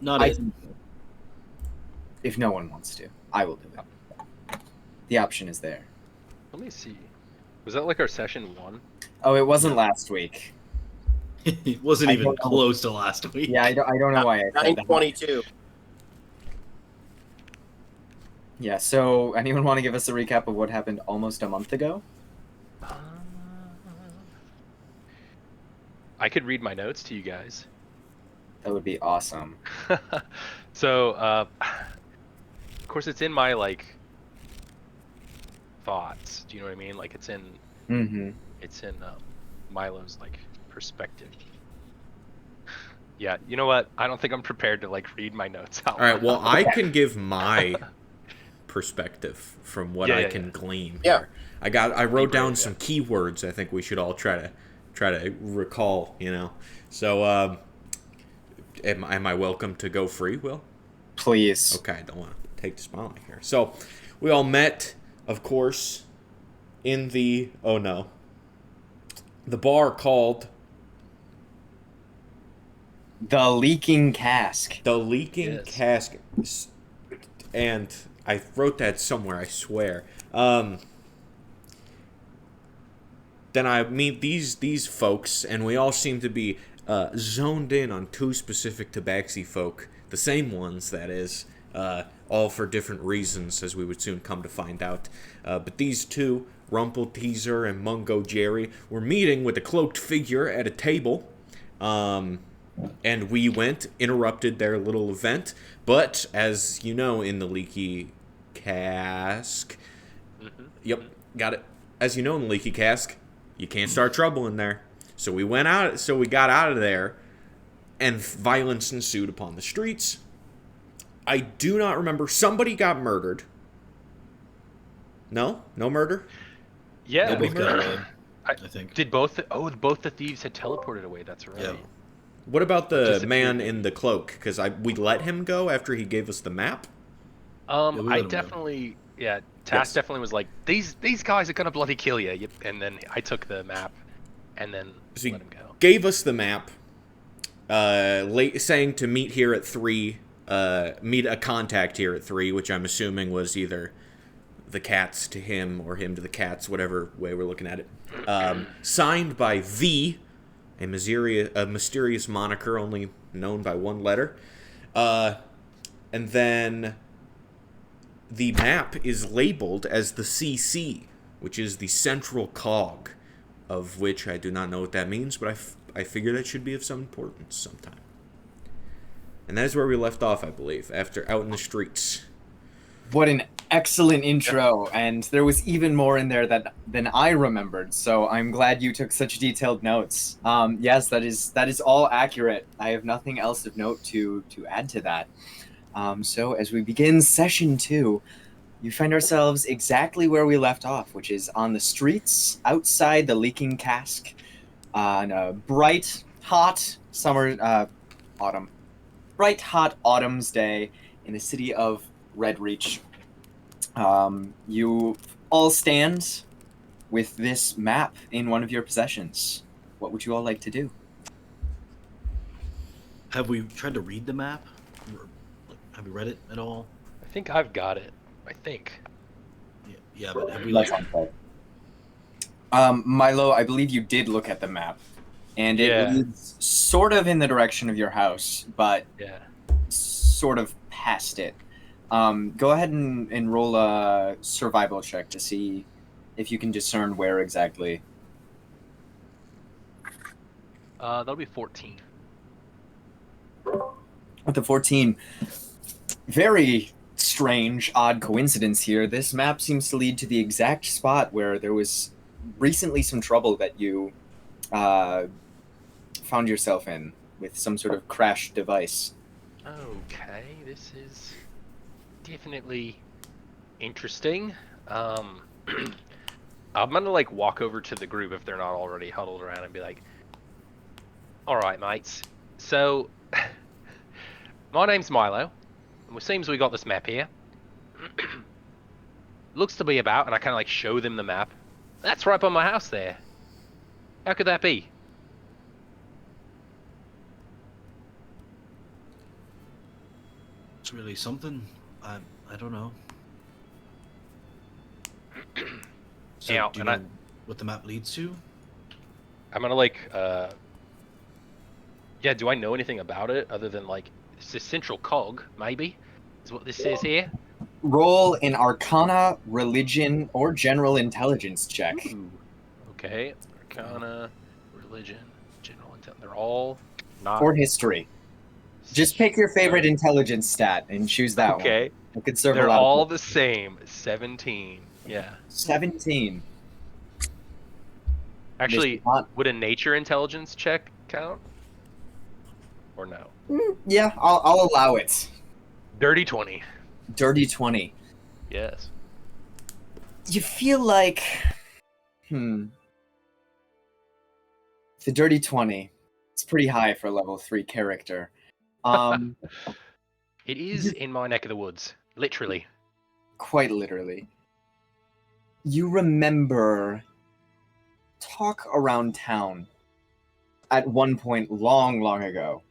Not I it. can do it. If no one wants to, I will do it. The option is there. Let me see. Was that like our session 1? Oh, it wasn't No. last week. It wasn't I even don't know. close to last week. Yeah, I don't know why I said that. 922. Yeah, so anyone want to give us a recap of what happened almost a month ago? I could read my notes to you guys. That would be awesome. So, of course, it's in my like thoughts. Do you know what I mean? Like it's in Mm-hmm. Milo's like perspective. Yeah, you know what? I don't think I'm prepared to like read my notes out All right. Well, loud. I can give my perspective from what I can glean. Yeah. Here. I wrote down brave, some keywords. I think we should all try to recall. So am I welcome to go free, Will? Please. Okay, I don't want to take the spotlight here. So we all met, of course, in the the bar called The Leaking Cask. The Leaking Yes. Cask. And I wrote that somewhere, I swear. Then I meet these folks, and we all seem to be zoned in on two specific tabaxi folk. The same ones, that is. All for different reasons, as we would soon come to find out. But these two, Rumple Teaser and Mungo Jerry, were meeting with a cloaked figure at a table. And we interrupted their little event. But, as you know, in the Leaky Cask... Yep, got it. As you know, in the Leaky Cask, you can't start trouble in there. So we got out of there, and violence ensued upon the streets. I do not remember. Somebody got murdered. No? No murder? Yeah, They we both got were. away, I think. Did both? Both the thieves had teleported away. That's right. Yeah. What about the Disappeared. man in the cloak? Because we let him go after he gave us the map? Yeah, we I let 'em go. definitely, yeah. Task Yes. definitely was like, these guys are gonna bloody kill you. Yep. And then I took the map, and then So he let him go. gave us the map, saying to meet here at 3, meet a contact here at 3, which I'm assuming was either the cats to him or him to the cats, whatever way we're looking at it. Signed by V, a mysterious moniker only known by one letter. And then the map is labeled as the CC, which is the central cog, of which I do not know what that means, but I figure that should be of some importance sometime. And that is where we left off, I believe, after out in the streets. What an excellent intro, and there was even more in there than I remembered. So I'm glad you took such detailed notes. Yes, that is all accurate. I have nothing else of note to add to that. So as we begin session 2, you find ourselves exactly where we left off, which is on the streets outside the Leaking Cask on a bright, hot autumn's day in the city of Redreach. You all stand with this map in one of your possessions. What would you all like to do? Have we tried to read the map? Have we read it at all? I think I've got it. I think. Yeah, but have we Let's like... unfold. Milo, I believe you did look at the map, and it Yeah. leads sort of in the direction of your house, but Yeah. sort of past it. Go ahead and roll a survival check to see if you can discern where exactly. That'll be 14. With the 14, very strange, odd coincidence here. This map seems to lead to the exact spot where there was recently some trouble that you found yourself in with some sort of crash device. Okay, this is definitely interesting. I'm gonna like walk over to the group if they're not already huddled around and be like, "All right, mates. So, my name's Milo, and it seems we got this map here. Looks to be about," and I kind of like show them the map. That's right by my house there. How could that be? It's really something. I don't know. So Yeah, do you and know what the map leads to? I'm gonna like yeah, do I know anything about it other than like it's a central cog, maybe? Is what this says here? Roll an Arcana, Religion, or General Intelligence check. Ooh. Okay. Arcana, religion, general intent. They're all not Or History. Just pick your favorite Uh, intelligence stat and choose that one. okay. It could serve a They're lot of all purposes. the same. 17. Yeah. 17. This is Actually, not. would a nature intelligence check count? Or no? Yeah, I'll allow it. Dirty 20. Dirty 20. Yes. You feel like. The Dirty 20. It's pretty high for a level 3 character. It is in my neck of the woods. Literally. Quite literally. You remember talk around town at one point long ago,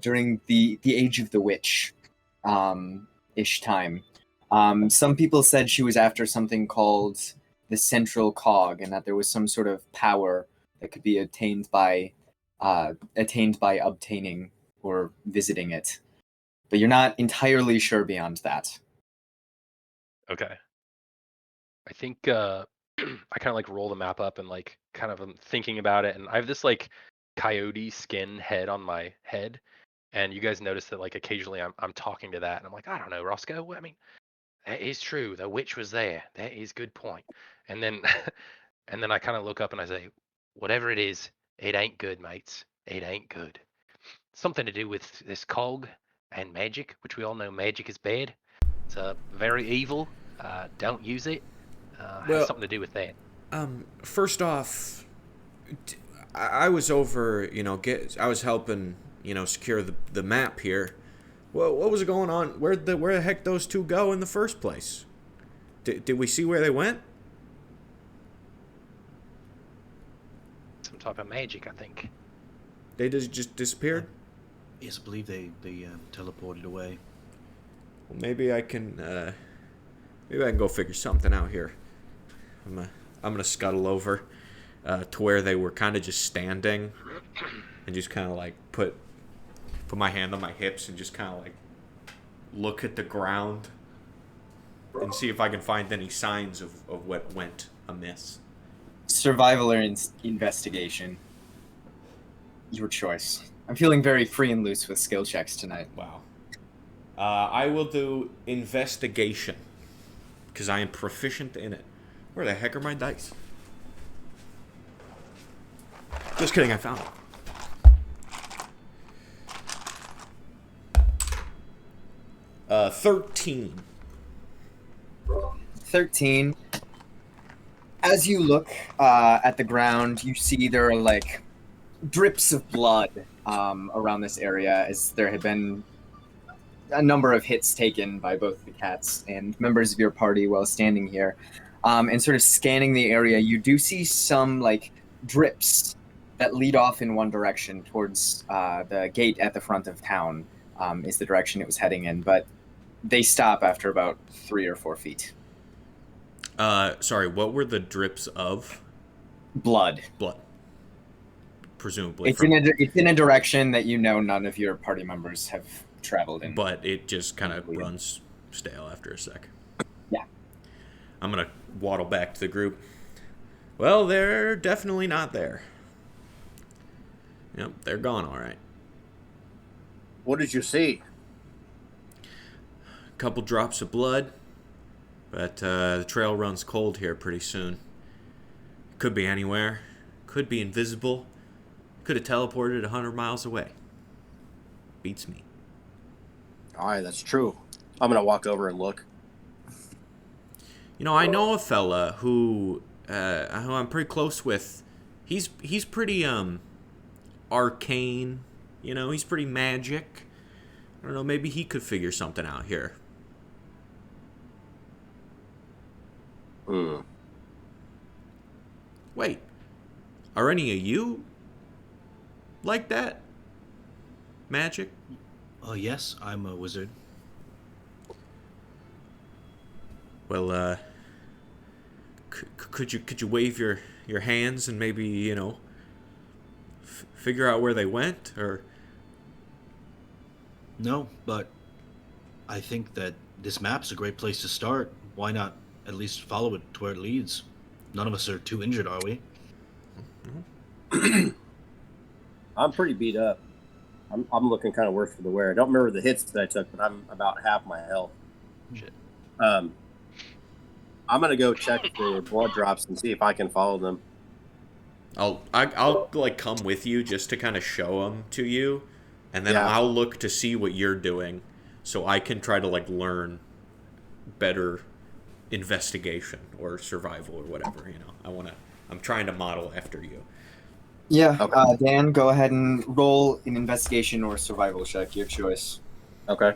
during the age of the witch, ish time. Some people said she was after something called the central cog, and that there was some sort of power that could be attained by obtaining or visiting it. But you're not entirely sure beyond that. Okay. I think I kind of like roll the map up and like kind of am thinking about it, and I have this like coyote skin head on my head, and you guys notice that like occasionally I'm talking to that, and I'm like, I don't know, Roscoe. I mean, that is true. The witch was there. That is good point. And then and then I kind of look up and I say, whatever it is, it ain't good, mates. It ain't good. Something to do with this cog and magic, which we all know magic is bad. It's very evil. Don't use it. Has Well, something to do with that. First off, I was over, I was helping, secure the map here. Well, what was going on? Where the heck those two go in the first place? Did we see where they went? Some type of magic, I think. They just disappeared? Yes, I believe they teleported away. Well, maybe I can go figure something out here. I'm gonna scuttle over to where they were kind of just standing, and just kind of like put my hand on my hips and just kind of like look at the ground and see if I can find any signs of what went amiss. Survival or investigation? Your choice. I'm feeling very free and loose with skill checks tonight. Wow. I will do investigation because I am proficient in it. Where the heck are my dice? Just kidding, I found it. 13. 13. As you look at the ground, you see there are like drips of blood around this area, as there had been a number of hits taken by both the cats and members of your party while standing here. And sort of scanning the area, you do see some like drips that lead off in one direction towards the gate at the front of town, is the direction it was heading in, but they stop after about 3 or 4 feet. Sorry, what were the drips of? Blood. Blood. Presumably. It's in a direction that you know none of your party members have traveled in. But it just kind of runs stale after a sec. Yeah. I'm going to waddle back to the group. Well, they're definitely not there. Yep, they're gone all right. What did you see? A couple drops of blood. But the trail runs cold here pretty soon. Could be anywhere. Could be invisible. Could have teleported 100 miles away. Beats me. All right, that's true. I'm gonna walk over and look. I know a fella who I'm pretty close with. He's pretty arcane. He's pretty magic. I don't know. Maybe he could figure something out here. Wait, are any of you like that? Magic? Oh yes, I'm a wizard. Well, could you wave your hands and maybe, you know, figure out where they went, or? No, but I think that this map's a great place to start. Why not at least follow it to where it leads? None of us are too injured, are we? I'm pretty beat up. I'm looking kind of worse for the wear. I don't remember the hits that I took, but I'm about half my health. Shit. I'm gonna go check for blood drops and see if I can follow them. I'll like come with you just to kind of show them to you, and then Yeah. I'll look to see what you're doing, so I can try to like learn better investigation or survival or whatever. You know, I'm trying to model after you. Yeah, Okay. Dan, go ahead and roll an investigation or survival check, your choice. Okay.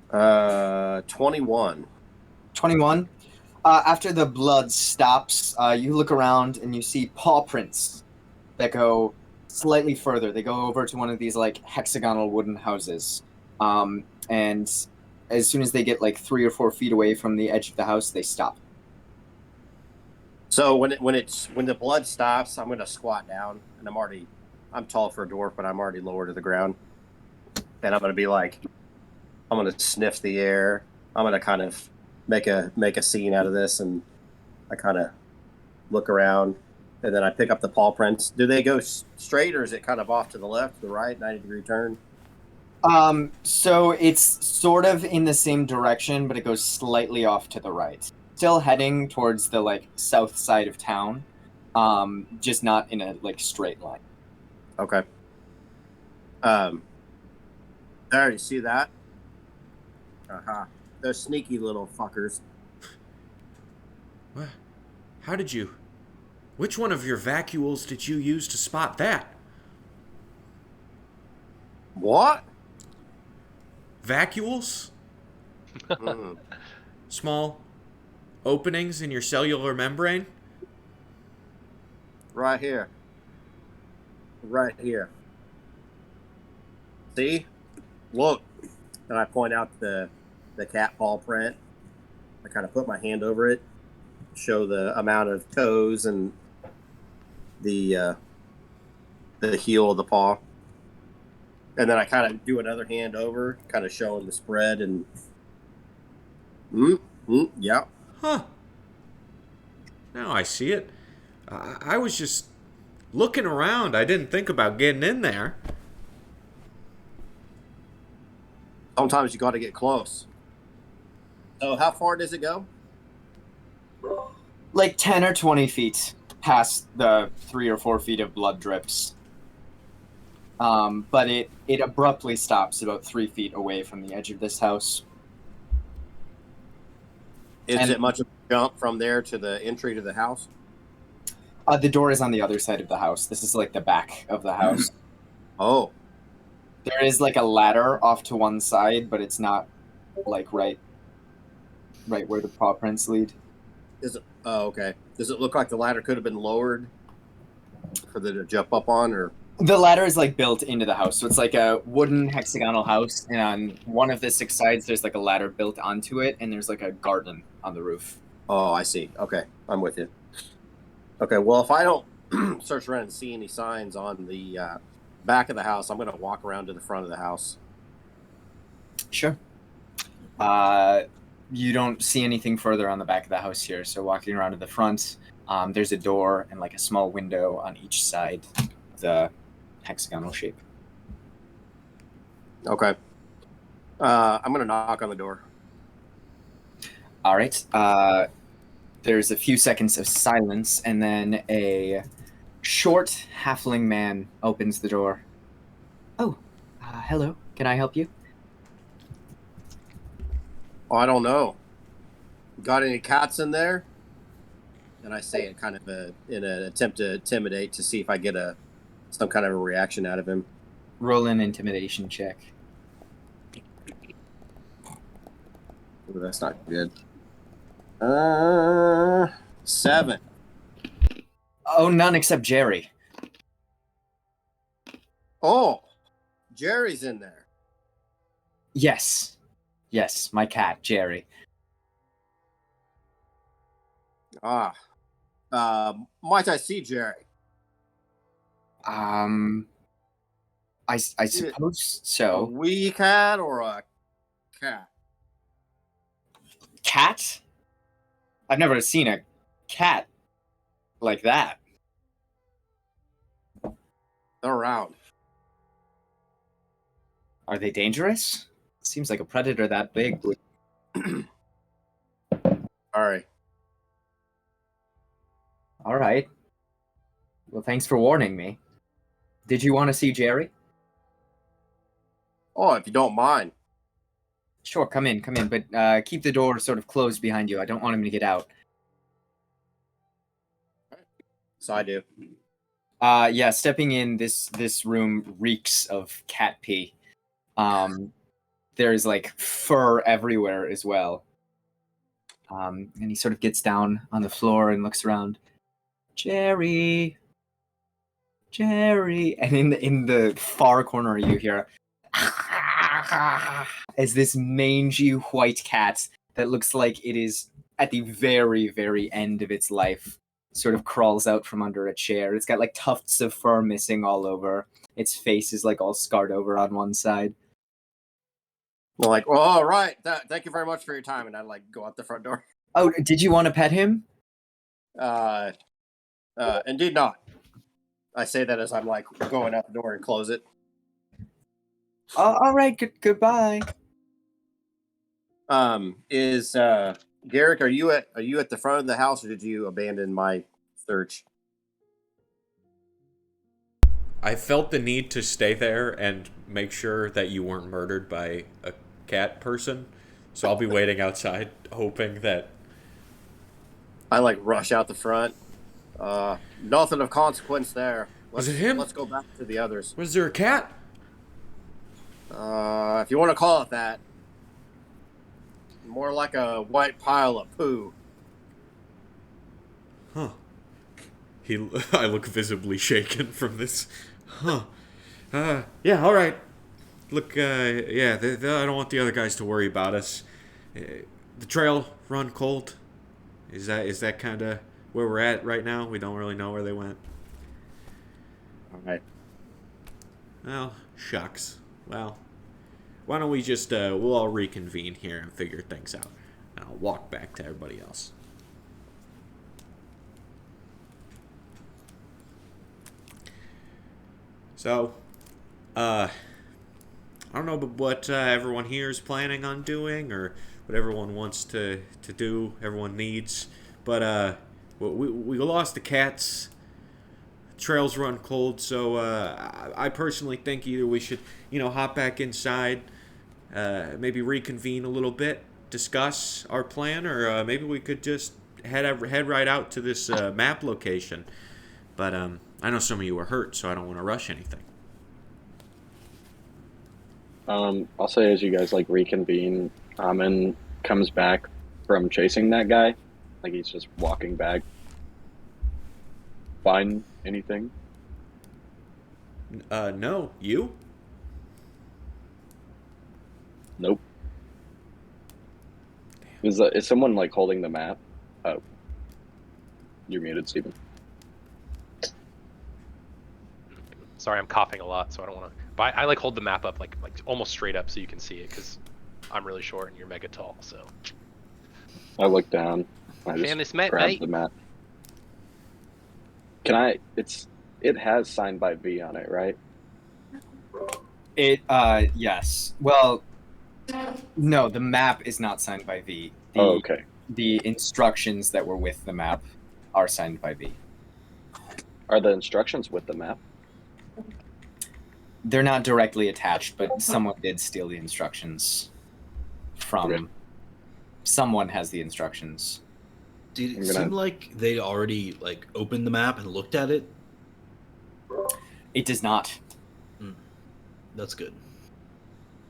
21. 21. After the blood stops, you look around and you see paw prints that go slightly further. They go over to one of these like hexagonal wooden houses, and as soon as they get like 3 or 4 feet away from the edge of the house, they stop. So when the blood stops, I'm gonna squat down, and I'm tall for a dwarf, but I'm already lower to the ground, and I'm gonna sniff the air. I'm gonna kind of make a scene out of this, and I kind of look around, and then I pick up the paw prints. Do they go straight, or is it kind of off to the left, the right, 90-degree turn? So it's sort of in the same direction, but it goes slightly off to the right. Still heading towards the like south side of town, just not in a like straight line. Okay. I already see that. Uh-huh. They're sneaky little fuckers. What? How did you? Which one of your vacuoles did you use to spot that? What? Vacuoles? Mm. Small openings in your cellular membrane? Right here. Right here. See? Look. And I point out the cat paw print. I kind of put my hand over it, show the amount of toes and the heel of the paw. And then I kind of do another hand over, kind of showing the spread and yeah. Huh. Now I see it. I was just looking around. I didn't think about getting in there. Sometimes you got to get close. So how far does it go? Like 10 or 20 feet past the 3 or 4 feet of blood drips. But it abruptly stops about 3 feet away from the edge of this house. Is it much of a jump from there to the entry to the house? The door is on the other side of the house. This is like the back of the house. Oh, There is like a ladder off to one side, but it's not like right where the paw prints lead. is it? Oh, okay. Does it look like the ladder could have been lowered for them to jump up on, or? The ladder is like built into the house, so it's like a wooden hexagonal house, and on one of the 6 sides there's like a ladder built onto it, and there's like a garden on the roof. Oh, I see. Okay, I'm with you. Okay, well, if I don't search around and see any signs on the back of the house, I'm going to walk around to the front of the house. Sure. You don't see anything further on the back of the house here, so walking around to the front, there's a door and like a small window on each side of the hexagonal shape. Okay. I'm going to knock on the door. All right. There's a few seconds of silence, and then a short halfling man opens the door. Oh, hello. Can I help you? Oh, I don't know. Got any cats in there? And I say it kind of in an attempt to intimidate to see if I get some kind of a reaction out of him. Roll an intimidation check. Ooh, that's not good. 7. Oh, none except Jerry. Oh, Jerry's in there. Yes. Yes, my cat, Jerry. Might I see Jerry? I suppose A so. wee cat or a cat? Cat? I've never seen a cat like that. They're around. Are they dangerous? Seems like a predator that big would. All right. All right. Well, thanks for warning me. Did you want to see Jerry? Oh, if you don't mind. Sure, come in, but keep the door sort of closed behind you. I don't want him to get out. So I do. Yeah, stepping in, this room reeks of cat pee. There's like fur everywhere as well. And he sort of gets down on the floor and looks around. Jerry, and in the far corner you hear as this mangy white cat that looks like it is at the very, very end of its life sort of crawls out from under a chair. It's got like tufts of fur missing all over. Its face is like all scarred over on one side. I'm like, well, all right. Thank you very much for your time. And I like go out the front door. Oh, did you want to pet him? Indeed not. I say that as I'm like going out the door and close it. All right. Goodbye. Is Garrick? Are you at the front of the house, or did you abandon my search? I felt the need to stay there and make sure that you weren't murdered by a cat person. So I'll be waiting outside, hoping that. I like rush out the front. Nothing of consequence there. Was it him? Let's go back to the others. Was there a cat? If you want to call it that. More like a white pile of poo. Huh. I look visibly shaken from this. Huh. Yeah, alright. Look, yeah, I don't want the other guys to worry about us. The trail run cold. Is that kind of where we're at right now? We don't really know where they went. All right. Well, shucks. Well, why don't we just, we'll all reconvene here and figure things out. And I'll walk back to everybody else. So, I don't know what everyone here is planning on doing or what everyone wants to do, everyone needs. But we lost the cats. Trails run cold, so I personally think either we should, hop back inside, maybe reconvene a little bit, discuss our plan, or maybe we could just head right out to this map location. But I know some of you are hurt, so I don't want to rush anything. I'll say as you guys reconvene, Amin comes back from chasing that guy, like he's just walking back. Find anything? No. You? Nope. Is someone holding the map? Oh, you're muted, Steven. Sorry, I'm coughing a lot, so I don't want to. But I hold the map up like almost straight up so you can see it because I'm really short and you're mega tall. So I look down. I Fan this just map, grab mate. the map. Can I? It has signed by V on it, right? It yes. Well, no, the map is not signed by V. Okay. The instructions that were with the map are signed by V. Are the instructions with the map? They're not directly attached, but someone did steal the instructions from. Okay. Someone has the instructions. Did it seem like they already opened the map and looked at it? It does not. That's good.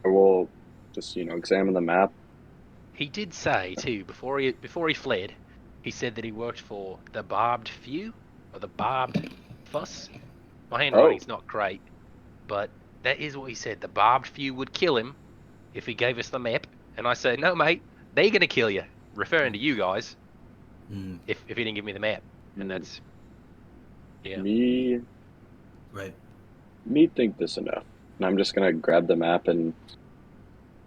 I will just examine the map. He did say too before he fled, he said that he worked for the Barbed Few or the Barbed Fuss. My handwriting's not great, but that is what he said. The Barbed Few would kill him if he gave us the map, And I say, no, mate, they're going to kill you. Referring to you guys, Mm, if he didn't give me the map. And that's, yeah. Me right. think this enough. And I'm just gonna grab the map and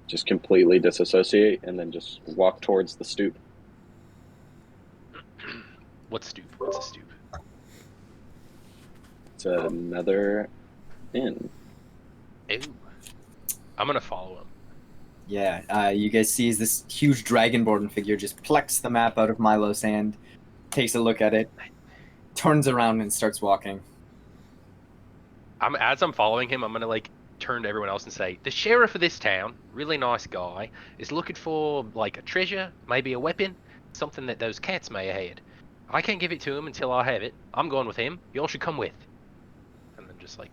just completely disassociate and then just walk towards the stoop. What's stoop? What's a stoop? It's another inn. Ooh. I'm going to follow him. Yeah, you guys see as this huge dragonborn figure just plucks the map out of Milo's hand, takes a look at it, turns around and starts walking. As I'm following him, I'm going to like turn to everyone else and say, the sheriff of this town, really nice guy, is looking for like a treasure, maybe a weapon, something that those cats may have had. I can't give it to him until I have it. I'm going with him. You all should come with. And then just like,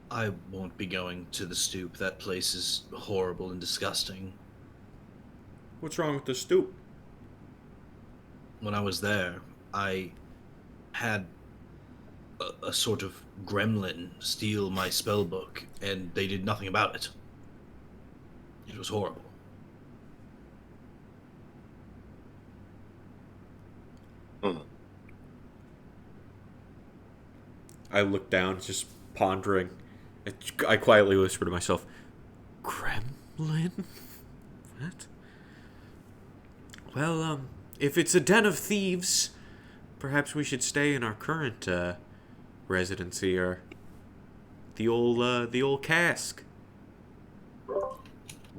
I won't be going to the stoop. That place is horrible and disgusting. What's wrong with the stoop? When I was there, I had a sort of gremlin steal my spell book, and they did nothing about it. It was horrible. I look down, just pondering. I quietly whisper to myself, Gremlin? What? Well, if it's a den of thieves, perhaps we should stay in our current residency, or the old cask.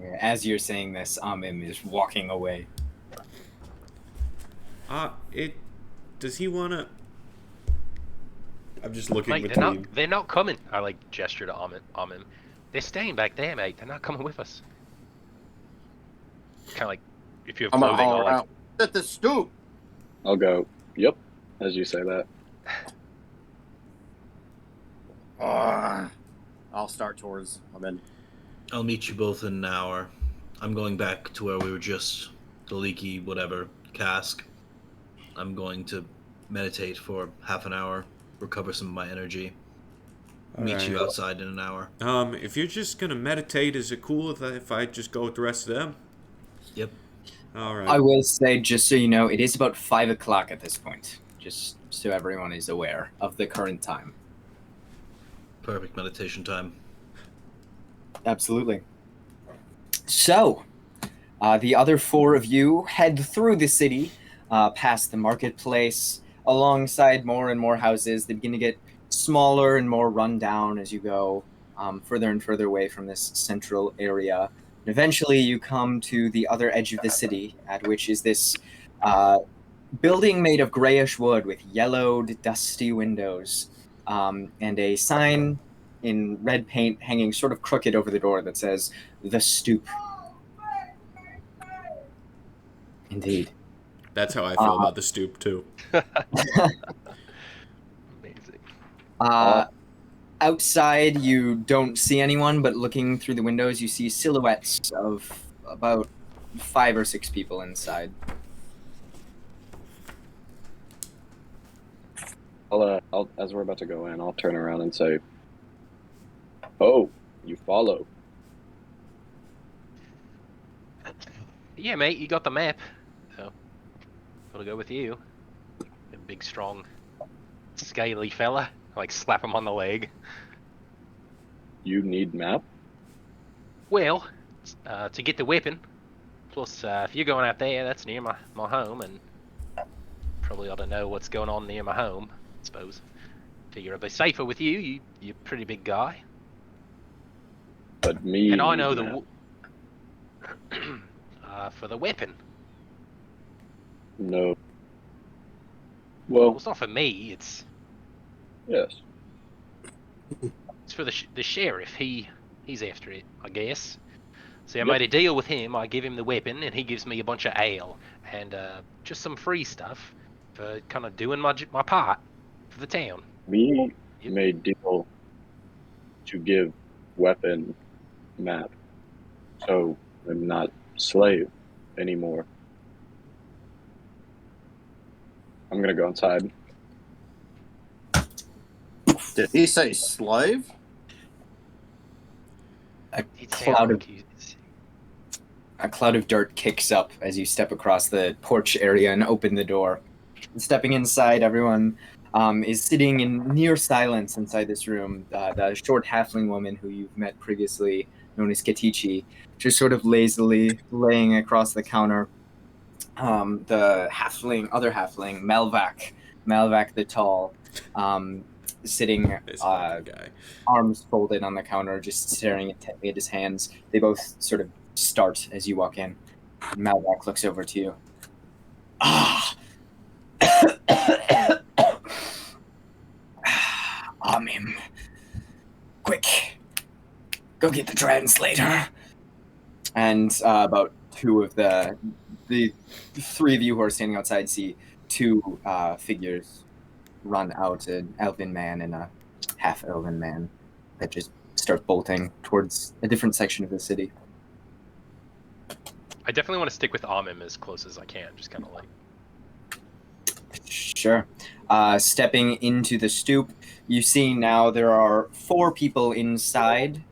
Yeah, as you're saying this, Amim is walking away. Does he wanna? I'm just looking mate, between. they're not coming. I like gesture to Amim. They're staying back there, mate. They're not coming with us. Kind of like, if you have I'm gonna clothing, haul I'll like, out at the stoop. I'll go, yep, as you say that. I'll start towards. I'll meet you both in an hour. I'm going back to where we were just, the leaky whatever cask. I'm going to meditate for half an hour, recover some of my energy. Meet you outside in an hour. If you're just gonna meditate, is it cool if I just go with the rest of them? Yep. All right. I will say, just so you know, it is about 5 o'clock at this point. Just so everyone is aware of the current time. Perfect meditation time. Absolutely. So, the other 4 of you head through the city, past the marketplace, alongside more and more houses. They begin to get smaller and more run down as you go further and further away from this central area. And eventually, you come to the other edge of the city, at which is this building made of grayish wood with yellowed, dusty windows, and a sign in red paint hanging sort of crooked over the door that says, "The Stoop." Indeed. That's how I feel about the stoop too. amazing. Outside, you don't see anyone, but looking through the windows, you see silhouettes of about 5 or 6 people inside. I'll, as we're about to go in, I'll turn around and say, "Oh, you follow." Yeah, mate, you got the map. So, gotta go with you. A big, strong, scaly fella. Like, slap him on the leg. You need map? Well, to get the weapon. Plus, if you're going out there, that's near my home, and probably ought to know what's going on near my home, I suppose. Figure I'd be safer with you. You're a pretty big guy. But me. And I know need map. for the weapon. No. Well, Well, it's not for me. It's yes. for the sheriff. He's after it, I guess. See, I made a deal with him. I give him the weapon, and he gives me a bunch of ale and just some free stuff for kind of doing my part for the town. We Yep. made deal to give weapon map, so I'm not slave anymore. I'm gonna go inside. Did he say slave? A It cloud of sounds like A cloud of dirt kicks up as you step across the porch area and open the door. Stepping inside, everyone is sitting in near silence inside this room. The short halfling woman who you've met previously, known as Katichi, just sort of lazily laying across the counter. The other halfling, Malvac the Tall, sitting This fucking guy. arms folded on the counter, just staring intently at his hands. They both sort of start as you walk in. Malvac looks over to you. Ah! Amim. Quick. Go get the translator. And about two of the three of you who are standing outside see two figures run out, an elven man and a half-elven man that just start bolting towards a different section of the city. I definitely want to stick with Amim as close as I can, just kind of like. Sure. Stepping into the stoop, you see now there are 4 people inside.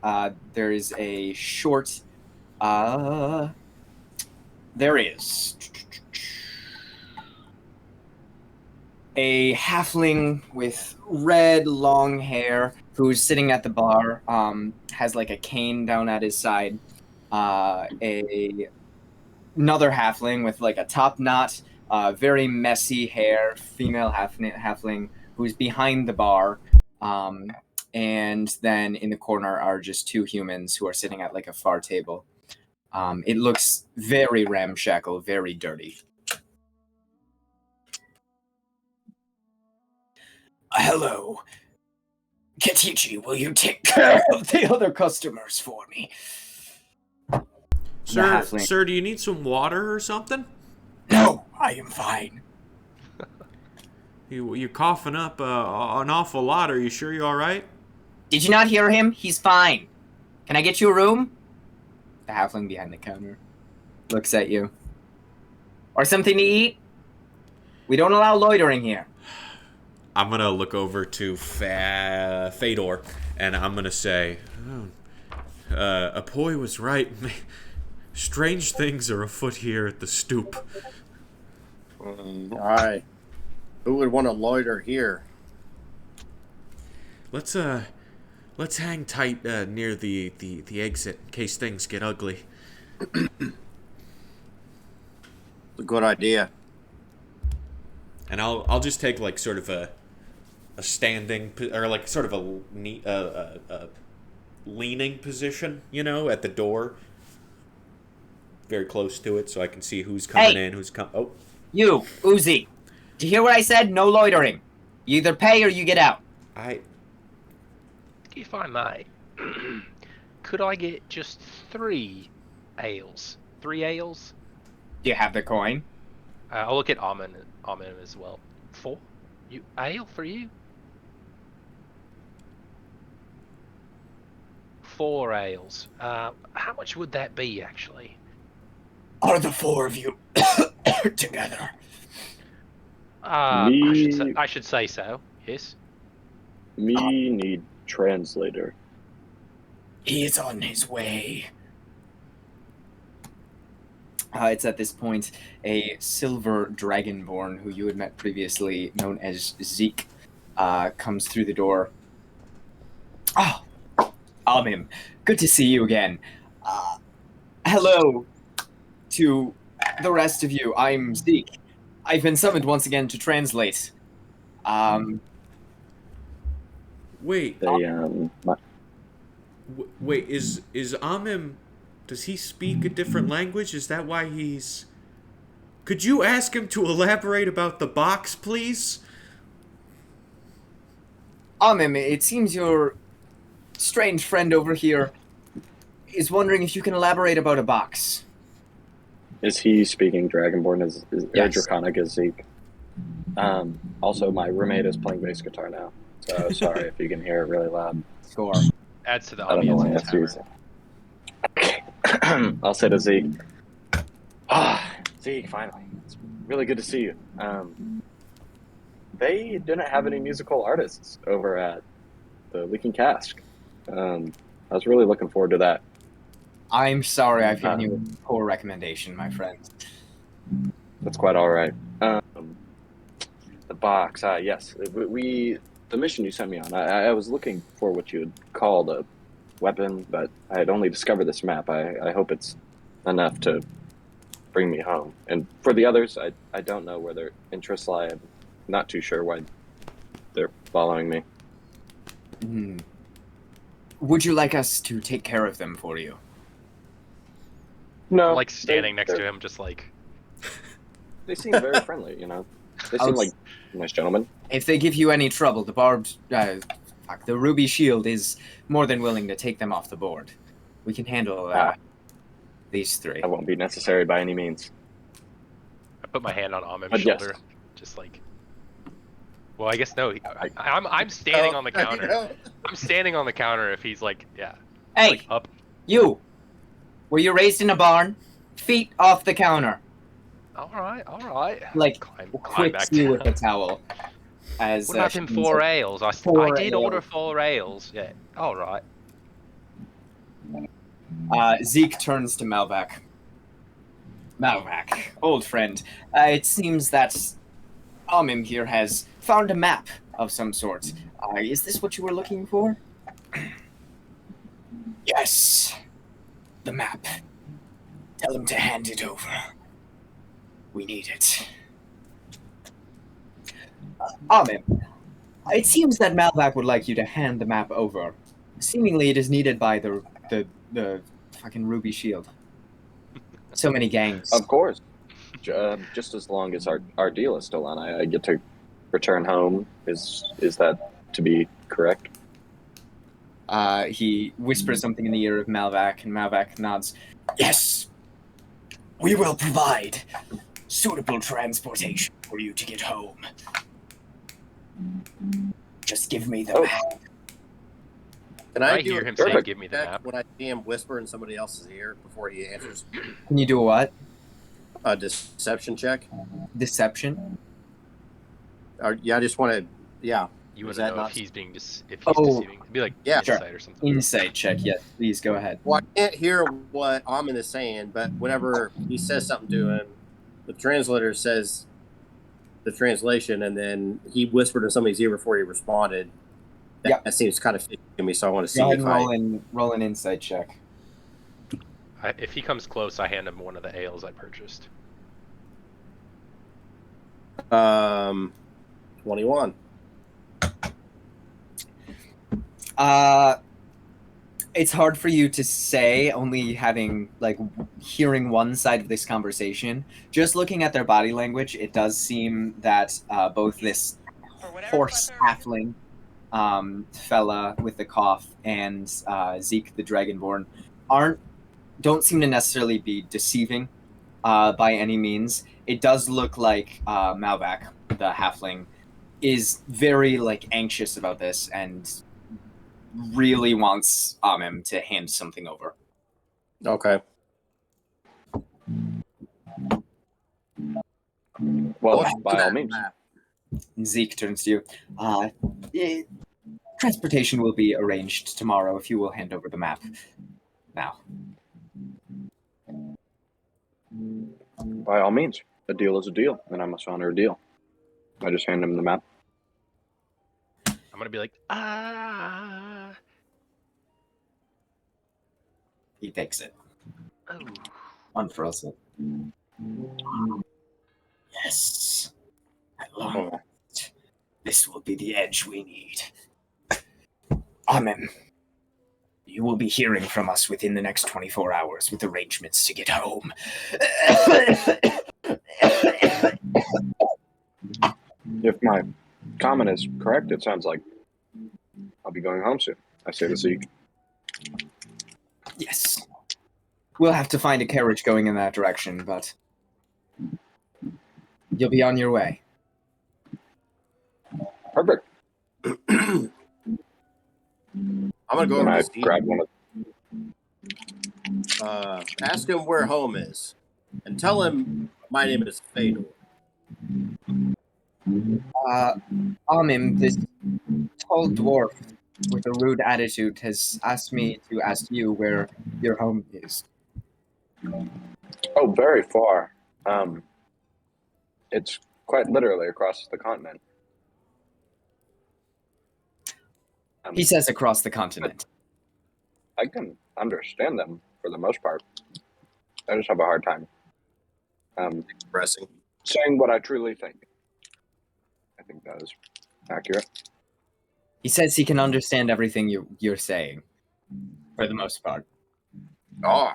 There is a short... there is... a halfling with red, long hair who's sitting at the bar, has like a cane down at his side. Another halfling with like a top knot, very messy hair, female halfling who's behind the bar. And then in the corner are just 2 humans who are sitting at like a far table. It looks very ramshackle, very dirty. Hello. Katichi, will you take care of the other customers for me? Sir, do you need some water or something? No, I am fine. You're coughing up an awful lot. Are you sure you're all right? Did you not hear him? He's fine. Can I get you a room? The halfling behind the counter looks at you. Or something to eat? We don't allow loitering here. I'm going to look over to Fedor, and I'm going to say, Apoy was right. Strange things are afoot here at the stoop. Alright. Who would want to loiter here? Let's hang tight near the exit in case things get ugly. A good idea. And I'll just take like sort of a standing or like sort of a leaning position, at the door, very close to it, so I can see who's coming in, who's come. Oh, you, Uzi. Did you hear what I said? No loitering. You either pay or you get out. If I may, could I get just 3 ales? 3 ales? Do you have the coin? I'll look at Amin as well. 4? Ale for you? 4 ales. How much would that be, actually? Are the 4 of you together? I should say so. Yes. Me need translator. He is on his way. It's at this point a silver dragonborn who you had met previously, known as Zeke, comes through the door. Oh, Amim, good to see you again. Hello to the rest of you. I'm Zeke. I've been summoned once again to translate. Wait. Wait, is Amim... Does he speak a different language? Is that why he's... Could you ask him to elaborate about the box, please? Amim, it seems your strange friend over here is wondering if you can elaborate about a box. Is he speaking Dragonborn? Is Yes. Draconic as Zeke? Also, my roommate is playing bass guitar now, so sorry if you can hear it really loud. Score. Adds to the I don't know ambience why of the that's tavern. using. I'll say to Zeke. Zeke, finally. It's really good to see you. They didn't have any musical artists over at the Leaking Cask. I was really looking forward to that. I'm sorry I've given you a poor recommendation, my friend. That's quite all right. The box. Yes, the mission you sent me on. I was looking for what you had called a weapon, but I had only discovered this map. I hope it's enough to bring me home. And for the others, I don't know where their interests lie. I'm not too sure why they're following me. Would you like us to take care of them for you? No, I'm like standing next they're- to him, just like. They seem very friendly. They seem like nice gentlemen. If they give you any trouble, the ruby shield is more than willing to take them off the board. We can handle these three. That won't be necessary by any means. I put my hand on Amim's But yes. shoulder, just like. Well, I guess no. I'm standing on the counter. I'm standing on the counter. If he's like, yeah. Hey, Like up. you! Were you raised in a barn? Feet off the counter. All right. Like, Climb quits back you down. with a towel. As, What about them she 4 says, ales? I 4 did order ales. 4 ales. Yeah. All right. Zeke turns to Malvac. Malvac, old friend. It seems that Amim here has found a map of some sort. Is this what you were looking for? Yes. The map. Tell him to hand it over. We need it. Amim, it seems that Malvac would like you to hand the map over. Seemingly it is needed by the fucking Ruby Shield. So many gangs. Of course. Just as long as our deal is still on, I get to return home. Is that to be correct? He whispers something in the ear of Malvac, and Malvac nods. Yes! We will provide suitable transportation for you to get home. Just give me the map. Can I I do hear a him say, Perfect. "Give me the check map." when I see him whisper in somebody else's ear before he answers? Can you do a what? A deception check? Deception? Yeah, I just want to. Yeah. You want Is to that know not- if he's being if he's Oh. deceiving. It'd be like Yeah, sure. insight or something. Insight check, yes. Please go ahead. Well, I can't hear what Amon is saying, but whenever he says something to him, the translator says the translation, and then he whispered in somebody's ear before he responded. That seems kind of fishy to me, so I want to see Go ahead if and roll an insight check. If he comes close, I hand him one of the ales I purchased. 21. It's hard for you to say, only having, like, hearing one side of this conversation. Just looking at their body language, it does seem that both this horse halfling fella with the cough and Zeke the Dragonborn don't seem to necessarily be deceiving by any means. It does look like Malvac, the halfling, is very like anxious about this and really wants Amim to hand something over. Okay. Well, What's by all that means. map? Zeke turns to you. Transportation will be arranged tomorrow if you will hand over the map now. By all means. A deal is a deal, and I must honor a deal. I just hand him the map. I'm gonna be like, ah. He takes it. Oh. Unfurls it. Yes. At long last, this will be the edge we need. Amen. You will be hearing from us within the next 24 hours with arrangements to get home. If my comment is correct, it sounds like I'll be going home soon. I say to Zeke. Yes. We'll have to find a carriage going in that direction, but you'll be on your way. Perfect. I'm gonna go Then over I to Steve. grab one of Ask him where home is, and tell him my name is Fatal. Amim, this tall dwarf with a rude attitude has asked me to ask you where your home is. Oh, very far. It's quite literally across the continent. He says across the continent. I can understand them for the most part. I just have a hard time Expressing. saying what I truly think. I think that is accurate. He says he can understand everything you're saying, for the most part. Oh.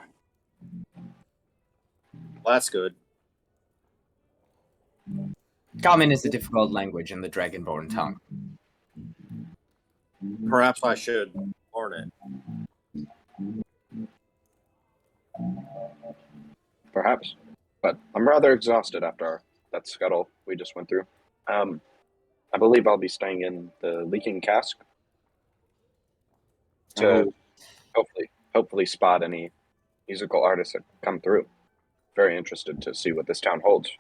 Well, that's good. Common is a difficult language in the Dragonborn tongue. Perhaps I should learn it. Perhaps. But I'm rather exhausted after that scuttle we just went through. I believe I'll be staying in the leaking cask to hopefully spot any musical artists that come through. Very interested to see what this town holds.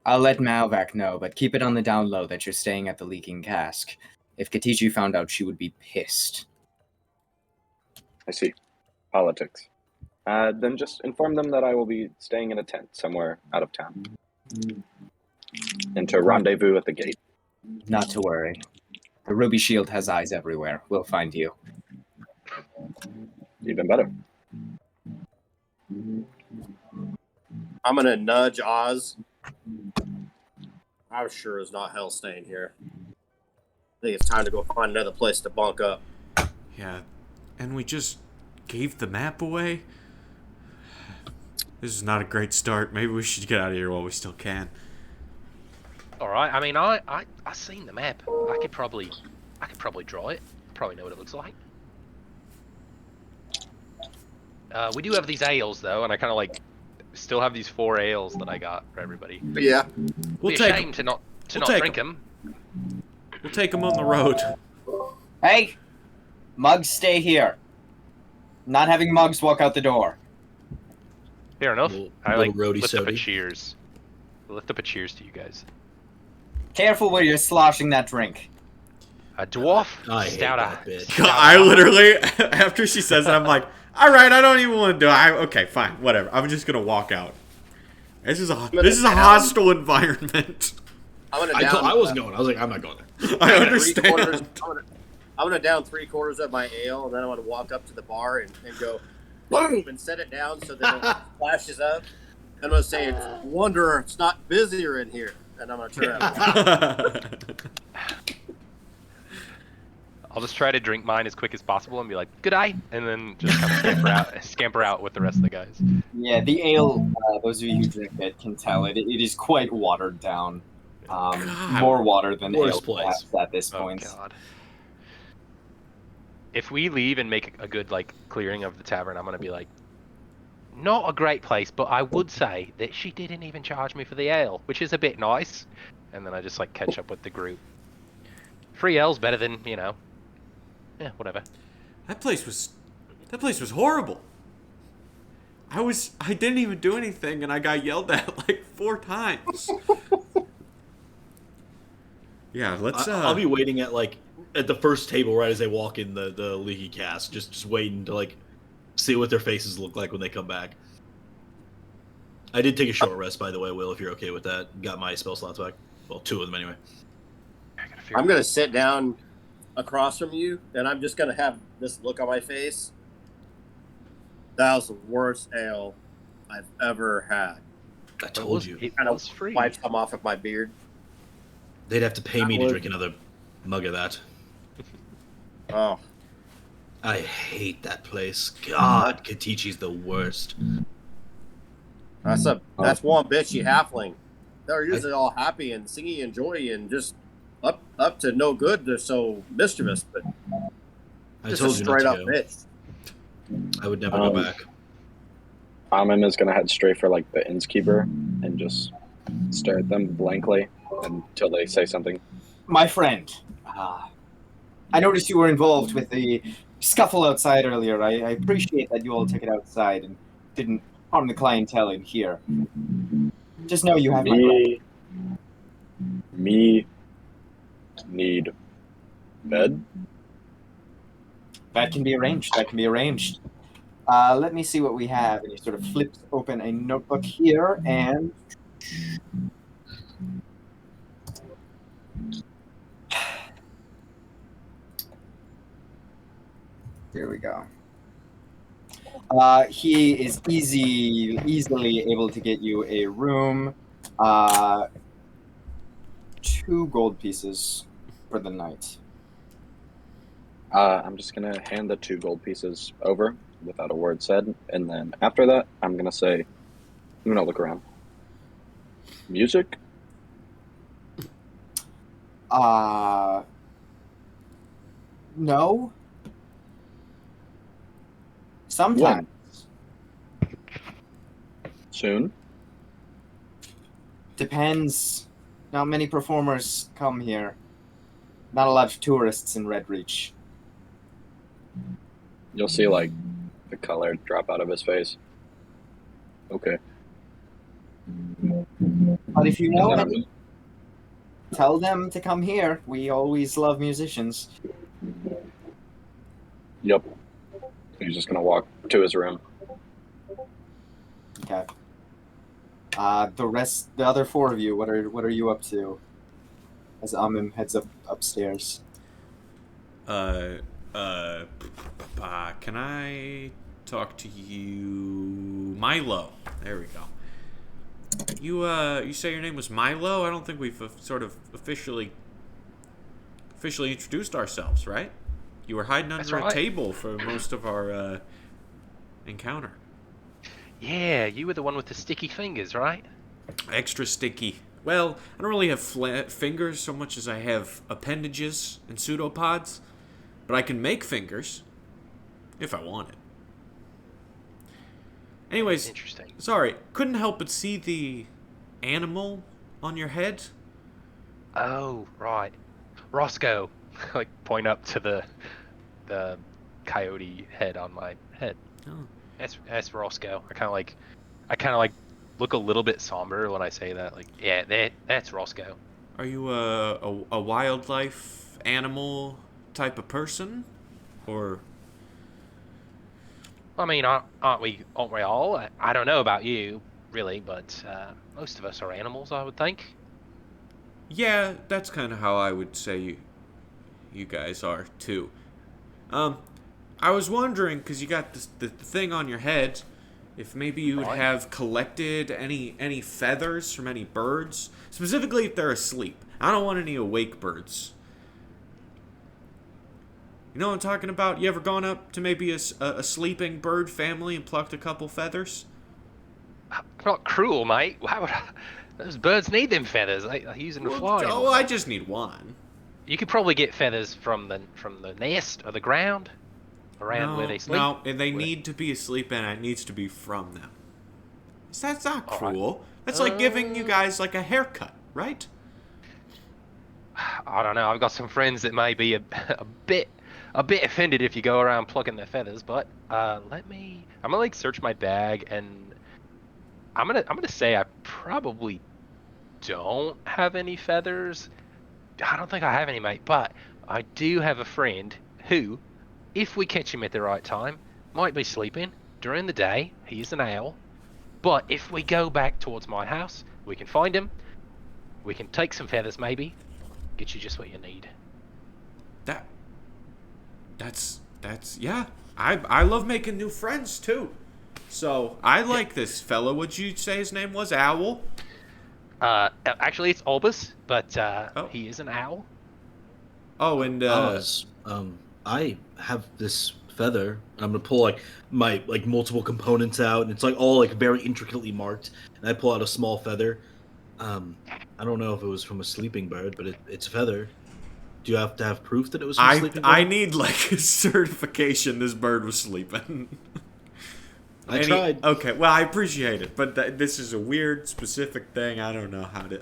I'll let Malvac know, but keep it on the down low that you're staying at the Leaking Cask. If Katichi found out, she would be pissed. I see. Politics. Then just inform them that I will be staying in a tent somewhere out of town. And to rendezvous at the gate. Not to worry. The Ruby Shield has eyes everywhere. We'll find you. Even better. I'm gonna nudge Oz. I sure is not hell staying here. I think it's time to go find another place to bunk up. Yeah, and we just gave the map away? This is not a great start. Maybe we should get out of here while we still can. Alright, I mean, I seen the map. I could probably draw it. Probably know what it looks like. We do have these ales, though, and I kind of, like, still have these 4 ales that I got for everybody. Yeah. It'd be a shame to not drink them. We'll take them on the road. Hey! Mugs, stay here. Not having Mugs walk out the door. Fair enough. I, like, roadie lift up a sody. cheers. Lift up a cheers to you guys. Careful where you're sloshing that drink. A dwarf I hate stout. that bitch. I literally, after she says that, I'm like, all right, I don't even want to do it. Okay, fine, whatever. I'm just gonna walk out. This is a hostile environment. I'm gonna down. I wasn't going. I was like, I'm not going there. I understand. I'm gonna down 3/4 of my ale, and then I'm gonna walk up to the bar and go, boom, and set it down so that it flashes up. And I'm gonna say, it's a wonder it's not busier in here. And I'm gonna turn around. I'll just try to drink mine as quick as possible and be like, good eye, and then just kind of scamper out with the rest of the guys. Yeah, the ale, those of you who drink it can tell it is quite watered down. More water than ale perhaps at this point. God. If we leave and make a good, like, clearing of the tavern, I'm going to be like, not a great place, but I would say that she didn't even charge me for the ale, which is a bit nice. And then I just, like, catch up with the group. Free ale's better than, you know, yeah, whatever. That place was horrible. I didn't even do anything, and I got yelled at like 4 times. Yeah, let's. I'll be waiting at the first table right as they walk in the leaky cast, just waiting to like see what their faces look like when they come back. I did take a short rest, by the way, Will, if you're okay with that. Got my spell slots back. Well, 2 of them anyway. I'm gonna sit down across from you, and I'm just gonna have this look on my face. That was the worst ale I've ever had. I told you. It Kind of was free. wipe some off of my beard. They'd have to pay me to drink another mug of that. Oh, I hate that place. God, Katichi's the worst. that's one bitchy halfling. They're usually all happy and singing and joy and just up to no good. They're so mischievous, but I just told a you not straight to up go. bitch. I would never go back. Amin is going to head straight for like the innkeeper and just stare at them blankly until they say something. My friend, I noticed you were involved with the scuffle outside earlier. I appreciate that you all took it outside and didn't harm the clientele in here. Just know you have my Me need bed. That can be arranged. That can be arranged. Let me see what we have. And he sort of flips open a notebook here, and here we go. He is easily able to get you a room. 2 gold pieces for the night. I'm just gonna hand the 2 gold pieces over without a word said, and then after that, I'm gonna look around. Music? No. Sometimes. When? Soon? Depends. Not many performers come here. Not a lot of tourists in Redreach. You'll see, like, the color drop out of his face. Okay. But if you know And then any, tell them to come here. We always love musicians. Yep. He's just gonna walk to his room. Okay. The other 4 of you, what are you up to? As Amim heads upstairs. Can I talk to you, Milo? There we go. You say your name was Milo? I don't think we've sort of officially introduced ourselves, right? You were hiding under a table for most of our encounter. Yeah, you were the one with the sticky fingers, right? Extra sticky. Well, I don't really have fingers so much as I have appendages and pseudopods, but I can make fingers if I wanted. Anyways, Interesting. Sorry, couldn't help but see the animal on your head. Oh, right. Roscoe. Like, point up to the coyote head on my head. Oh. That's Roscoe. I kind of like look a little bit somber when I say that. Like, yeah, that's Roscoe. Are you a wildlife animal type of person, or? I mean, aren't we all? I don't know about you, really, but most of us are animals, I would think. Yeah, that's kind of how I would say you guys are too. I was wondering, because you got the thing on your head, if maybe you would have collected any feathers from any birds, specifically if they're asleep. I don't want any awake birds. You know what I'm talking about? You ever gone up to maybe a sleeping bird family and plucked a couple feathers? I'm not cruel, mate. Why would those birds need them feathers? They're using to fly. Oh, I just need one. You could probably get feathers from the nest or the ground around where they sleep. No, they need to be asleep and it needs to be from them. That's not cruel. Right. That's like giving you guys like a haircut, right? I don't know. I've got some friends that may be a bit offended if you go around plucking their feathers, but I'm gonna like search my bag, and I'm gonna say I probably don't have any feathers. I don't think I have any, mate, but I do have a friend who, if we catch him at the right time, might be sleeping during the day. He's an owl. But if we go back towards my house, we can find him. We can take some feathers, maybe. Get you just what you need. That's yeah. I love making new friends too. So I like this fella. Would you say his name was Owl? Actually, it's Albus, but he is an owl. Oh, and I have this feather. I'm gonna pull my multiple components out, and it's like all like very intricately marked. And I pull out a small feather. I don't know if it was from a sleeping bird, but it's a feather. Do you have to have proof that it was from a sleeping bird? I need like a certification this bird was sleeping. I tried. Okay, well, I appreciate it, but this is a weird, specific thing. I don't know what to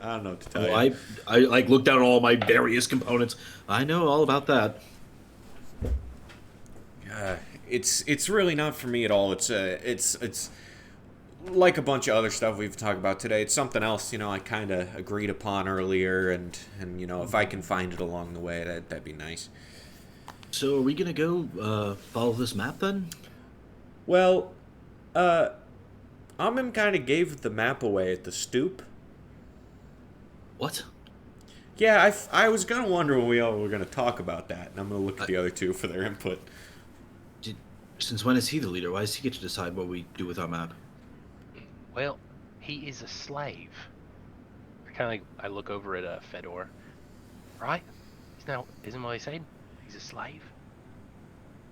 tell you. I like looked down all my various components. I know all about that. It's really not for me at all. It's like a bunch of other stuff we've talked about today. It's something else, I kind of agreed upon earlier, and if I can find it along the way, that'd be nice. So are we gonna go follow this map then? Well, Amim kind of gave the map away at the stoop. What? Yeah, I was gonna wonder when we all were gonna talk about that, and I'm gonna look at the other two for their input. Since when is he the leader? Why does he get to decide what we do with our map? Well, he is a slave. I look over at Fedor. Right? Isn't what he said? He's a slave.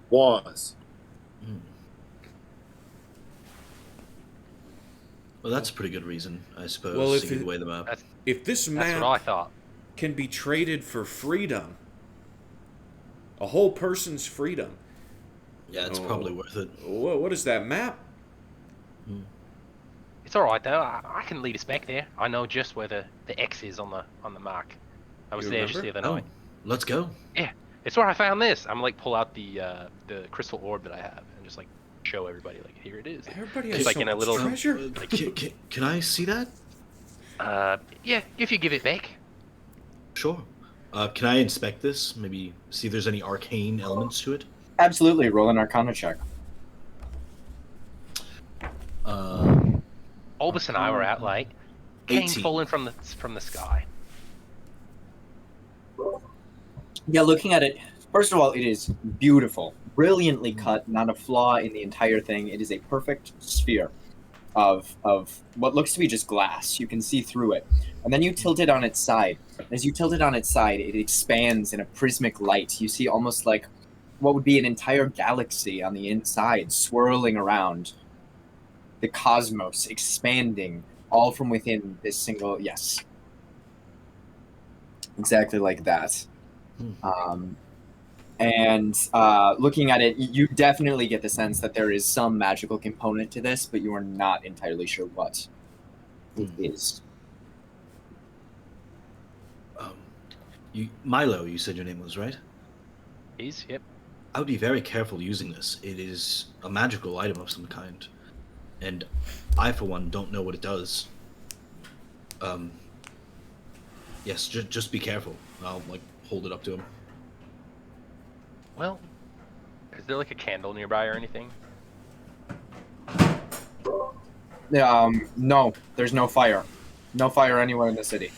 Was. Well, that's a pretty good reason, I suppose, Well, to give away the map. If this That's map what I thought. can be traded for freedom, a whole person's freedom. Yeah, it's probably worth it. What is that map? It's all right though. I can lead us back there. I know just where the X is on the mark. I was You there just the remember? other night. Let's go. Yeah, it's where I found this. I'm like pull out the crystal orb that I have and just like show everybody like here it is. Everybody It's has like so in a much little- treasure. Can I see that? Yeah, if you give it back. Sure. Can I inspect this? Maybe see if there's any arcane elements to it? Absolutely. Roll an Arcana check. Albus and I were out late. Came 18. falling from the sky. Yeah, looking at it, first of all, it is beautiful, brilliantly cut, not a flaw in the entire thing. It is a perfect sphere of what looks to be just glass. You can see through it. And then you tilt it on its side. As you tilt it on its side, it expands in a prismatic light. You see almost like what would be an entire galaxy on the inside, swirling around. The cosmos expanding, all from within this single, yes. Exactly like that. And looking at it, you definitely get the sense that there is some magical component to this, but you are not entirely sure what it is. Milo, you said your name was, right? Yep. I would be very careful using this. It is a magical item of some kind. And I, for one, don't know what it does. Yes, just be careful. I'll, hold it up to him. Well, is there like a candle nearby or anything? No, there's no fire. No fire anywhere in the city.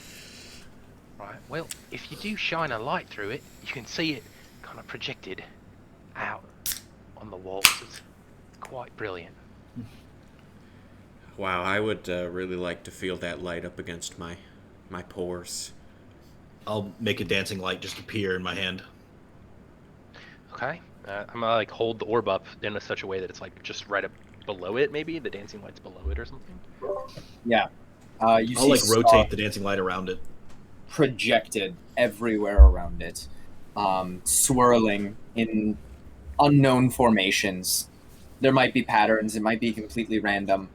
Right. Well, if you do shine a light through it, you can see it kind of projected out on the walls. It's quite brilliant. Wow, I would really like to feel that light up against my pores. I'll make a dancing light just appear in my hand. Okay. I'm gonna like hold the orb up in such a way that it's like just right up below it. Maybe the dancing light's below it or something. Yeah. You I'll see rotate the dancing light around it. projected everywhere around it, swirling in unknown formations. There might be patterns. It might be completely random.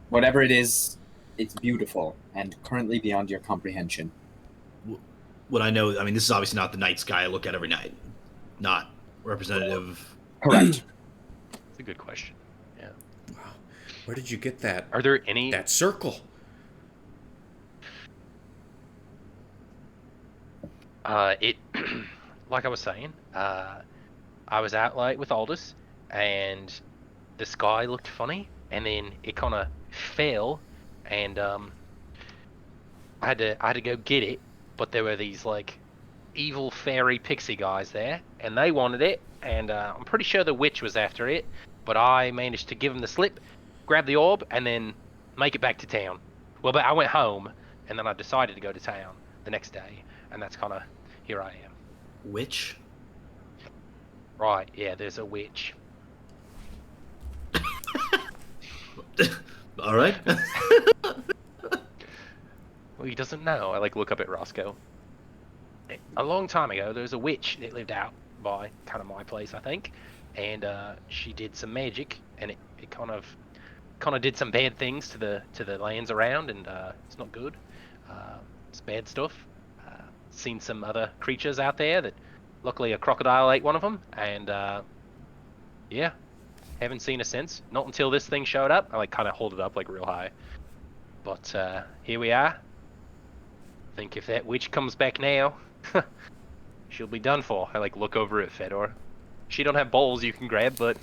Whatever it is, it's beautiful and currently beyond your comprehension. What I know, I mean, this is obviously not the night sky I look at every night. Not representative. Correct. It's a good question. Yeah. Wow, where did you get that? Are there any? That circle? It, like I was saying, I was out late with Aldous, and the sky looked funny, and then it kind of fell, and I had to go get it, but there were these like evil fairy pixie guys there, and they wanted it, and I'm pretty sure the witch was after it, but I managed to give them the slip, grab the orb, and then make it back to town. Well, but I went home, and then I decided to go to town the next day, and that's kind of here I am. Witch? Right, yeah, there's a witch. All right. Well, he doesn't know. I like look up at Roscoe. A long time ago, there was a witch that lived out by kind of my place, I think, and she did some magic, and it kind of did some bad things to the lands around, and it's not good. It's bad stuff. Seen some other creatures out there that, luckily, a crocodile ate one of them, and yeah, haven't seen her since. Not until this thing showed up. I like kind of hold it up like real high, but here we are. Think if that witch comes back now, she'll be done for. I like look over at Fedor. She don't have bowls you can grab, but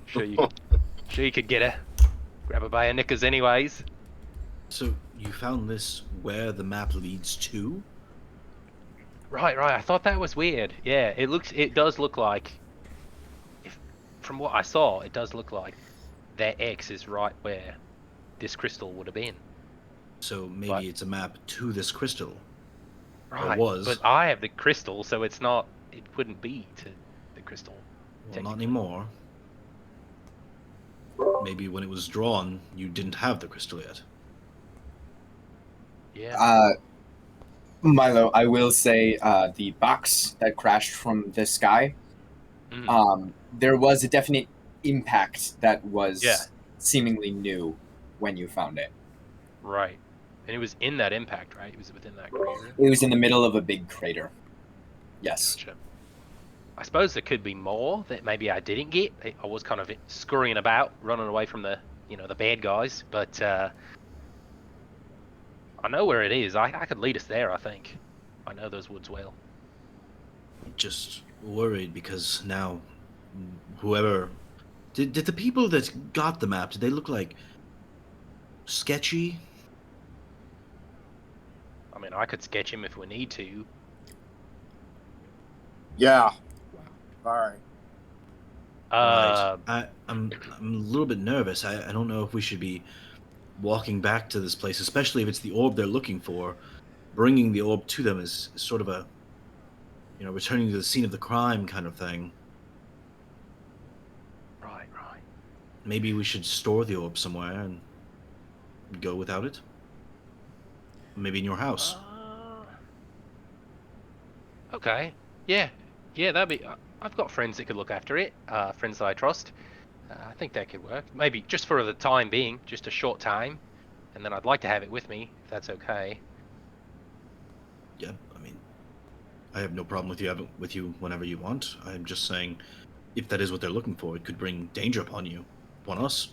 sure you could get her. Grab her by her knickers anyways. So you found this where the map leads to? Right. I thought that was weird. Yeah, it does look like, if from what I saw, it does look like that X is right where this crystal would have been. So maybe But- it's a map to this crystal. Right. was. But I have the crystal, so it's not. It wouldn't be to the crystal. Well, not anymore. Maybe when it was drawn, you didn't have the crystal yet. Yeah. Milo, I will say the box that crashed from the sky, Mm. there was a definite impact that was Yeah. seemingly new when you found it. Right. And it was in that impact, right? It was within that crater. It was in the middle of a big crater. Yes. Gotcha. I suppose there could be more that maybe I didn't get. I was kind of scurrying about, running away from the bad guys. But I know where it is. I could lead us there, I think. I know those woods well. Just worried because now, whoever did the people that got the map, did they look like sketchy? I mean, I could sketch him if we need to. Yeah. All right. Right. I'm a little bit nervous. I don't know if we should be walking back to this place, especially if it's the orb they're looking for. Bringing the orb to them is sort of a, returning to the scene of the crime kind of thing. Right. Maybe we should store the orb somewhere and go without it. Maybe in your house. Okay. Yeah, that'd be. I've got friends that could look after it. Friends that I trust. I think that could work. Maybe just for the time being, just a short time, and then I'd like to have it with me, if that's okay. Yeah, I mean, I have no problem with you whenever you want. I'm just saying, if that is what they're looking for, it could bring danger upon you, upon us.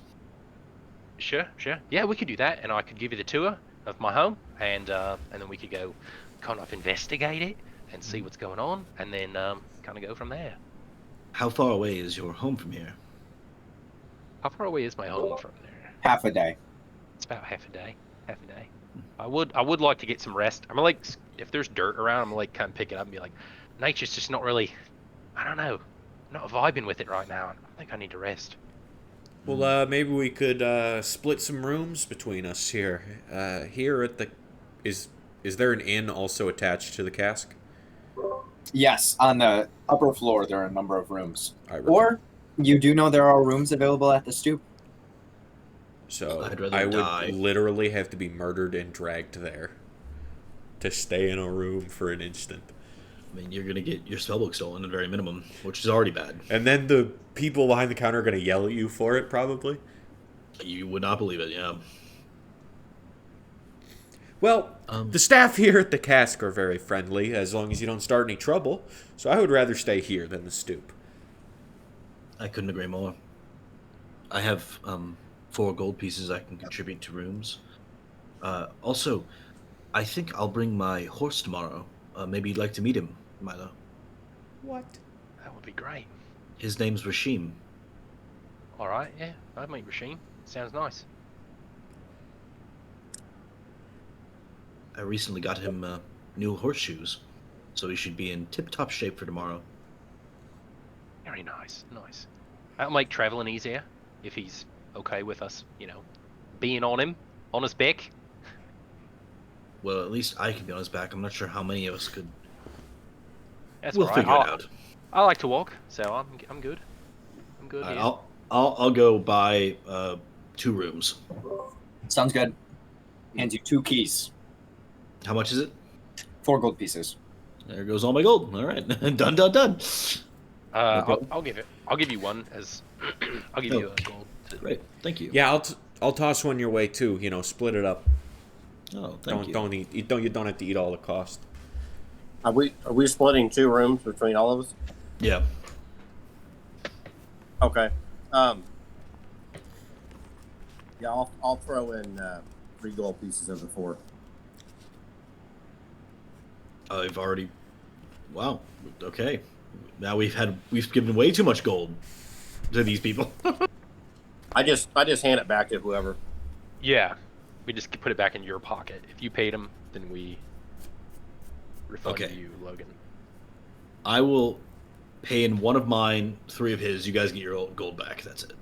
Sure. Yeah, we could do that, and I could give you the tour of my home, and then we could go kind of investigate it and see what's going on, and then kind of go from there. How far away is your home from here? How far away is my home from there? Half a day. It's about half a day. I would like to get some rest. I'm like, if there's dirt around, I'm like kind of pick it up and be like, nature's just not really, I don't know, not vibing with it right now. I think I need to rest. Well, maybe we could split some rooms between us here. Here at the, is there an inn also attached to the cask? Yes, on the upper floor there are a number of rooms. Or You do know there are rooms available at the stoop? so I'd rather I would die. literally have to be murdered and dragged there to stay in a room for an instant. I mean, you're gonna get your spellbook stolen at very minimum, which is already bad. And then the people behind the counter are going to yell at you for it, probably. You would not believe it, yeah. Well, the staff here at the cask are very friendly, as long as you don't start any trouble. So I would rather stay here than the stoop. I couldn't agree more. I have 4 gold pieces I can contribute to rooms. Also, I think I'll bring my horse tomorrow. Maybe you'd like to meet him, Milo. What? That would be great. His name's Rashim. All right, yeah, I'd meet Rashim. Sounds nice. I recently got him new horseshoes, so he should be in tip-top shape for tomorrow. Very nice. That'll make traveling easier if he's okay with us, being on him, on his back. Well, at least I can be on his back. I'm not sure how many of us could. That's We'll all right. figure it out. I like to walk, so I'm good. I'm good. Yeah. I'll go buy 2 rooms. Sounds good. Hands you 2 keys. How much is it? 4 gold pieces. There goes all my gold. All right, done. I'll give you one as I'll give you a gold. Great, thank you. Yeah, I'll toss one your way too. Split it up. Oh, thank you. You don't have to eat all the cost. Are we splitting 2 rooms between all of us? Yeah. Okay. Yeah, I'll throw in 3 gold pieces of the 4. I've already. Wow. Okay. Now we've given way too much gold to these people. I just hand it back to whoever. Yeah, we just put it back in your pocket. If you paid him, then we refund Okay. you, Logan. I will pay in one of mine, 3 of his. You guys get your gold back. That's it.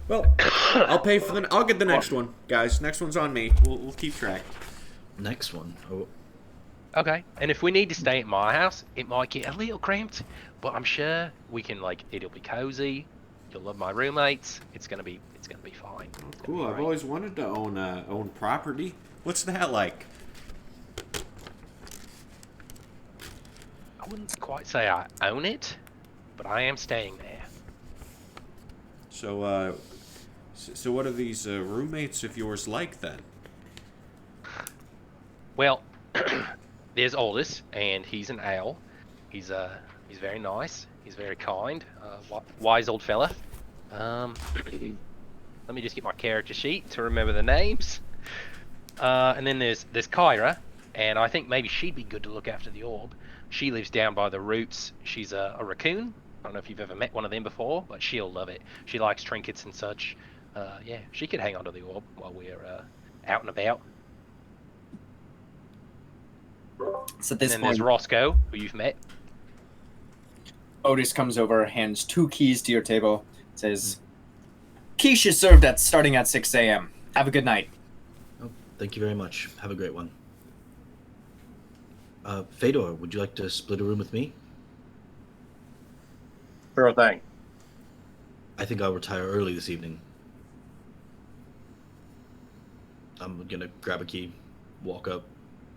Well, I'll pay for the. I'll get the next one, guys. Next one's on me. We'll keep track. Next one. Oh, Okay, and if we need to stay at my house, it might get a little cramped, but I'm sure we can it'll be cozy. You'll love my roommates. It's gonna be fine. It's gonna Cool. be I've great. always wanted to own property. What's that like? I wouldn't quite say I own it, but I am staying there. So what are these roommates of yours like then? Well, there's Aldous, and he's an owl. He's very nice. He's very kind. Wise old fella. Let me just get my character sheet to remember the names. And then there's Kyra, and I think maybe she'd be good to look after the orb. She lives down by the roots. She's a raccoon. I don't know if you've ever met one of them before, but she'll love it. She likes trinkets and such. Yeah, she could hang onto the orb while we're out and about. So at And this then point, there's Roscoe, who you've met. Otis comes over, hands 2 keys to your table, says, "Quiche is served starting at 6 a.m. Have a good night." oh, thank you very much. Have a great one. Fedor, would you like to split a room with me? Sure thing. I think I'll retire early this evening. I'm gonna grab a key, walk up.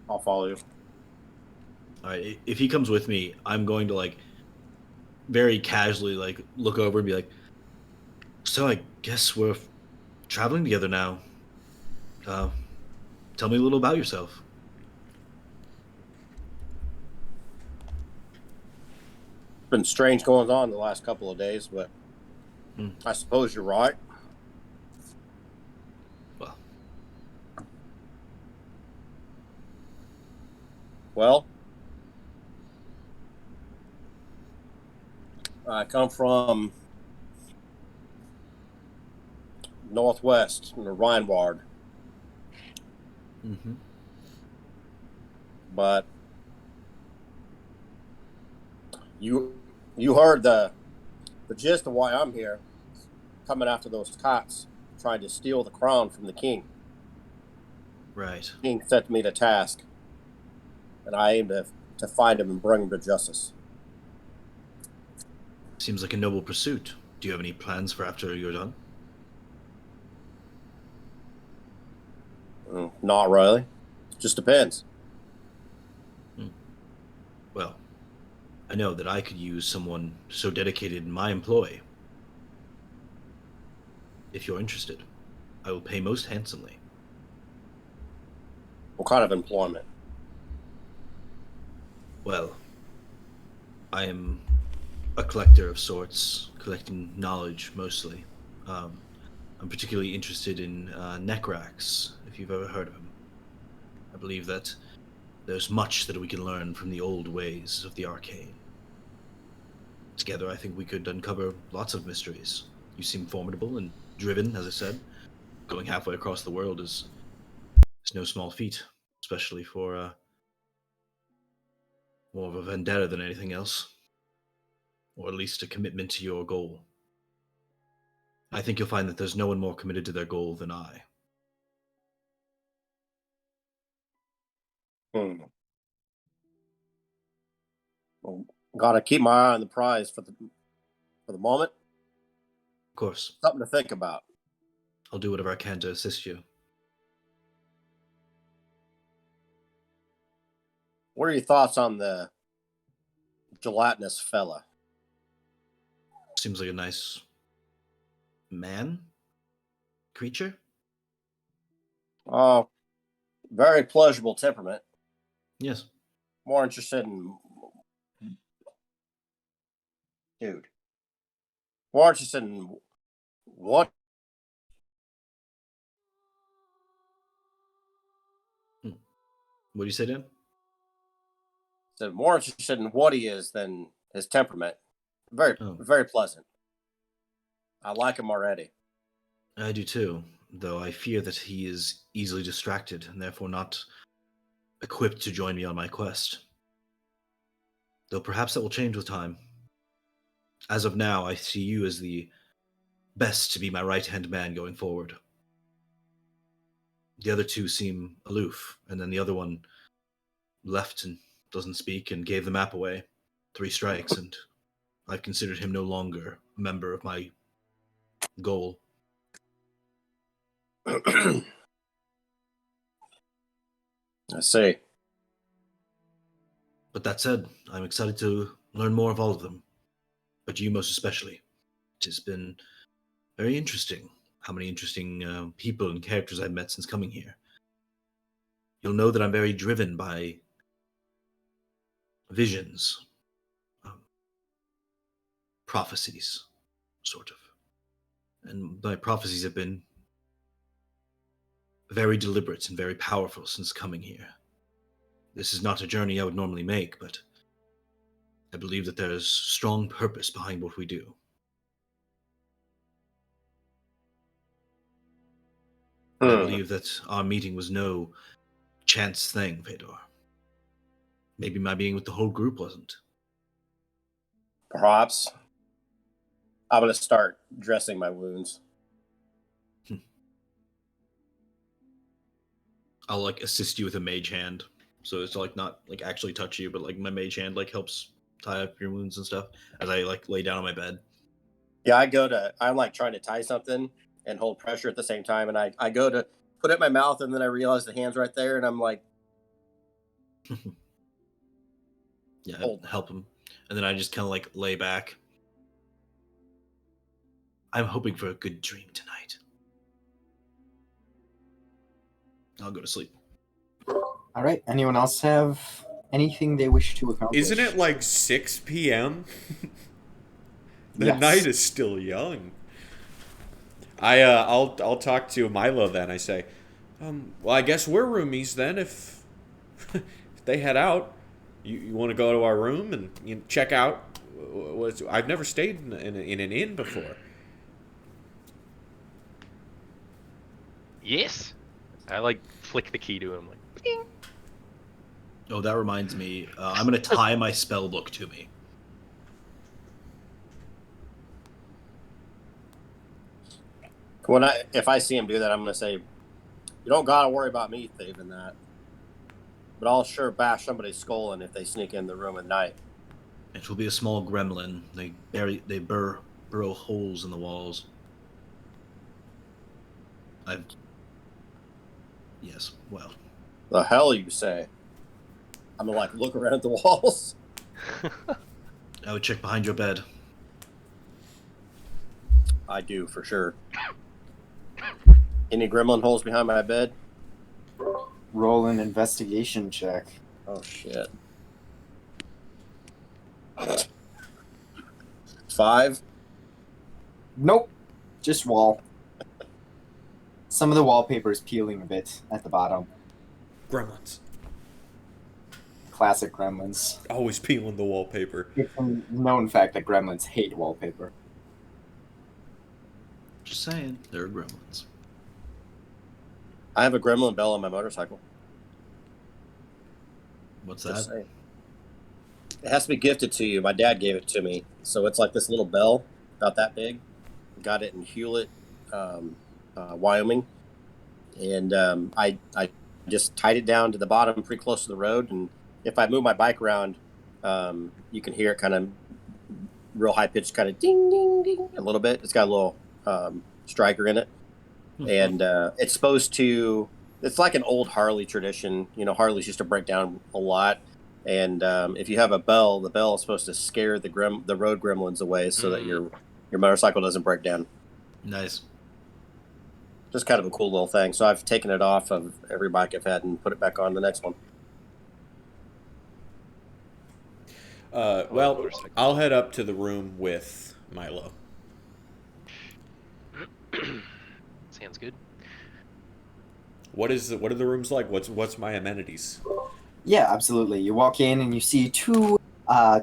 I'll follow you. All right. If he comes with me, I'm going to very casually look over and be like, "So I guess we're traveling together now. Tell me a little about yourself." Been strange goings on the last couple of days, but I suppose you're right. Well, I come from northwest in the Rhineward, mm-hmm. but you heard the gist of why I'm here. Coming after those cots, trying to steal the crown from the king. Right. The king set me to task, and I aim to find him and bring him to justice. Seems like a noble pursuit. Do you have any plans for after you're done? Not really. Just depends. Well, I know that I could use someone so dedicated in my employ. If you're interested, I will pay most handsomely. What kind of employment? Well, I am a collector of sorts, collecting knowledge mostly. I'm particularly interested in Necrax, if you've ever heard of him. I believe that there's much that we can learn from the old ways of the arcane. Together, I think we could uncover lots of mysteries. You seem formidable and driven, as I said. Going halfway across the world is no small feat, especially for more of a vendetta than anything else. Or at least a commitment to your goal. I think you'll find that there's no one more committed to their goal than I. Well, gotta keep my eye on the prize for the moment. Of course, Something to think about. I'll do whatever I can to assist you. What are your thoughts on the gelatinous fella? Seems like a nice man? Creature? Oh, very pleasurable temperament. Yes. More interested in dude. More interested in what What do you say, Dan? So more interested in what he is than his temperament. Very, Oh. very pleasant. I like him already. I do too, though I fear that he is easily distracted and therefore not equipped to join me on my quest. Though perhaps that will change with time. As of now, I see you as the best to be my right-hand man going forward. The other two seem aloof, and then the other one left and doesn't speak and gave the map away. 3 strikes, and I've considered him no longer a member of my goal. I see. But that said, I'm excited to learn more of all of them. But you most especially. It has been very interesting how many interesting people and characters I've met since coming here. You'll know that I'm very driven by visions, prophecies, sort of. And my prophecies have been very deliberate and very powerful since coming here. This is not a journey I would normally make, but I believe that there is strong purpose behind what we do. I believe that our meeting was no chance thing, Fedor. Maybe my being with the whole group wasn't. Perhaps. I'm going to start dressing my wounds. I'll like assist you with a mage hand, so it's like not like actually touch you, but like my mage hand like helps tie up your wounds and stuff as I like lay down on my bed. Yeah, I'm like trying to tie something and hold pressure at the same time, and I go to put it in my mouth, and then I realize the hand's right there, and I'm like, Yeah, Hold. help him, and then I just kind of like lay back. I'm hoping for a good dream tonight. I'll go to sleep. All right. Anyone else have anything they wish to accomplish? Isn't it like 6 p.m.? The Yes. night is still young. I'll talk to Milo then. I say, well, I guess we're roomies then. If they head out, you want to go to our room and check out. I've never stayed in an inn before. Yes. I like flick the key to him, like, ping. Oh, that reminds me. I'm gonna tie my spell book to me. if I see him do that, I'm going to say, you don't got to worry about me thieving that. But I'll sure bash somebody's skull in if they sneak in the room at night. It will be a small gremlin. They burrow holes in the walls. Yes, well. The hell you say? I'm going to like look around at the walls. I would check behind your bed. I do, for sure. Any gremlin holes behind my bed? Roll an investigation check. Oh, shit. 5? Nope. Just wall. Some of the wallpaper is peeling a bit at the bottom. Gremlins. Classic gremlins. Always peeling the wallpaper. It's a known fact that gremlins hate wallpaper. Just saying, they're gremlins. I have a gremlin bell on my motorcycle. What's Just that? saying. It has to be gifted to you. My dad gave it to me. So it's like this little bell, about that big. Got it in Hewlett, Wyoming. And I just tied it down to the bottom pretty close to the road. And if I move my bike around, you can hear it kind of real high-pitched kind of ding, ding, ding a little bit. It's got a little striker in it. And it's supposed to... It's like an old Harley tradition. You know, Harleys used to break down a lot. And if you have a bell, the bell is supposed to scare the road gremlins away so that your motorcycle doesn't break down. Nice. Just kind of a cool little thing. So I've taken it off of every bike I've had and put it back on the next one. Well, I'll head up to the room with Milo. Sounds good. What are the rooms like? What's my amenities? Yeah, absolutely. You walk in and you see two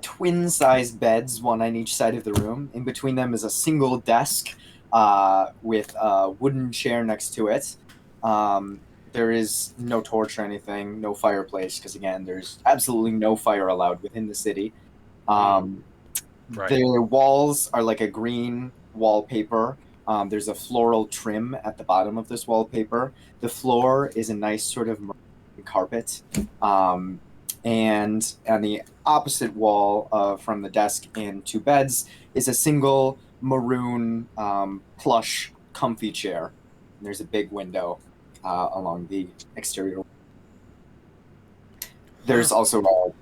twin-sized beds, one on each side of the room. In between them is a single desk with a wooden chair next to it. There is no torch or anything, no fireplace, because again, there's absolutely no fire allowed within the city. Um, Right. The walls are like a green wallpaper. There's a floral trim at the bottom of this wallpaper. The floor is a nice sort of maroon carpet. And on the opposite wall from the desk and two beds is a single maroon plush comfy chair. And there's a big window along the exterior. There's also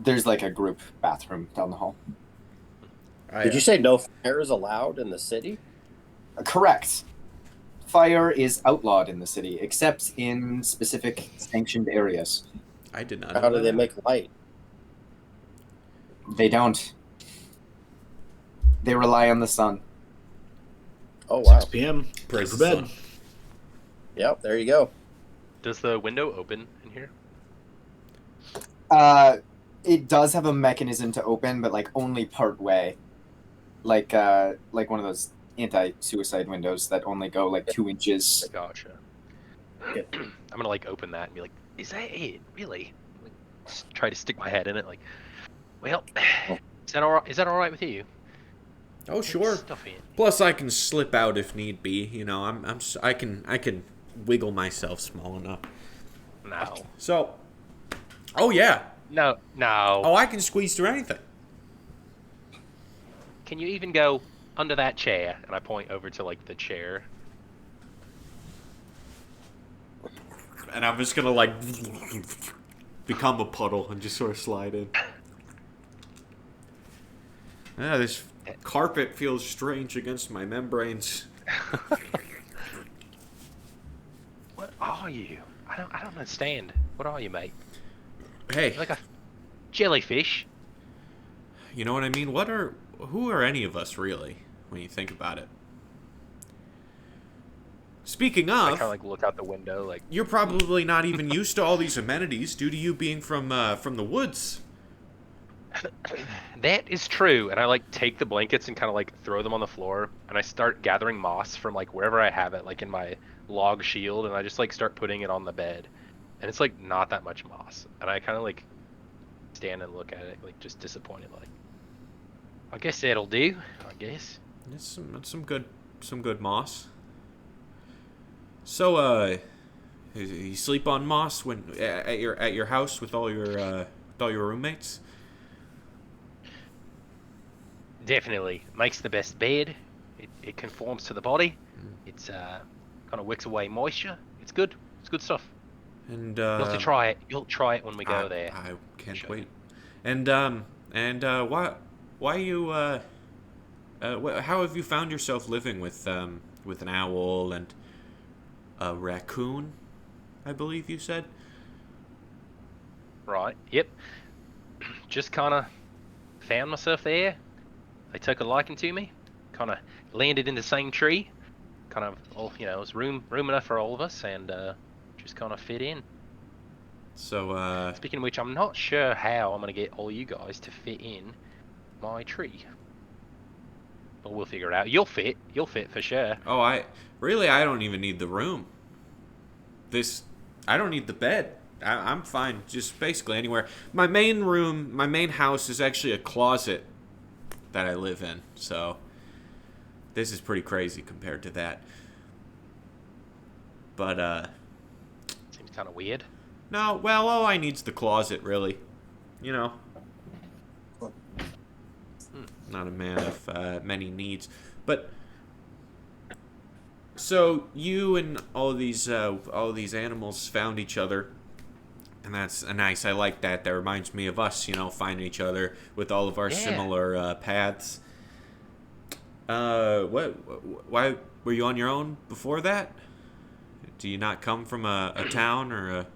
there's like a group bathroom down the hall. Did you say no fire is allowed in the city? Correct. Fire is outlawed in the city, except in specific sanctioned areas. I did not know How do that. they make light? They don't. They rely on the sun. Oh wow. 6 p.m. Praise For the bed. sun. Yep, there you go. Does the window open in here? It does have a mechanism to open, but like only part way. Like one of those anti-suicide windows that only go like 2 inches. Gotcha. Yeah. I'm gonna like open that and be like, "Is that it? Really?" Like, just try to stick my head in it. Like, well, is that all right? Is that all right with you? Oh sure. Stuff in. Plus, I can slip out if need be. You know, I can wiggle myself small enough. No. So, oh yeah. No. No. Oh, I can squeeze through anything. Can you even go under that chair? And I point over to like the chair. And I'm just gonna like become a puddle and just sort of slide in. Yeah, this carpet feels strange against my membranes. What are you? I don't understand. What are you, mate? Hey, You're like a jellyfish. you know what I mean? Who are any of us really, when you think about it? Speaking I kind of, of like look out the window, like you're probably not even used to all these amenities due to you being from the woods. that is true. And I like take the blankets and kind of like throw them on the floor, and I start gathering moss from like wherever I have it, like in my log shield, and I just like start putting it on the bed, and it's like not that much moss, and I kind of like stand and look at it, like just disappointed, like I guess that'll do. I guess. It's some good moss. So, you sleep on moss when at your house with all your roommates? Definitely makes the best bed. It conforms to the body. It's kind of wicks away moisture. It's good. It's good stuff. And You'll have to try it. You'll try it when we go there. I can't Sure. wait. And why you how have you found yourself living with an owl and a raccoon? I believe you said. Right. Yep. Just kind of found myself there. They took a liking to me. Kind of landed in the same tree. Kind of, all it was room enough for all of us, and just kind of fit in. So Speaking of which, I'm not sure how I'm gonna get all you guys to fit in my tree. But we'll figure it out. You'll fit for sure. oh, I don't even need the room. I don't need the bed. I'm fine, just basically anywhere. My main house is actually a closet that I live in, so this is pretty crazy compared to that. But Seems kind of weird. no, well, all I need's the closet, really. You know, not a man of many needs, but. So you and all these animals found each other, and that's nice. I like that. That reminds me of us, finding each other with all of our Yeah. similar paths. Why were you on your own before that? Do you not come from a town or a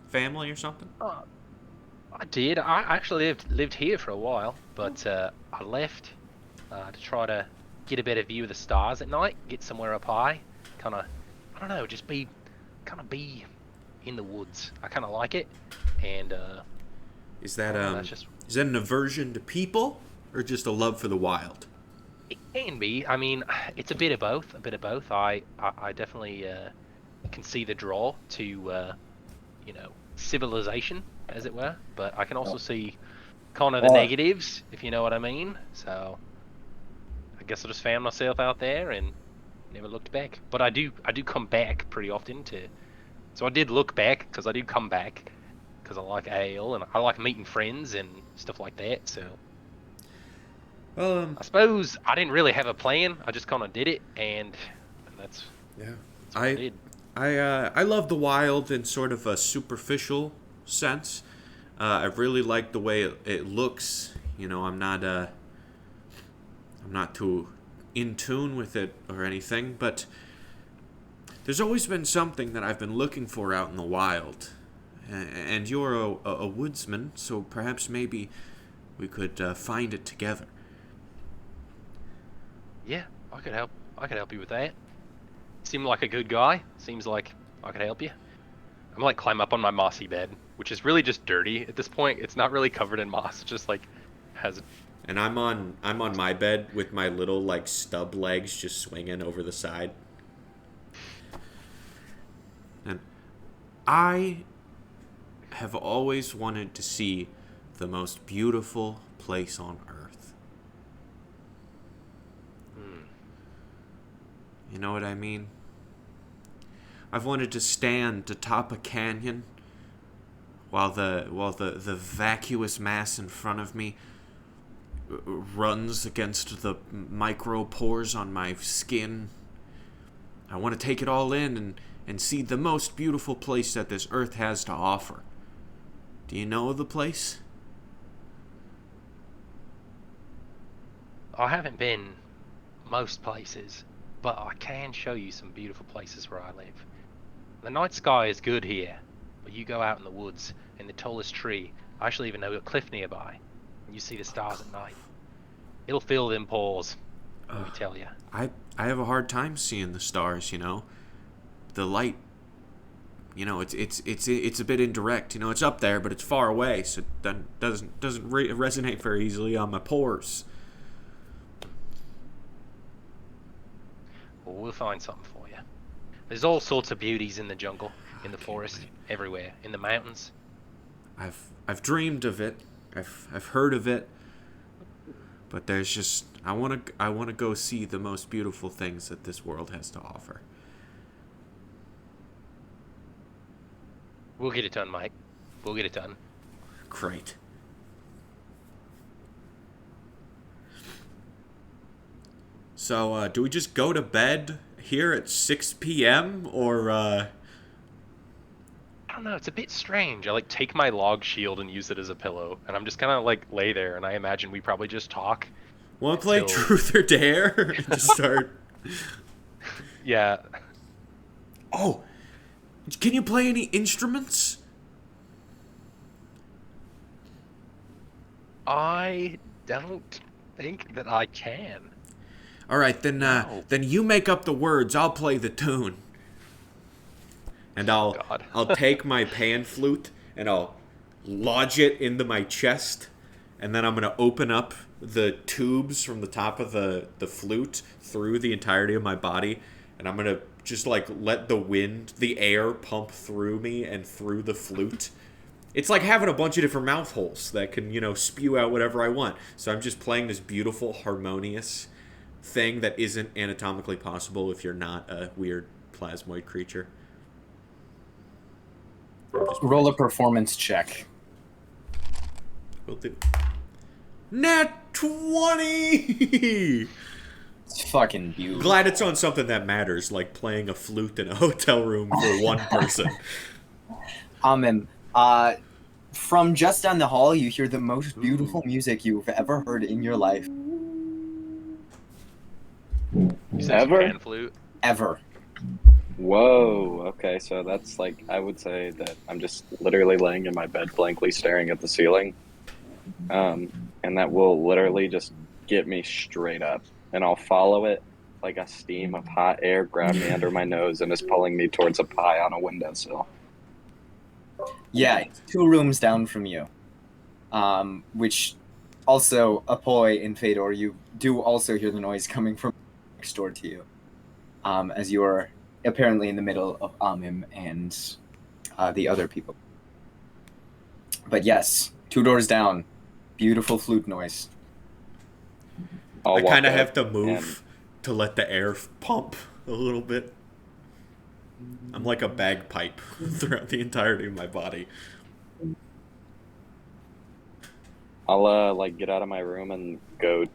family or something? I did. I actually lived here for a while, but I left to try to get a better view of the stars at night, get somewhere up high, kind of, I don't know, just be in the woods. I kind of like it. And Is that that's just is that an aversion to people or just a love for the wild? it can be. I mean, it's a bit of both. A bit of both. I definitely can see the draw to civilization, as it were. But I can also see kind of the Or- negatives, if you know what I mean. So I guess I just found myself out there and never looked back. But I do come back pretty often to. So I did look back because I do come back because I like ale and I like meeting friends and stuff like that. So Well, I suppose I didn't really have a plan. I just kind of did it, and that's yeah. what I did. I love the wild in sort of a superficial sense. I really like the way it looks. You know, I'm not too in tune with it or anything, but there's always been something that I've been looking for out in the wild. And you're a woodsman, so perhaps maybe we could find it together. Yeah, I could help. I could help you with that. Seem like a good guy. Seems like I could help you. I'm like climb up on my mossy bed, which is really just dirty at this point. It's not really covered in moss. It just like has. And I'm on my bed with my little like stub legs just swinging over the side. And I have always wanted to see the most beautiful place on earth. You know what I mean? I've wanted to stand atop a canyon while the vacuous mass in front of me runs against the micro pores on my skin. I want to take it all in and see the most beautiful place that this earth has to offer. Do you know of the place? I haven't been most places, but I can show you some beautiful places where I live. The night sky is good here, but you go out in the woods, in the tallest tree. I actually even know a cliff nearby, and you see the stars at night. It'll fill them pores, let me tell you. I have a hard time seeing the stars, you know. The light, you know, it's a bit indirect, you know. It's up there, but it's far away, so it doesn't resonate very easily on my pores. Well, we'll find something for you. There's all sorts of beauties in the jungle, in the forest, everywhere, in the mountains. I've dreamed of it. I've heard of it. But there's just I want to go see the most beautiful things that this world has to offer. We'll get it done, Mike. We'll get it done. Great. So, do we just go to bed here at 6 p.m. or I don't know, it's a bit strange. I like take my log shield and use it as a pillow, and I'm just kind of like lay there, and I imagine we probably just talk. want to play until- Truth or Dare? Just start. Yeah. Oh, can you play any instruments? I don't think that I can. All right, then. No. Then you make up the words. I'll play the tune. And I'll take my pan flute and I'll lodge it into my chest, and then I'm gonna open up the tubes from the top of the flute through the entirety of my body, and I'm gonna just like let the air pump through me and through the flute. It's like having a bunch of different mouth holes that can, you know, spew out whatever I want. So I'm just playing this beautiful, harmonious thing that isn't anatomically possible if you're not a weird plasmoid creature. Roll a performance check. Will do. Nat 20! It's fucking beautiful. Glad it's on something that matters, like playing a flute in a hotel room for one person. Amen. From just down the hall, you hear the most beautiful music you've ever heard in your life. You said Ever? pan flute. Ever. Whoa. Okay, so that's like, I would say that I'm just literally laying in my bed blankly staring at the ceiling. And that will literally just get me straight up. And I'll follow it like a steam of hot air grabbed me under my nose and is pulling me towards a pie on a windowsill. Yeah, it's 2 rooms down from you. Which also, Apoy and Fedor, you do also hear the noise coming from next door to you. As you are apparently in the middle of Amim and the other people. But yes, 2 doors down. Beautiful flute noise. I walk kind of up have to move to let the air pump a little bit. I'm like a bagpipe throughout the entirety of my body. I'll like get out of my room and go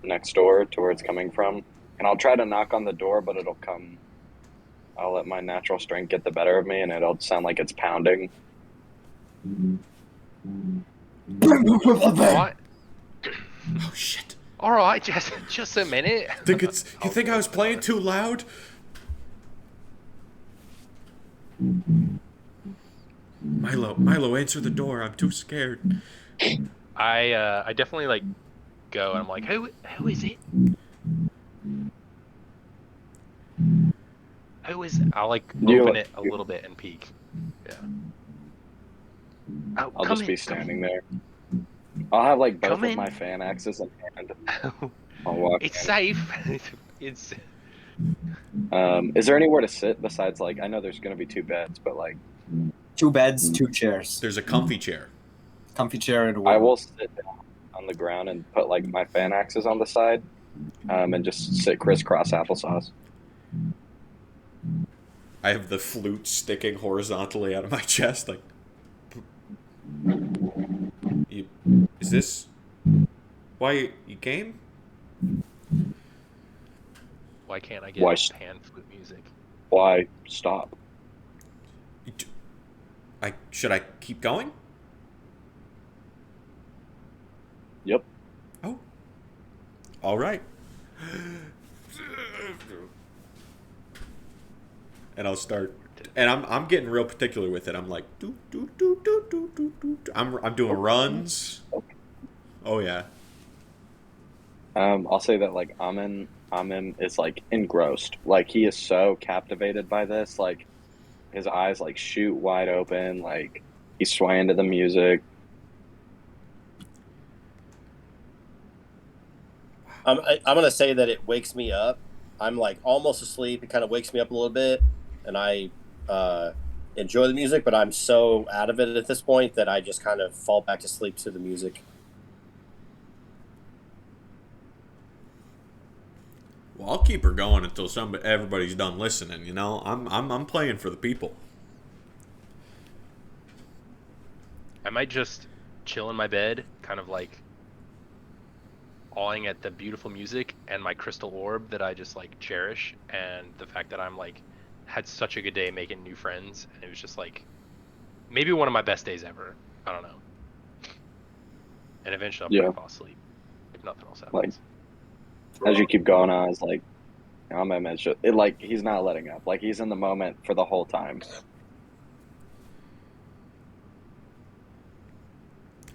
next door to where it's coming from, and I'll try to knock on the door, but it'll come. I'll let my natural strength get the better of me, and it'll sound like it's pounding. What? Oh shit! All right, just a minute. You think I was playing too loud? Milo, answer the door. I'm too scared. I definitely like go and I'm like, who is it? Who is it? I'll like open it a little bit and peek. Yeah. Oh, I'll come just in, be standing there. I'll have like both Come of in. my fan axes in hand. in. I'll walk It's in. safe. It's. Is there anywhere to sit besides like I know there's gonna be 2 beds, but like 2 beds, 2 chairs. There's a comfy chair. Comfy chair and a I wood. will sit down on the ground and put like my fan axes on the side, and just sit crisscross applesauce. I have the flute sticking horizontally out of my chest. Like, is this why you came? Why can't I get pan flute music? Why stop? Should I keep going? Yep. Oh. All right. And I'll start, and I'm getting real particular with it. I'm like, do do do do do do do. I'm doing runs. Oh yeah. I'll say that like Amin is like engrossed. Like he is so captivated by this. Like his eyes like shoot wide open. Like he's swaying to the music. I'm gonna say that it wakes me up. I'm like almost asleep. It kind of wakes me up a little bit, and I enjoy the music. But I'm so out of it at this point that I just kind of fall back to sleep to the music. Well, I'll keep her going until everybody's done listening. You know, I'm playing for the people. I might just chill in my bed, kind of like awing at the beautiful music and my crystal orb that I just like cherish, and the fact that I'm like had such a good day making new friends, and it was just like maybe one of my best days ever. I don't know. And eventually I'm gonna fall asleep if nothing else happens. As you keep going on, it's like like he's not letting up. Like he's in the moment for the whole time.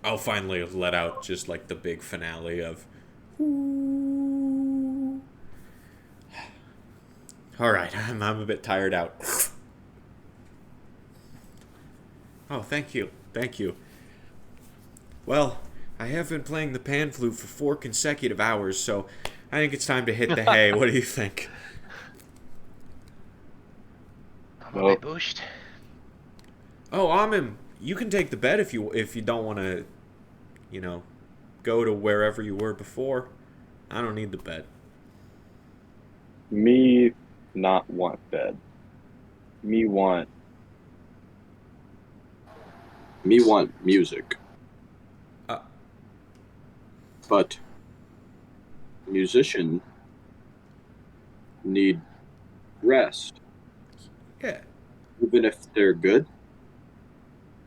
I'll finally let out just like the big finale of. All right, I'm a bit tired out. Oh, thank you. Well, I have been playing the pan flute for 4 consecutive hours, so I think it's time to hit the hay. What do you think? I'm a bit bushed. Oh, Amim, you can take the bed if you don't want to, go to wherever you were before. I don't need the bed. Me not want bed. Me want music. But musician need rest. Yeah. Even if they're good.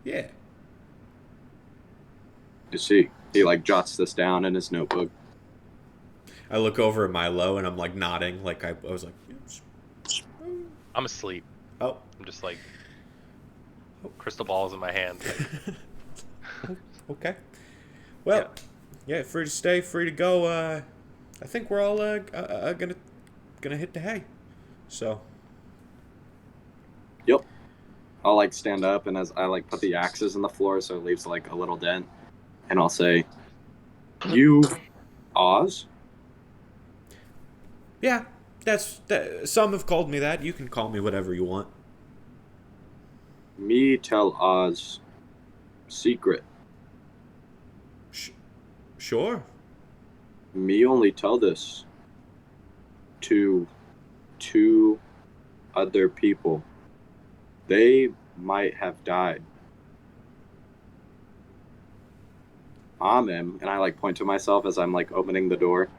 Yeah. You see, he like jots this down in his notebook. I look over at Milo and I'm like nodding, like I was like. I'm asleep. Oh. I'm just like crystal balls in my hand. Okay. Well, yeah, free to stay, free to go. I think we're all gonna hit the hay. So. Yep. I'll like stand up, and as I like put the axes in the floor, so it leaves like a little dent, and I'll say, "You, Oz." Yeah, some have called me that. You can call me whatever you want. Me tell Oz secret. Sure. Me only tell this to two other people. They might have died. Amim, and I like point to myself as I'm like opening the door.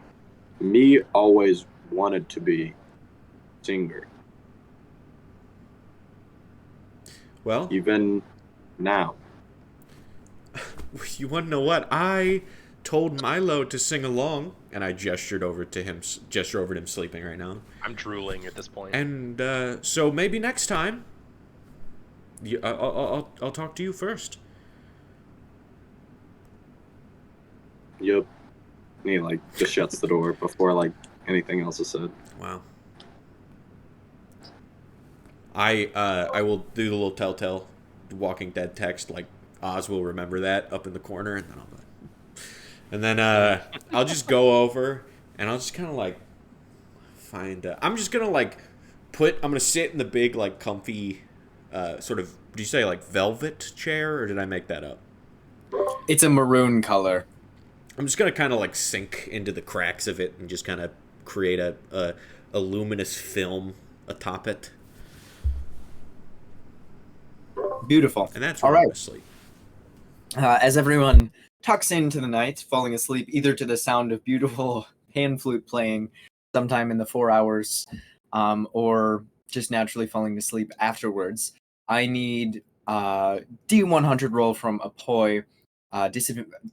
Me always wanted to be singer. Well, Even now. you want to know what? I told Milo to sing along, and I gestured over to him sleeping right now. I'm drooling at this point. And so maybe next time, I'll talk to you first. Yep. And he like just shuts the door before like anything else is said. Wow. I will do the little telltale Walking Dead text, like Oz will remember that up in the corner, and then I'll just go over and I'll just kind of like find. I'm just gonna like I'm gonna sit in the big like comfy sort of. Do you say like velvet chair, or did I make that up? It's a maroon color. I'm just gonna kind of like sink into the cracks of it and just kind of create a luminous film atop it. Beautiful. And that's all where I'm right. gonna sleep. As everyone tucks into the night, falling asleep either to the sound of beautiful pan flute playing sometime in the 4 hours, or just naturally falling to sleep afterwards, I need D100 roll from Apoy,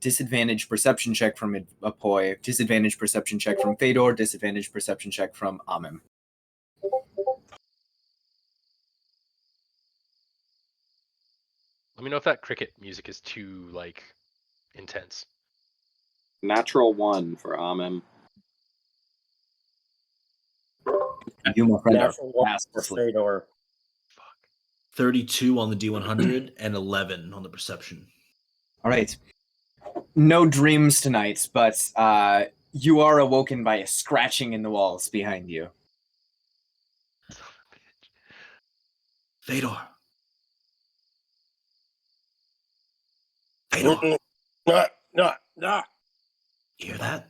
disadvantage perception check from Apoy, disadvantage perception check from Fedor, disadvantage perception check from Amim. Let me know if that cricket music is too like intense. Natural 1 for Amim. You, my friend, are Natural one fast for asleep. Fedor. Fuck. 32 on the D100 and 11 on the perception. All right. No dreams tonight, but you are awoken by a scratching in the walls behind you. Fedor. Fedor. No. You hear that?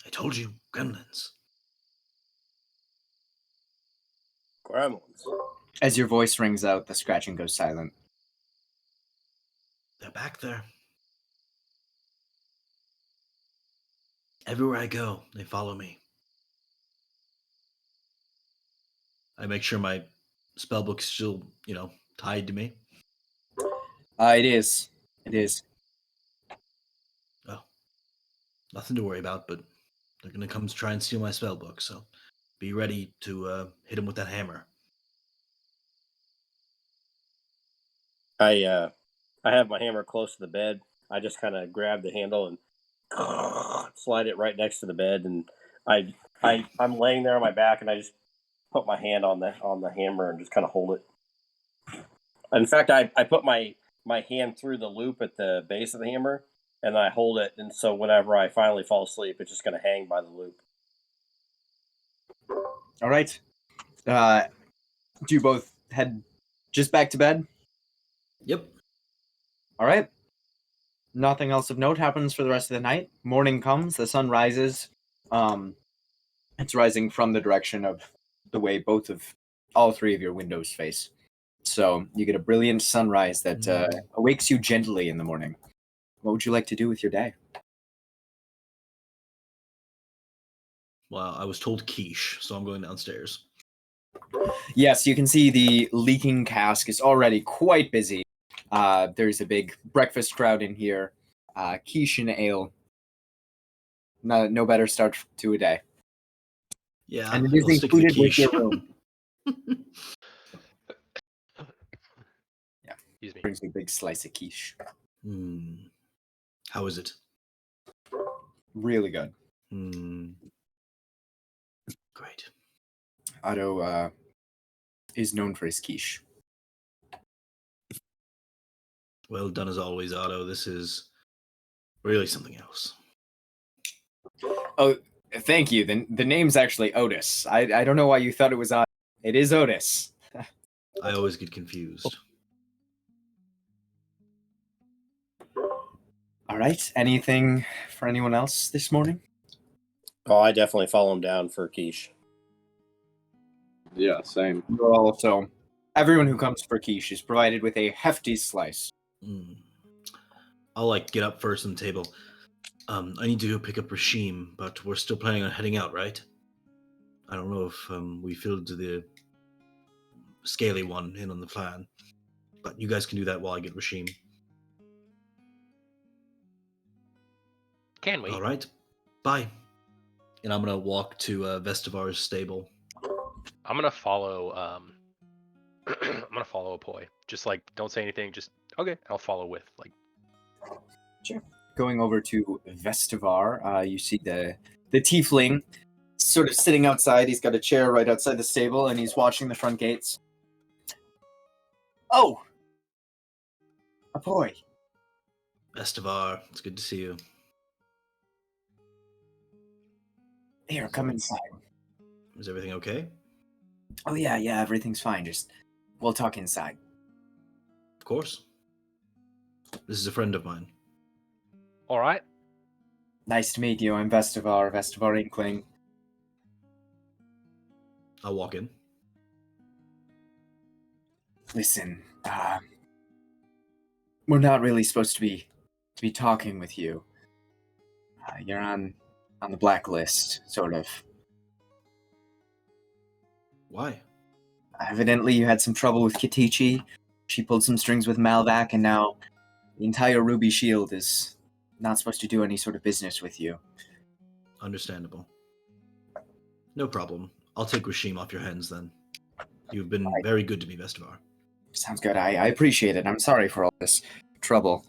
I told you, gremlins. Gremlins. As your voice rings out, the scratching goes silent. They're back there. Everywhere I go, they follow me. I make sure my spellbook's still, tied to me. It is. It is. Oh, nothing to worry about, but they're going to come to try and steal my spellbook, so be ready to hit them with that hammer. I have my hammer close to the bed. I just kind of grab the handle and slide it right next to the bed, and I'm laying there on my back, and I just put my hand on the hammer and just kind of hold it. In fact, I put my hand through the loop at the base of the hammer, and I hold it, and so whenever I finally fall asleep, it's just going to hang by the loop. All right. Do you both head just back to bed? Yep. All right. Nothing else of note happens for the rest of the night. Morning comes, the sun rises. It's rising from the direction of the way all three of your windows face. So you get a brilliant sunrise that awakes you gently in the morning. What would you like to do with your day? Well, I was told quiche, so I'm going downstairs. Yes, you can see the leaking cask is already quite busy. There's a big breakfast crowd in here. Quiche and ale. No better start to a day. Yeah, And it is I'll stick to the included with quiche. your room. Yeah. Excuse me. Brings you a big slice of quiche. How is it? Really good. Great. Otto is known for his quiche. Well done as always, Otto. This is really something else. Oh, thank you. The name's actually Otis. I don't know why you thought it was Otto. It is Otis. I always get confused. All right. Anything for anyone else this morning? Oh, I definitely follow him down for quiche. Yeah, same. Well, so everyone who comes for quiche is provided with a hefty slice. Mm. I'll get up first on the table. I need to go pick up Rashim, but we're still planning on heading out, right? I don't know if we filled the scaly one in on the plan, but you guys can do that while I get Rashim. Can we? All right, bye. And I'm gonna walk to Vestivar's stable. I'm gonna follow. I'm gonna follow Apoy. Just don't say anything. Just okay. I'll follow with Sure. Going over to Vestivar, you see the tiefling sort of sitting outside. He's got a chair right outside the stable, and he's watching the front gates. Oh, Apoy. Vestivar, it's good to see you. Here, come inside. Is everything okay? Oh yeah, everything's fine. Just we'll talk inside. Of course. This is a friend of mine. All right. Nice to meet you. I'm Vestivar Inkling. I'll walk in. Listen, we're not really supposed to be talking with you. You're on the blacklist, sort of. Why? Evidently, you had some trouble with Katichi. She pulled some strings with Malvac, and now the entire Ruby Shield is not supposed to do any sort of business with you. Understandable. No problem. I'll take Rashim off your hands then. You've been very good to me, Vestivar. Sounds good. I appreciate it. I'm sorry for all this trouble.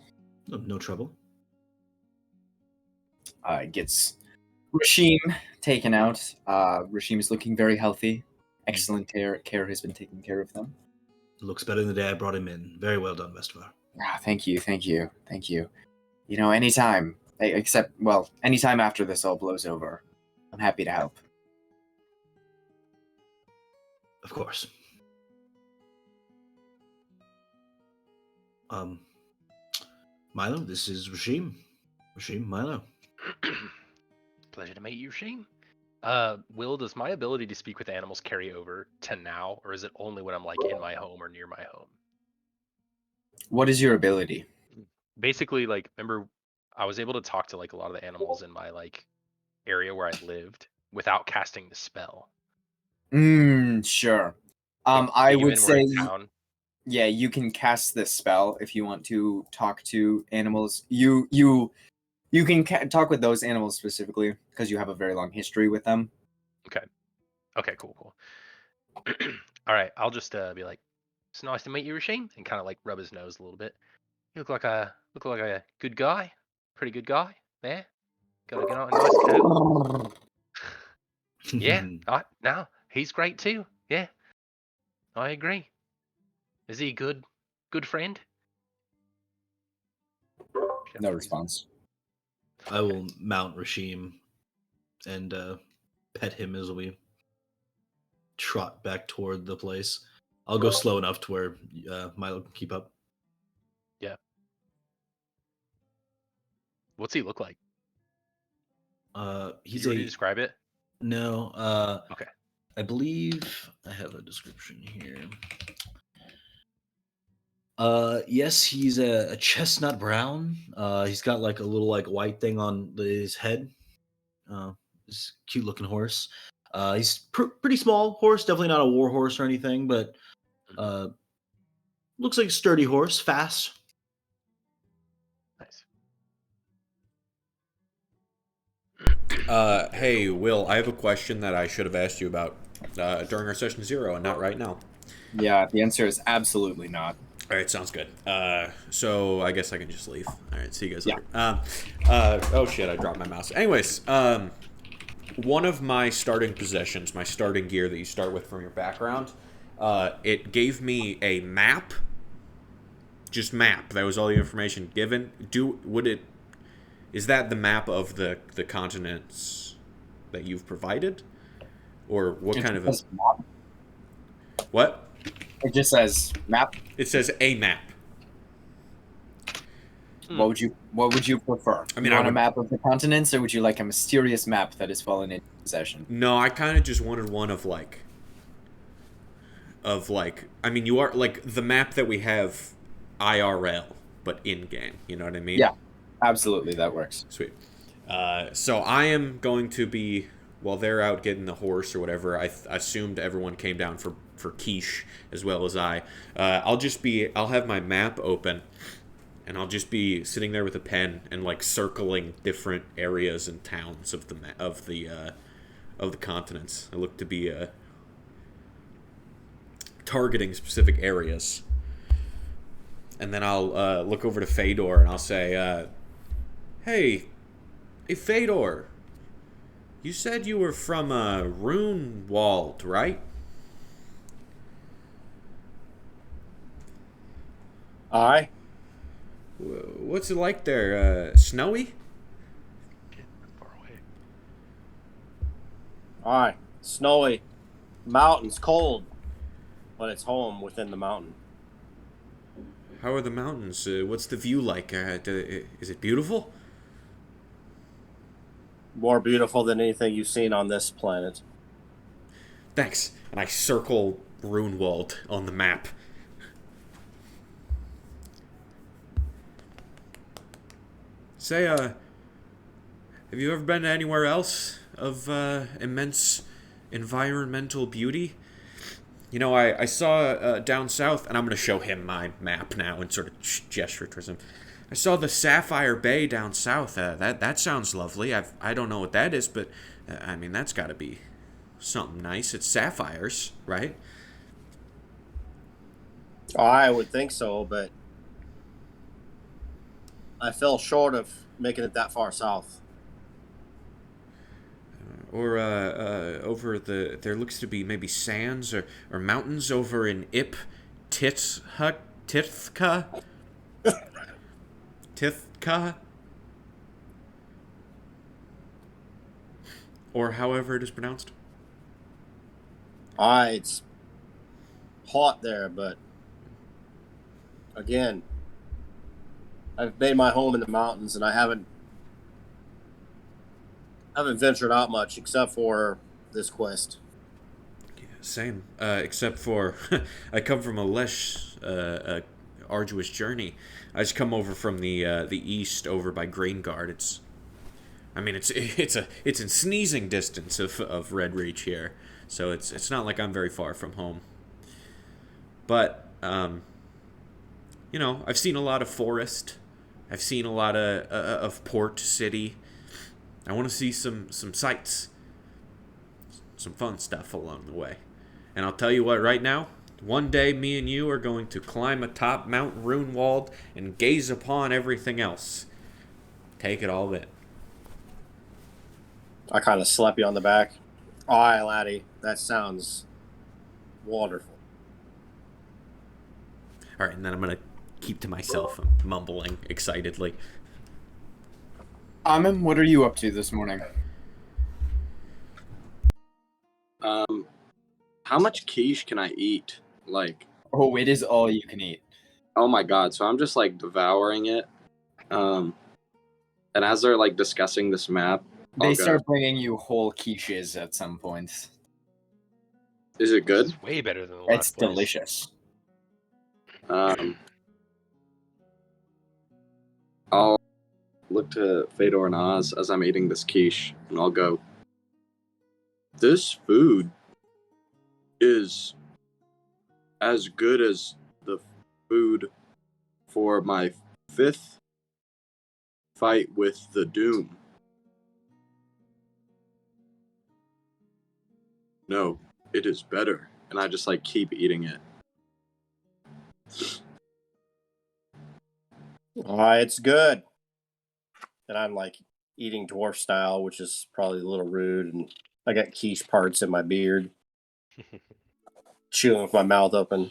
No trouble. Gets Rashim taken out. Rashim is looking very healthy. Excellent care has been taken care of them. Looks better than the day I brought him in. Very well done, Vestivar. Thank you. You know, anytime, anytime after this all blows over, I'm happy to help. Of course. Milo, this is Rashim. Rashim, Milo. Pleasure to meet you, Shane. Will, does my ability to speak with animals carry over to now, or is it only when I'm in my home or near my home? What is your ability? Basically, remember, I was able to talk to a lot of the animals in my area where I lived without casting the spell. Sure. I would say, yeah, you can cast this spell if you want to talk to animals. You can talk with those animals specifically because you have a very long history with them. Okay, cool. All right, I'll just be like, "It's nice to meet you, Rashim," and kind of rub his nose a little bit. You look like a good guy, pretty good guy. There, got a nice coat. Yeah, no, he's great too. Yeah, I agree. Is he a good friend? No response. I will mount Rashim and pet him as we trot back toward the place. I'll go slow enough to where Milo can keep up. Yeah. What's he look like? He's Can you describe it? No. Okay. I believe I have a description here. Yes, he's a chestnut brown. He's got a little white thing on his head. This cute looking horse. He's pretty small horse, definitely not a war horse or anything, but looks like a sturdy horse, fast. Nice. Hey, Will, I have a question that I should have asked you about during our session 0 and not right now. Yeah, the answer is absolutely not. All right, sounds good. So I guess I can just leave. All right, see you guys later. Oh shit, I dropped my mouse. Anyways, one of my starting possessions, my starting gear that you start with from your background, it gave me a map just map. That was all the information given. Is that the map of the continents that you've provided, or what kind of a map. what? It just says map. It says a map. What would you prefer? I mean, you I want a would- map of the continents, or would you like a mysterious map that has fallen into possession? No, I kind of just wanted one of like. I mean, you are like the map that we have IRL, but in game. You know what I mean? Yeah, absolutely, that works. Sweet. So I am going to be, while they're out getting the horse or whatever, I assumed everyone came down for quiche as well as I. I'll have my map open, and I'll just be sitting there with a pen and like circling different areas and towns of the continents. I look to be targeting specific areas. And then I'll look over to Fedor and I'll say, hey, Fedor, you said you were from Runewald, right? Aye. What's it like there? Snowy? Getting far away. Aye. Snowy. Mountains cold, but it's home within the mountain. How are the mountains? What's the view like? Is it beautiful? More beautiful than anything you've seen on this planet. Thanks. And I circle Runewald on the map. Say, have you ever been anywhere else of immense environmental beauty? You know, I saw down south, and I'm going to show him my map now and sort of gesture towards him. I saw the Sapphire Bay down south. That sounds lovely. I don't know what that is, but I mean, that's got to be something nice. It's sapphires, right? I would think so, but I fell short of making it that far south. Or over there looks to be maybe sands or mountains over in Tithka? Tithka? Or however it is pronounced. It's hot there, but again, I've made my home in the mountains, and I haven't ventured out much except for this quest. Yeah, same. Except for I come from a less arduous journey. I just come over from the east, over by Grainguard. It's in sneezing distance of Red Reach here, so it's not like I'm very far from home. But you know, I've seen a lot of forest. I've seen a lot of port city. I want to see some sights, some fun stuff along the way. And I'll tell you what, right now, one day me and you are going to climb atop Mount Runewald and gaze upon everything else. Take it all in. I kind of slap you on the back. Aye, laddie, that sounds wonderful. All right, and then I'm going to keep to myself, mumbling excitedly. Amin, what are you up to this morning? How much quiche can I eat? Like, Oh, it is all you can eat. oh my god! So I'm just like devouring it. And as they're like discussing this map, They I'll go, start bringing you whole quiches at some point. is it good? It's way better than the It's last place. delicious. I'll look to Fedor and Oz as I'm eating this quiche, and I'll go, this food is as good as the food for my 5th fight with the Doom. No, it is better. And I just like keep eating it. It's good. And I'm like eating dwarf style, which is probably a little rude. And I got quiche parts in my beard, chewing with my mouth open.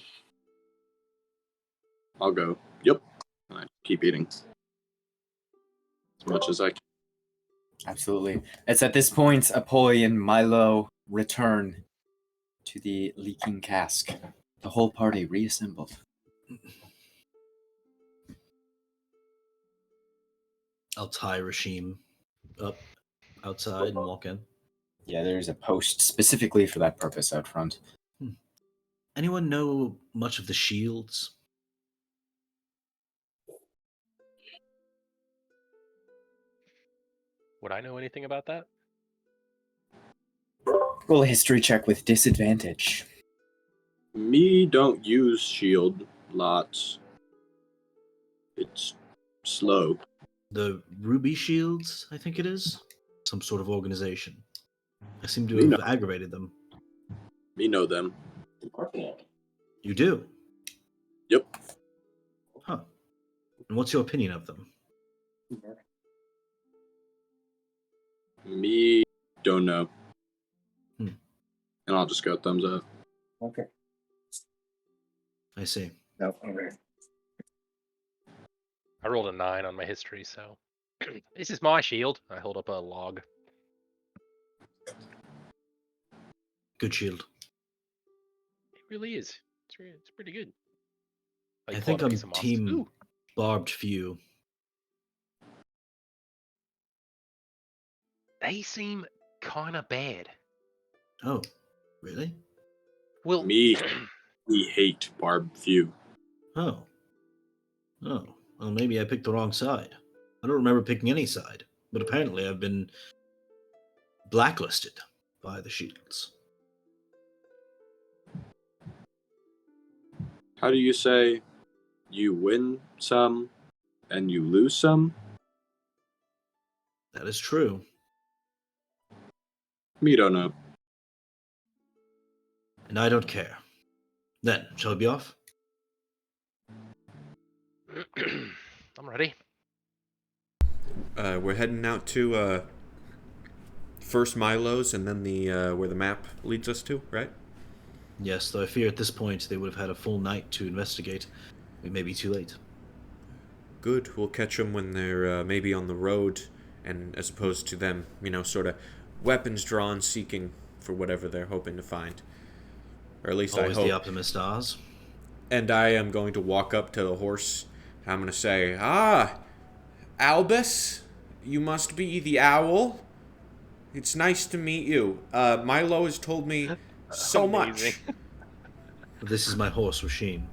I'll go, Yep. And I keep eating as much as I can. Absolutely. It's at this point Apoy and Milo return to the leaking cask. The whole party reassembled. I'll tie Rashim up outside and walk in. Yeah, there's a post specifically for that purpose out front. Anyone know much of the shields? Would I know anything about that? Roll a history check with disadvantage. Me don't use shield lots. It's slow. The Ruby Shields, I think it is? Some sort of organization. I seem to We have know. aggravated them. Me know them. You do? Yep. Huh. And what's your opinion of them? Me don't know. Hmm. And I'll just go thumbs up. Okay. I see. No. Okay. I rolled a 9 on my history, so this is my shield. I hold up a log. Good shield. It really is. It's pretty good. I pull think out a I'm piece of moss. team Ooh, Barbed Few. they seem kind of bad. Oh, really? Well, Me, we hate barbecue. Oh. Oh. Well, maybe I picked the wrong side. I don't remember picking any side, but apparently I've been blacklisted by the shields. How do you say you win some and you lose some? That is true. Me don't know. And I don't care. Then, shall we be off? I'm ready. We're heading out to first Milo's and then the where the map leads us to, right? Yes, though I fear at this point they would have had a full night to investigate. We may be too late. Good. We'll catch them when they're maybe on the road, and as opposed to them, sort of weapons drawn, seeking for whatever they're hoping to find. Or at least Always I hope. the optimist, Oz. And I am going to walk up to the horse. I'm going to say, Albus, you must be the owl. It's nice to meet you. Milo has told me so Amazing. much. This is my horse, Rashim.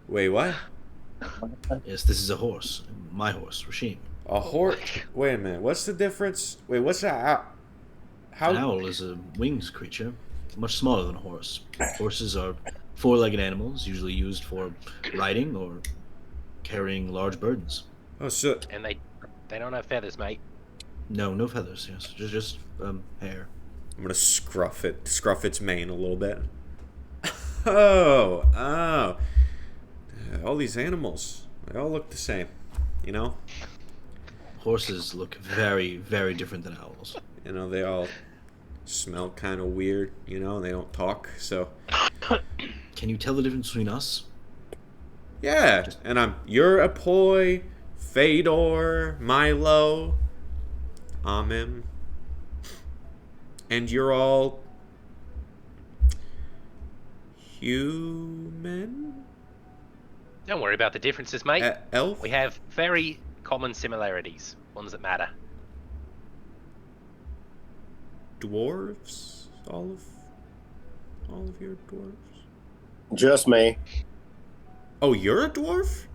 Wait, what? Yes, this is a horse. My horse, Rashim. A horse? Wait a minute. What's the difference? Wait, what's that? An owl is a winged creature, much smaller than a horse. Horses are four-legged animals, usually used for riding or carrying large burdens. Oh, so And they don't have feathers, mate. No feathers. Yes, just hair. I'm gonna scruff its mane a little bit. Oh. All these animals, they all look the same, Horses look very, very different than owls. They all smell kind of weird, they don't talk, so. Can you tell the difference between us? Yeah, and you're Apoy, Fedor, Milo, Amim, and you're all human? Don't worry about the differences, mate. Elf? We have very common similarities, ones that matter. Dwarves? All of your dwarves? Just me. Oh, you're a dwarf?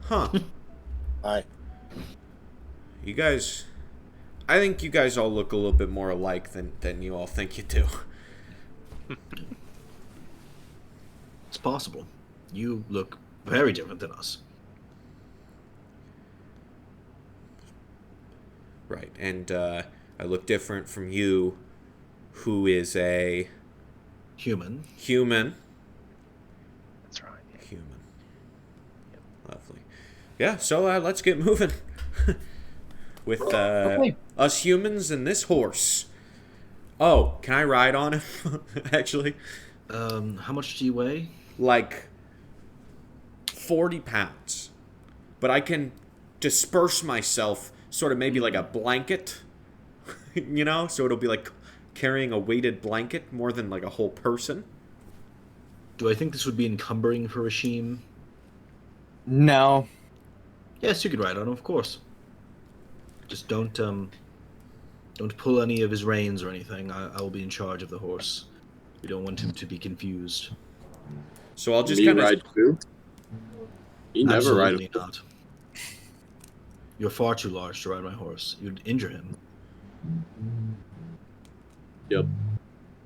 Huh. Hi. You guys... I think you guys all look a little bit more alike than you all think you do. It's possible. You look very different than us. Right, and I look different from you, who is a... Human. Human. That's right. Yeah. Human. Lovely. Yeah, so let's get moving. With Okay. us humans and this horse. Oh, can I ride on him, actually? How much do you weigh? Like 40 pounds. But I can disperse myself sort of maybe like a blanket, you know? So it'll be like carrying a weighted blanket more than like a whole person. Do I think this would be encumbering for Rashim? No. Yes, you could ride on him, of course. Just don't pull any of his reins or anything. I will be in charge of the horse. We don't want him to be confused. So I'll just Me kind of... ride too? You never ride. Absolutely not. You're far too large to ride my horse. You'd injure him. Yep.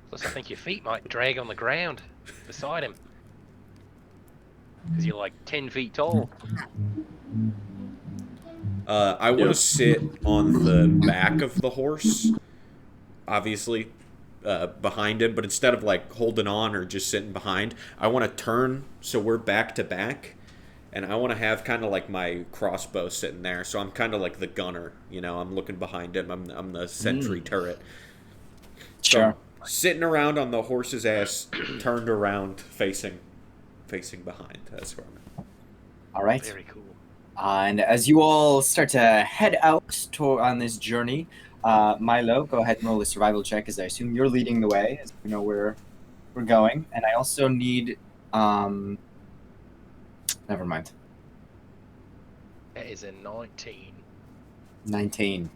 Plus, I think your feet might drag on the ground beside him. Because you're like 10 feet tall. I want to Yep. sit on the back of the horse, obviously, behind him. But instead of like holding on or just sitting behind, I want to turn so we're back to back, and I want to have kind of like my crossbow sitting there. So I'm kind of like the gunner, you know. I'm looking behind him. I'm the sentry turret. Sure. So, sitting around on the horse's ass, turned around, facing behind. That's where I'm at. All right. Very cool. And as you all start to head out on this journey, Milo, go ahead and roll a survival check, as I assume you're leading the way, as you know where we're going. And I also need, never mind, That is a 19. 19.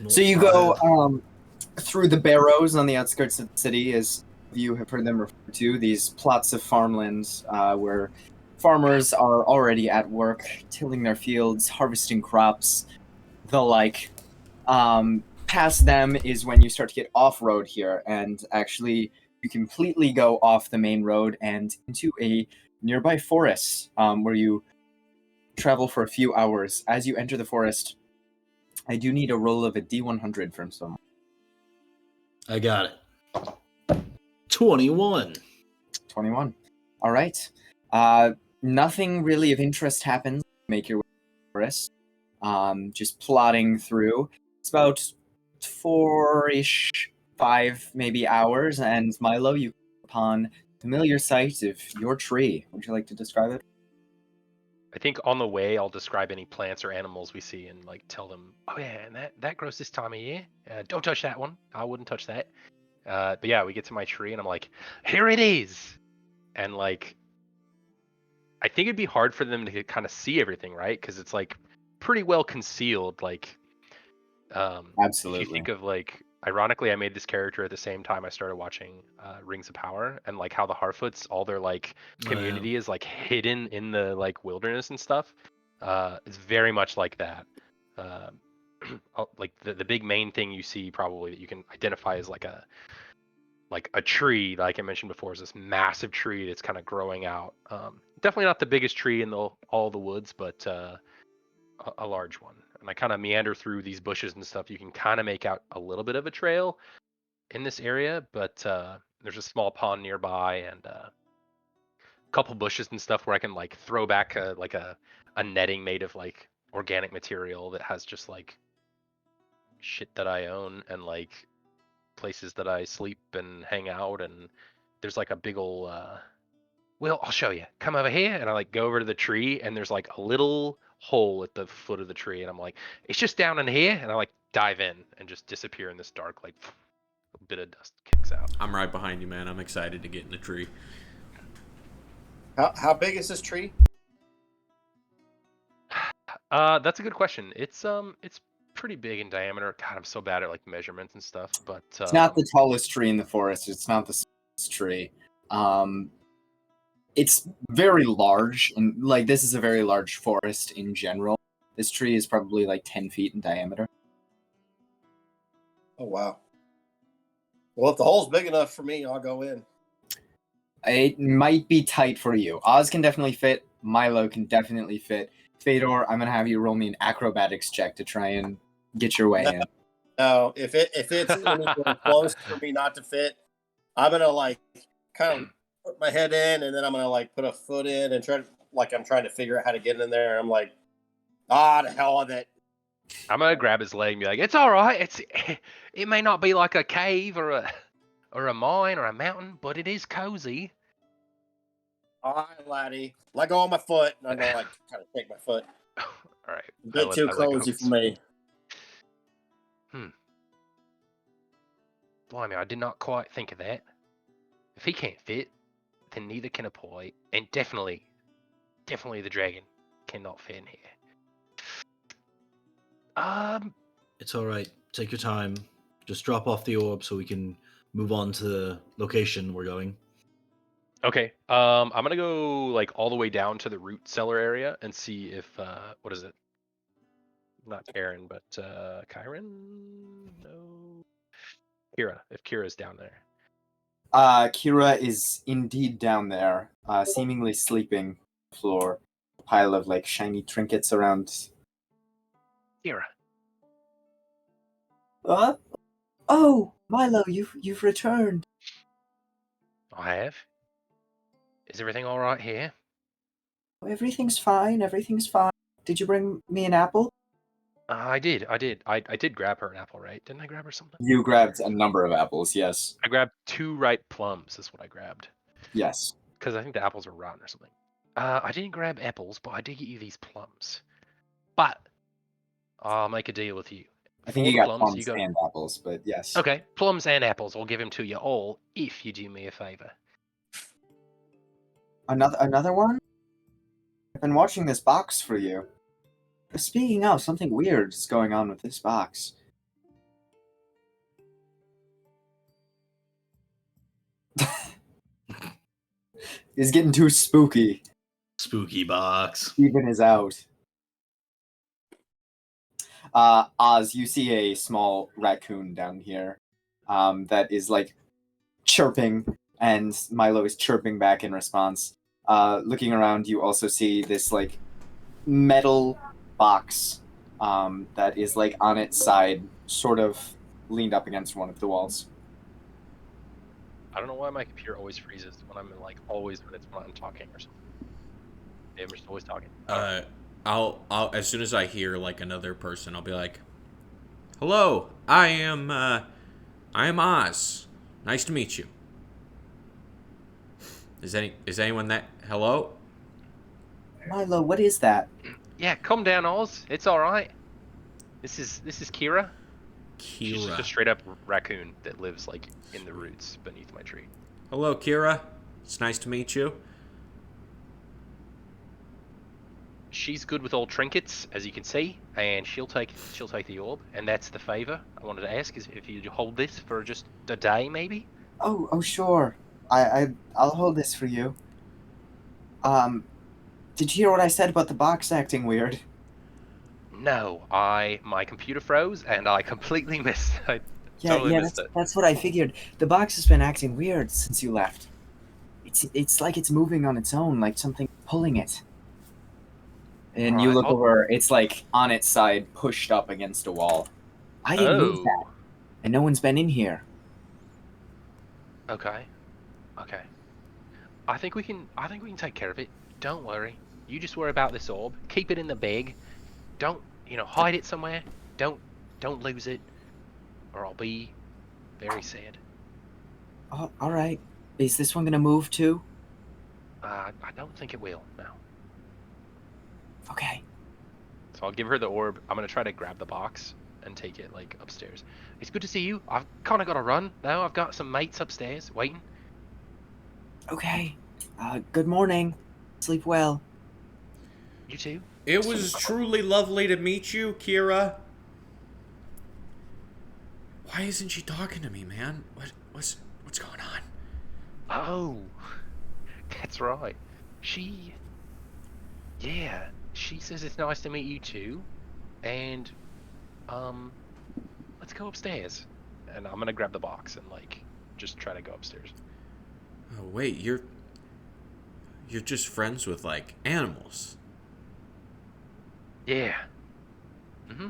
Not So you bad. go through the barrows on the outskirts of the city, as you have heard them referred to, these plots of farmlands where farmers are already at work, tilling their fields, harvesting crops, the like. Past them is when you start to get off-road here, and actually you completely go off the main road and into a nearby forest, where you travel for a few hours. As you enter the forest, I do need a roll of a D100 from someone. I got it. 21. 21. All right. Nothing really of interest happens. Make your way to the forest. Just plodding through. It's about 4-ish, 5 maybe hours, and Milo, you come upon familiar sight of your tree. Would you like to describe it? I think on the way, I'll describe any plants or animals we see and like tell them, oh yeah, and that grows this time of year. Don't touch that one. I wouldn't touch that. But yeah, we get to my tree and I'm like, here it is. And like, I think it'd be hard for them to kind of see everything, right? Because it's like pretty well concealed. Like, if Absolutely. you think of like, ironically, I made this character at the same time I started watching Rings of Power, and like how the Harfoots, all their like community is like hidden in the like wilderness and stuff. It's very much like that. Like the big main thing you see probably that you can identify as like a tree, like I mentioned before, is this massive tree that's kind of growing out. Definitely not the biggest tree in all the woods, but a large one. And I kind of meander through these bushes and stuff. You can kind of make out a little bit of a trail in this area, but there's a small pond nearby and a couple bushes and stuff where I can like throw back a netting made of like organic material that has just like shit that I own and like places that I sleep and hang out. And there's like a big ol' Will, I'll show you. Come over here. And I like go over to the tree and there's like a little hole at the foot of the tree. And I'm like, it's just down in here. And I like dive in and just disappear in this dark, like a bit of dust kicks out. I'm right behind you, man. I'm excited to get in the tree. How big is this tree? That's a good question. It's pretty big in diameter. God, I'm so bad at like measurements and stuff, but It's not the tallest tree in the forest. It's not the smallest tree. It's very large, and like this is a very large forest in general. This tree is probably like 10 feet in diameter. Oh wow. Well, if the hole's big enough for me, I'll go in. It might be tight for you. Oz can definitely fit. Milo can definitely fit. Fedor, I'm gonna have you roll me an acrobatics check to try and get your way in. No, if it's anything close for me not to fit, I'm gonna like kind of put my head in, and then I'm gonna like put a foot in and try to like I'm trying to figure out how to get in there. I'm like, the hell with it. I'm gonna grab his leg and be like, it's all right. It may not be like a cave or a mine or a mountain, but it is cozy. All right, laddie. Let go of my foot. And I'm going to like kind of take my foot. All right. A bit too I let go of cozy his for me. Blimey, I did not quite think of that. If he can't fit, then neither can a boy, and definitely the dragon cannot fit in here. It's all right. Take your time. Just drop off the orb so we can move on to the location we're going. Okay. I'm gonna go like all the way down to the root cellar area and see if what is it? Not Karen, but Kyron? No. Kira. If Kira's down there. Kira is indeed down there, seemingly sleeping on the floor. A pile of like shiny trinkets around. Kira. Oh, Milo, you've returned. I have. Is everything all right here? Everything's fine. Everything's fine. Did you bring me an apple? I did. I did grab her an apple, right? Didn't I grab her something? You grabbed a number of apples. Yes. I grabbed 2 ripe plums. Is what I grabbed. Yes. Because I think the apples are rotten or something. I didn't grab apples, but I did get you these plums. But I'll make a deal with you. I think you got plums and apples, but yes. Okay, plums and apples. I'll give them to you all if you do me a favor. Another one? I've been watching this box for you. Speaking of, something weird is going on with this box. It's getting too spooky. Spooky box. Steven is out. Oz, you see a small raccoon down here that is like chirping, and Milo is chirping back in response. Looking around, you also see this like metal box that is like on its side, sort of leaned up against one of the walls. I don't know why my computer always freezes when I'm like always when I'm talking or something. Yeah, we're just always talking. I'll as soon as I hear like another person, I'll be like, "Hello, I am Oz. Nice to meet you. Is anyone that? Hello? Milo, what is that? Yeah, calm down, Oz. It's all right. This is Kira. She's just a Kira. straight up raccoon that lives like in the roots beneath my tree. Hello, Kira. It's nice to meet you. She's good with all trinkets, as you can see, and she'll take the orb, and that's the favor I wanted to ask is if you hold this for just a day, maybe. Oh, sure. I'll hold this for you. Did you hear what I said about the box acting weird? No, my computer froze, and I completely missed. I totally missed it. That's what I figured. The box has been acting weird since you left. It's like it's moving on its own, like something pulling it. And you look over, it's like on its side, pushed up against a wall. I didn't move that, and no one's been in here. Okay. I think we can take care of it. Don't worry. You just worry about this orb. Keep it in the bag. Don't hide it somewhere. Don't lose it, or I'll be very sad. Oh, all right. Is this one gonna move too? I don't think it will. No. Okay. So I'll give her the orb. I'm gonna try to grab the box and take it like upstairs. It's good to see you. I've kind of got to run now. I've got some mates upstairs waiting. Okay. Good morning. Sleep well. You too. It was truly lovely to meet you, Kira. Why isn't she talking to me, man? What's going on? Oh, that's right. She says it's nice to meet you too, and let's go upstairs. And I'm gonna grab the box and like just try to go upstairs. Oh wait, you're just friends with like animals. Yeah. Mm-hmm.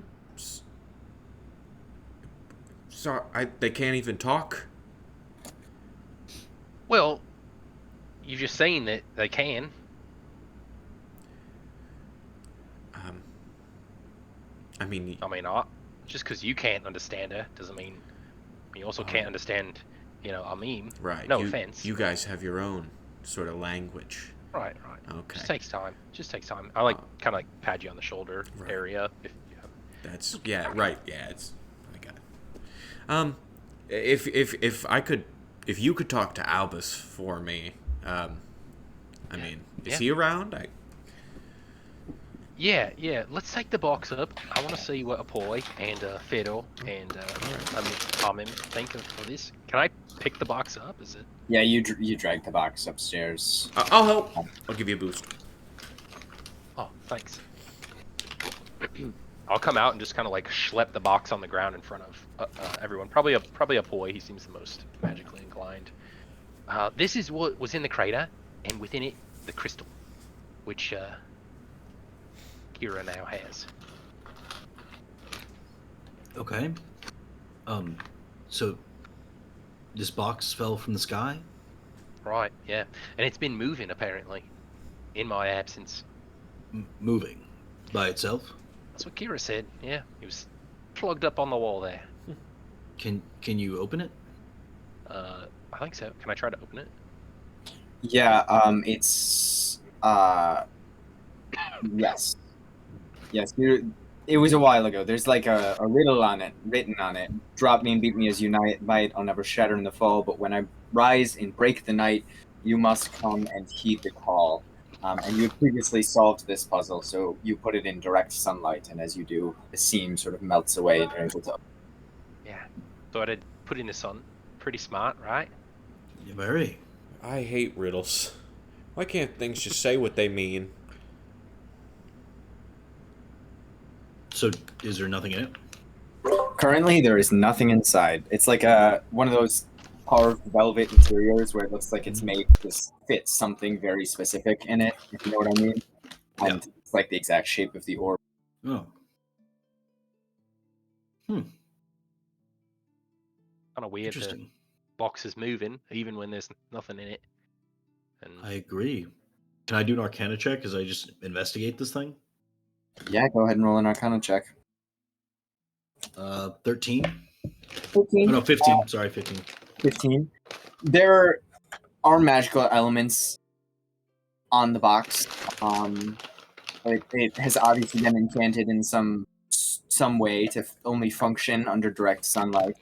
So they can't even talk? Well, you've just seen that they can. I mean, just because you can't understand her doesn't mean you also can't understand, a meme. right. No offense. You guys have your own sort of language. Right. Okay. Just takes time. I like kind of like pat you on the shoulder Right. area. If That's right. Yeah, it's I got it. If I could, if you could talk to Albus for me, I mean, is he around? Yeah. Let's take the box up. I want to see what Apoy and Fiddle and Amim think of this. Can I pick the box up? Is it? Yeah, you drag the box upstairs. I'll help. I'll give you a boost. Oh, thanks. I'll come out and just kind of like schlep the box on the ground in front of everyone. Probably a boy. He seems the most magically inclined. This is what was in the crater, and within it, the crystal, which Kira now has. Okay. So this box fell from the sky? Right. Yeah, and it's been moving apparently, in my absence. Moving by itself? That's what Kira said. Yeah, he was plugged up on the wall there. Can you open it? I think so. Can I try to open it? Yeah, it's yes. It was a while ago. There's like a riddle on it, written on it. Drop me and beat me as you might. I'll never shatter in the fall. But when I rise and break the night, you must come and heed the call. And you had previously solved this puzzle, so you put it in direct sunlight, and as you do, the seam sort of melts away, and you're able to. Yeah. So I did put in the sun. Pretty smart, right? Yeah, very. I hate riddles. Why can't things just say what they mean? So is there nothing in it? Currently, there is nothing inside. It's like one of those carved velvet interiors where it looks like it's made to fit something very specific in it, if you know what I mean. And it's like the exact shape of the orb. Oh. Kind of weird. The Interesting. box is moving even when there's nothing in it. And I agree. Can I do an Arcana check as I just investigate this thing? Yeah, go ahead and roll an Arcana check. 13? 15. Oh, no, 15. Sorry, 15. 15. There are magical elements on the box. It has obviously been enchanted in some way to only function under direct sunlight.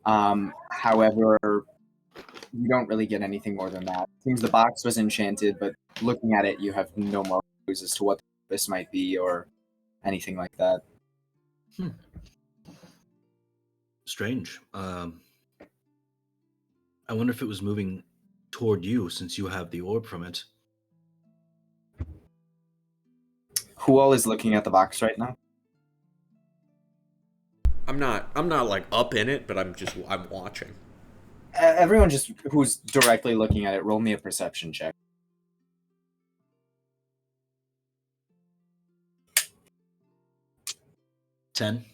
However, you don't really get anything more than that. It seems the box was enchanted, but looking at it, you have no more clues as to what this might be or anything like that. Strange. I wonder if it was moving toward you since you have the orb from it. Who all is looking at the box right now? I'm not like up in it, but I'm watching. Everyone just who's directly looking at it, roll me a perception check. 10.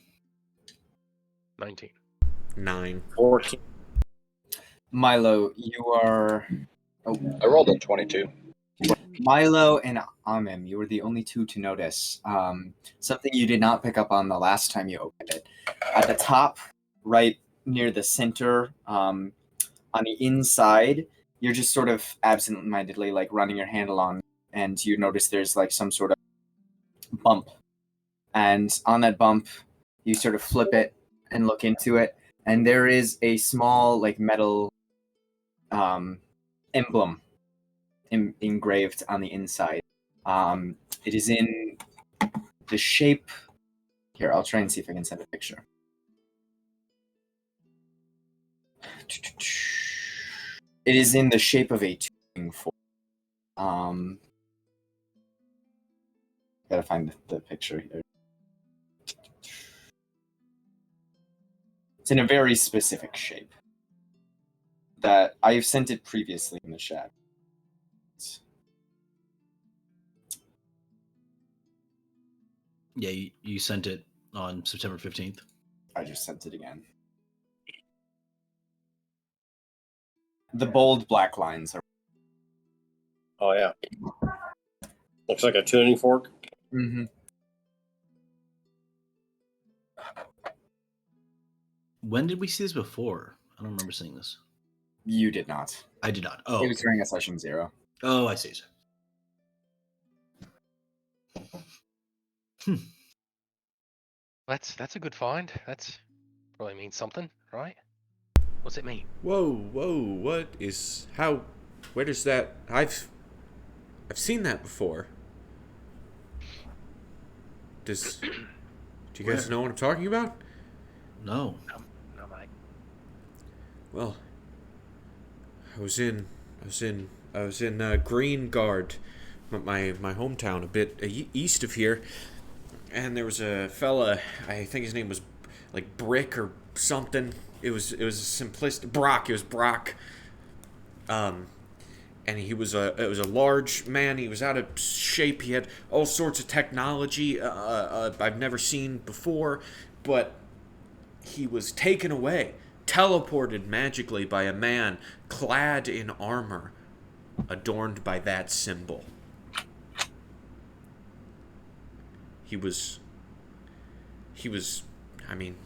19. 9. 14. Milo, you are. Oh, I rolled a 22. Milo and Amim, you were the only two to notice something you did not pick up on the last time you opened it. At the top, right near the center, on the inside, you're just sort of absent-mindedly like running your hand along, and you notice there's like some sort of bump. And on that bump, you sort of flip it and look into it, and there is a small like metal emblem engraved on the inside. It is in the shape. Here, I'll try and see if I can send a picture. It is in the shape of a tuning fork. Gotta find the picture here. It's in a very specific shape that I've sent it previously in the chat. Yeah, you sent it on September 15th. I just sent it again. The bold black lines are. Oh, yeah. Looks like a tuning fork. Mm-hmm. When did we see this before? I don't remember seeing this. You did not. I did not. Oh, It was during a session 0. Oh, I see. That's a good find. That's probably means something, right? What's it mean? Whoa, what is how? Where does that? I've seen that before. Does do you guys Where? know what I'm talking about? No. No, mate. Well, I was in Green Guard, my hometown, a bit east of here, and there was a fella. I think his name was like Brick or something. It was a simplistic Brock. It was Brock. And it was a large man. He was out of shape. He had all sorts of technology I've never seen before, but he was taken away, teleported magically by a man clad in armor, adorned by that symbol. He was, I mean,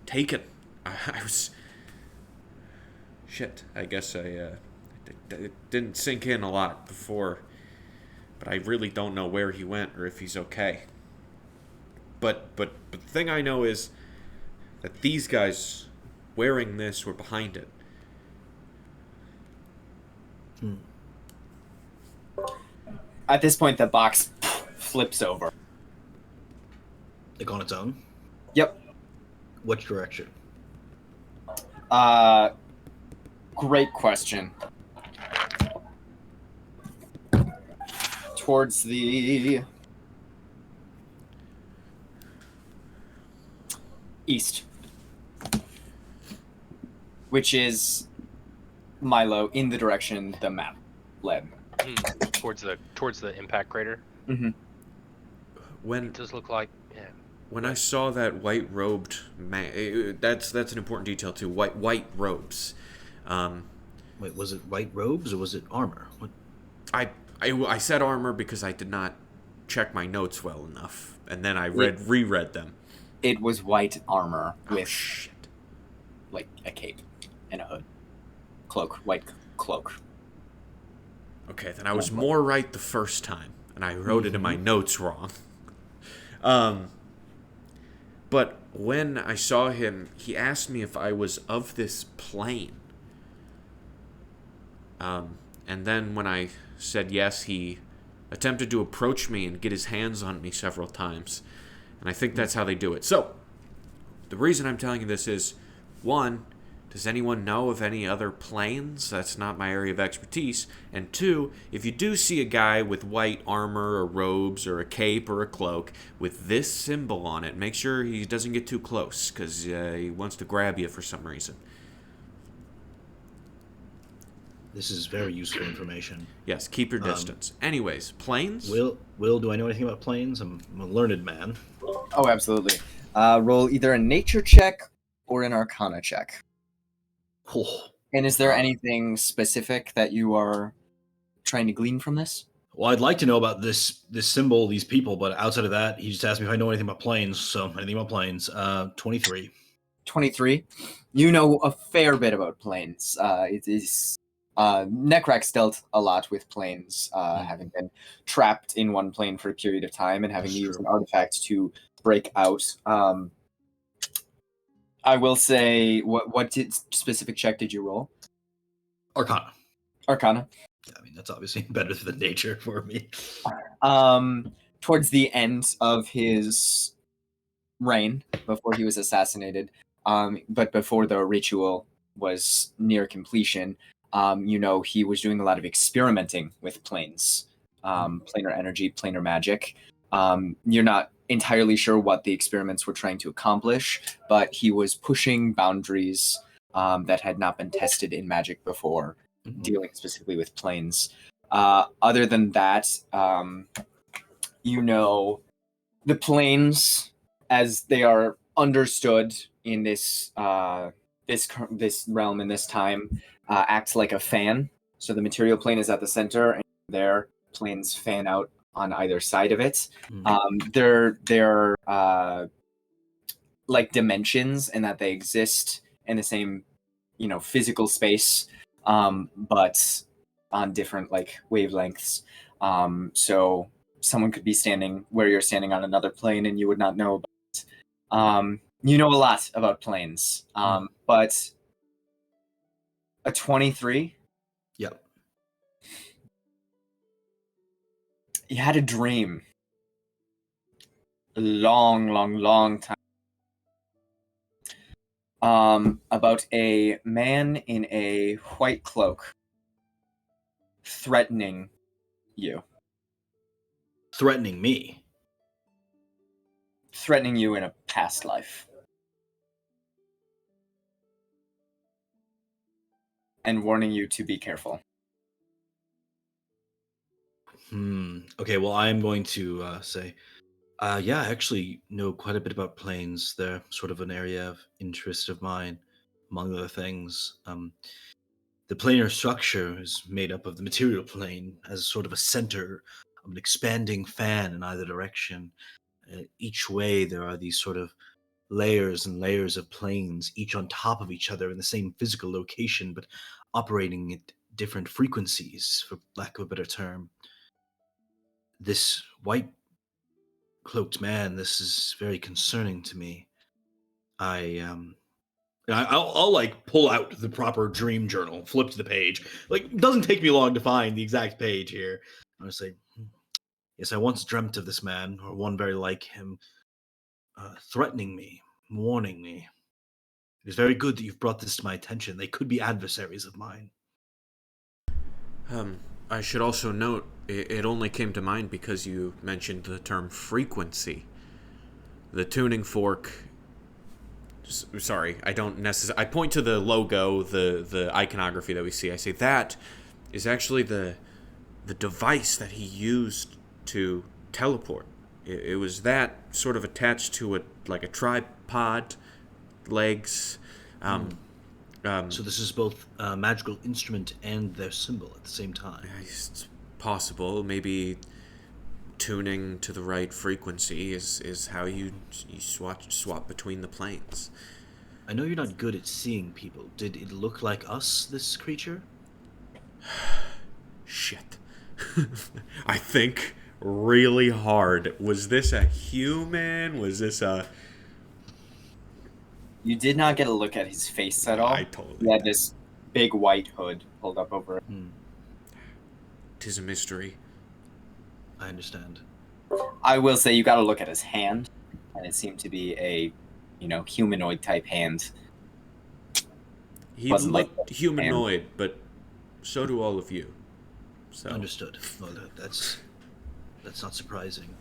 taken. I was, shit. I guess it didn't sink in a lot before, but I really don't know where he went or if he's okay. But the thing I know is that these guys wearing this were behind it. At this point, the box flips over. Like on its own? Yep. Which direction? Great question. Towards the east, which is Milo in the direction the map led. Towards the impact crater. Mm-hmm. When It does look like, yeah. when I saw that white robed man, that's an important detail too. White robes. Wait, was it white robes or was it armor? What? I said armor because I did not check my notes well enough, and then I reread them. It was white armor with Shit. like a cape and a hood, white cloak. Okay, then I was more right the first time, and I wrote it in my notes wrong. But when I saw him, he asked me if I was of this plane. And then when I said yes, he attempted to approach me and get his hands on me several times. And I think that's how they do it. So, the reason I'm telling you this is, one, does anyone know of any other planes? That's not my area of expertise. And two, if you do see a guy with white armor or robes or a cape or a cloak with this symbol on it, make sure he doesn't get too close, because he wants to grab you for some reason. This is very useful information. Yes, keep your distance. Anyways, planes? Will, do I know anything about planes? I'm a learned man. Oh, absolutely. Roll either a nature check or an arcana check. Oh. And is there anything specific that you are trying to glean from this? Well, I'd like to know about this symbol, these people, but outside of that, he just asked me if I know anything about planes. So anything about planes. 23. 23. You know a fair bit about planes. It is Necrax dealt a lot with planes, having been trapped in one plane for a period of time and having to use an artifact to break out. I will say, what specific check did you roll? Arcana. Arcana. Yeah, I mean, that's obviously better than nature for me. Towards the end of his reign, before he was assassinated, but before the ritual was near completion, he was doing a lot of experimenting with planes, planar energy, planar magic. You're not entirely sure what the experiments were trying to accomplish, but he was pushing boundaries that had not been tested in magic before, dealing specifically with planes. Other than that, the planes, as they are understood in this realm in this time, act like a fan. So the material plane is at the center, and their planes fan out on either side of it. They're like dimensions in that they exist in the same, physical space, but on different like wavelengths. So someone could be standing where you're standing on another plane and you would not know about it. You know a lot about planes, but a 23? Yep. You had a dream. A long time. About a man in a white cloak threatening you. Threatening me. Threatening you in a past life. And warning you to be careful. Okay, well, I'm going to say, yeah, I actually know quite a bit about planes. They're sort of an area of interest of mine, among other things. The planar structure is made up of the material plane as sort of a center of an expanding fan in either direction. Each way, there are these sort of layers and layers of planes, each on top of each other in the same physical location, but operating at different frequencies, for lack of a better term. This white cloaked man, this is very concerning to me. I'll like pull out the proper dream journal, flip to the page. Like, it doesn't take me long to find the exact page here. I'm gonna say, yes, I once dreamt of this man, or one very like him, threatening me, warning me. It is very good that you've brought this to my attention. They could be adversaries of mine. I should also note, it only came to mind because you mentioned the term frequency. The tuning fork... Sorry, I don't necessarily... I point to the logo, the iconography that we see. I say that is actually the device that he used to teleport. It was that sort of attached to a tripod, legs... So this is both a magical instrument and their symbol at the same time. It's possible. Maybe tuning to the right frequency is how you swap between the planes. I know you're not good at seeing people. Did it look like us, this creature? Shit. I think really hard. Was this a human? Was this a... You did not get a look at his face at all. I totally... He had this big white hood pulled up over it. Tis a mystery. I understand. I will say you got to look at his hand, and it seemed to be a, humanoid type hand. He Wasn't looked like humanoid, but so do all of you. So Understood. Well, that's not surprising.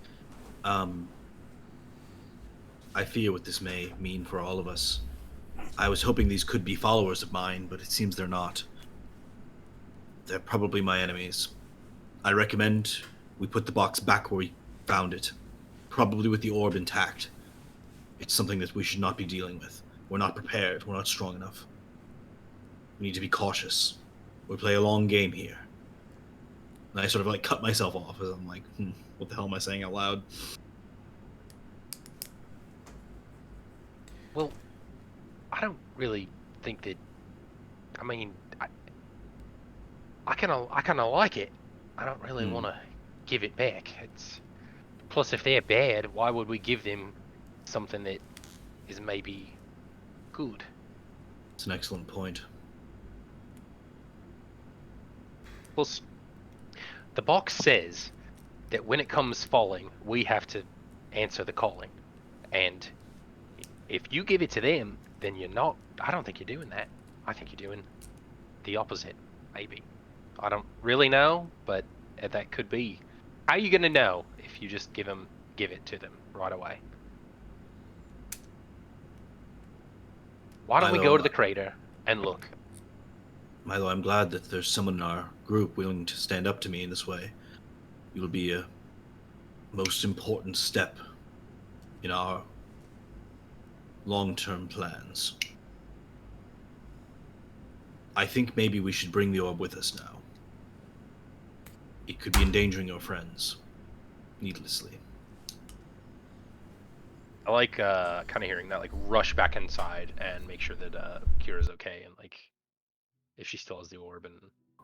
I fear what this may mean for all of us. I was hoping these could be followers of mine, but it seems they're not. They're probably my enemies. I recommend we put the box back where we found it, probably with the orb intact. It's something that we should not be dealing with. We're not prepared. We're not strong enough. We need to be cautious. We play a long game here. And I sort of cut myself off as I'm like, what the hell am I saying out loud? Well, I don't really think that. I mean, I kind of like it. I don't really want to give it back. Plus, if they're bad, why would we give them something that is maybe good? It's an excellent point. Plus, the box says that when it comes falling, we have to answer the calling, and if you give it to them, then you're not... I don't think you're doing that. I think you're doing the opposite, maybe. I don't really know, but that could be. How are you going to know if you just give it to them right away? Why don't we go to the crater and look? Milo, I'm glad that there's someone in our group willing to stand up to me in this way. You'll be a most important step in our long-term plans. I think maybe we should bring the orb with us now. It could be endangering your friends, needlessly. I like kind of hearing that, rush back inside and make sure that Kira's okay, and if she still has the orb. And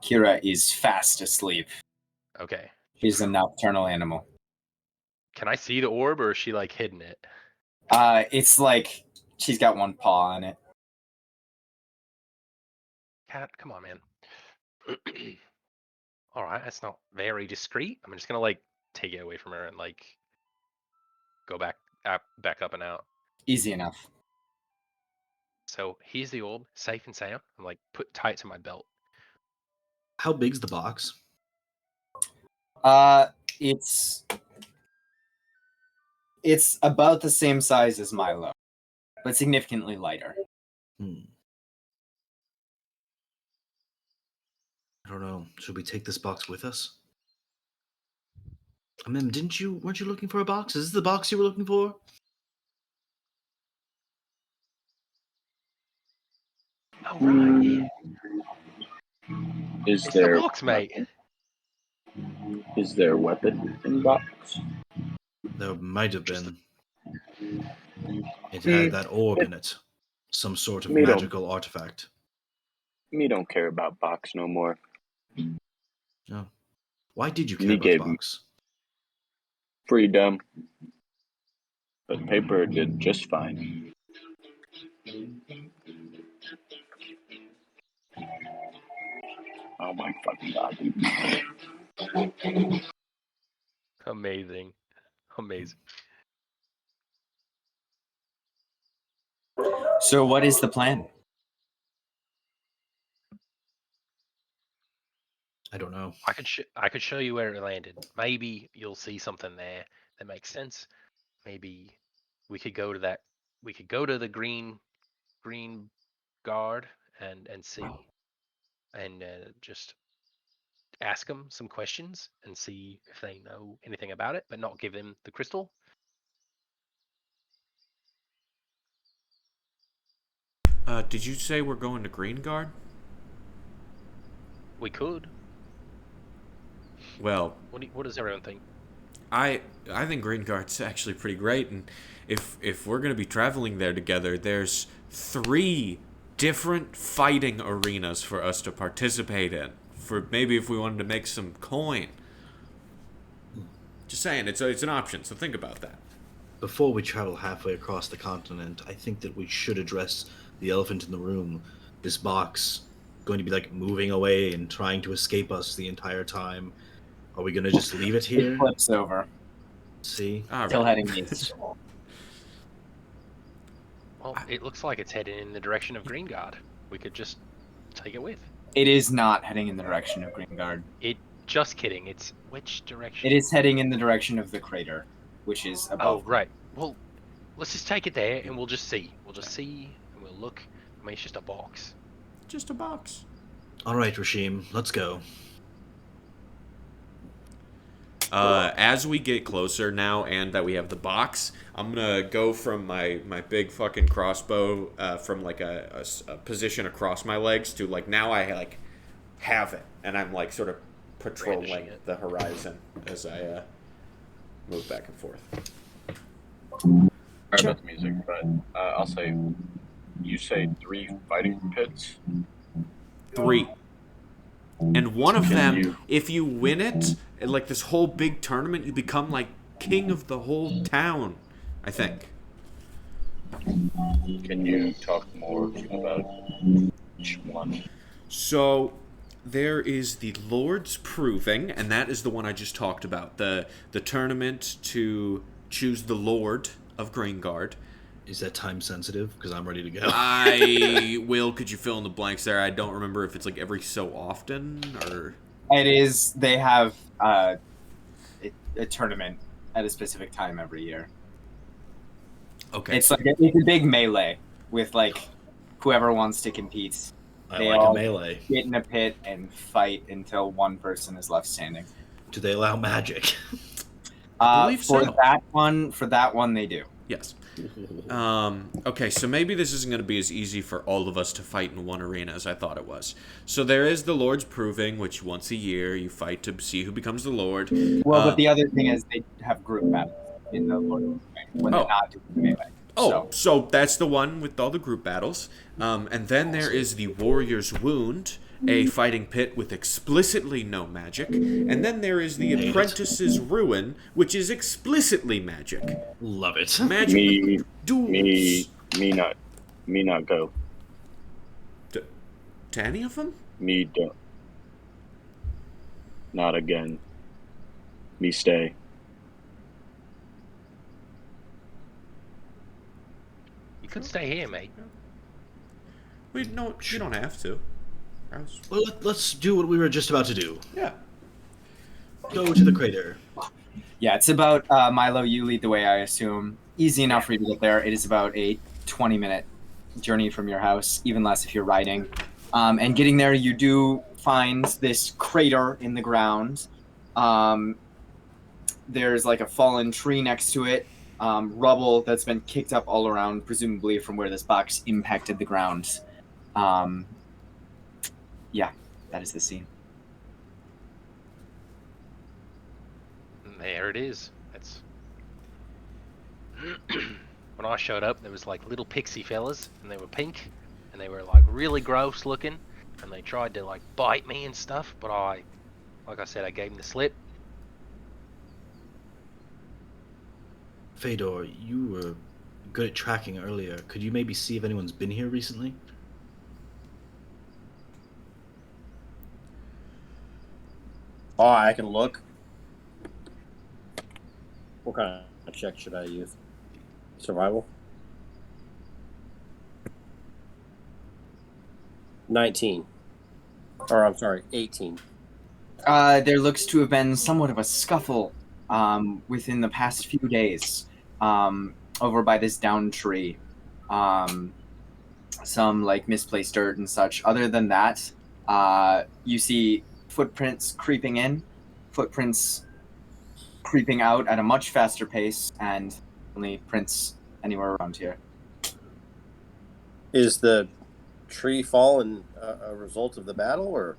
Kira is fast asleep. okay. She's a nocturnal animal. Can I see the orb, or is she like hidden it? It's like she's got one paw on it. Cat, come on, man. All right, that's not very discreet. I'm just gonna like take it away from her and like go back up and out. Easy enough. So here's the orb, safe and sound. I'm like tie it to my belt. How big's the box? It's about the same size as Milo, but significantly lighter. I don't know. Should we take this box with us? I mean, weren't you looking for a box? Is this the box you were looking for? Oh right, yeah. Is It's there the box, mate. is there a weapon in the box? There might have been. It had that orb in it. Some sort of Me don't- magical artifact. Me don't care about box no more. No. Why did you care Me about the gave- box? Freedom. But paper did just fine. Oh my fucking god, dude. Amazing. So what is the plan? I don't know. I could show you where it landed. Maybe you'll see something there that makes sense. Maybe we could go to that. We could go to the green guard and see, and just ask them some questions and see if they know anything about it, but not give them the crystal. Did you say we're going to Green Guard? We could. Well, What does everyone think? I think Green Guard's actually pretty great, and if we're gonna be traveling there together, there's 3 different fighting arenas for us to participate in. For maybe if we wanted to make some coin. Just saying, it's an option. So think about that. Before we travel halfway across the continent, I think that we should address the elephant in the room. This box going to be like moving away and trying to escape us the entire time. Are we going to just leave it here? It flips over. See? All Still right. heading east. Well, it looks like it's heading in the direction of Green Guard. We could just take it with. It is not heading in the direction of Green Guard. Just kidding. It's which direction? It is heading in the direction of the crater, which is Oh, above. right. Well, let's just take it there and we'll just see. We'll just see and we'll look. I mean, it's just a box. Just a box. All right, Rashim, let's go. As we get closer now, and that we have the box, I'm gonna go from my big fucking crossbow from like a position across my legs to like now I like have it, and I'm like sort of patrolling Brandishing it. the horizon as I move back and forth. Sorry about the music, but I'll say, you say 3 fighting pits? 3. And one of Can them, you- if you win it, like this whole big tournament, you become like king of the whole town, I think. Can you talk more about each one? So there is the Lord's Proving, and that is the one I just talked about. The tournament to choose the Lord of Greengard. Is that time sensitive? Because I'm ready to go. Could you fill in the blanks there? I don't remember if it's like every so often or... It is. They have a tournament at a specific time every year. Okay. It's like it's a big melee with like whoever wants to compete. I They like all a melee. get in a pit and fight until one person is left standing. Do they allow magic? believe For so. that one, they do. Yes. Okay, so maybe this isn't going to be as easy for all of us to fight in one arena as I thought it was. So there is the Lord's Proving, which once a year you fight to see who becomes the Lord. Well, but the other thing is they have group battles in the Lord of the Rings when Oh. they're not doing melee. Oh, so that's the one with all the group battles. And then there is the Warrior's Wound, a fighting pit with explicitly no magic. And then there is the Hate it. Apprentice's Ruin, which is explicitly magic. Love it. Magic Me duels. not go. To any of them? Me don't. Not again. Me stay. You could stay here, mate. We don't have to. Well, let's do what we were just about to do. Yeah. Go to the crater. Yeah, it's about Milo. You lead the way, I assume. Easy enough for you to get there. It is about a 20-minute journey from your house, even less if you're riding. And getting there, you do find this crater in the ground. There's like a fallen tree next to it, rubble that's been kicked up all around, presumably from where this box impacted the ground. Yeah, that is the scene. There it is. That's when I showed up. There was like little pixie fellas, and they were pink, and they were like really gross looking, and they tried to like bite me and stuff. But like I said, I gave them the slip. Fedor, you were good at tracking earlier. Could you maybe see if anyone's been here recently? Oh, I can look. What kind of check should I use? Survival? 19. Or, I'm sorry, 18. There looks to have been somewhat of a scuffle within the past few days over by this down tree. Some like misplaced dirt and such. Other than that, you see footprints creeping in, footprints creeping out at a much faster pace, and only prints anywhere around here. Is the tree fallen a result of the battle, or?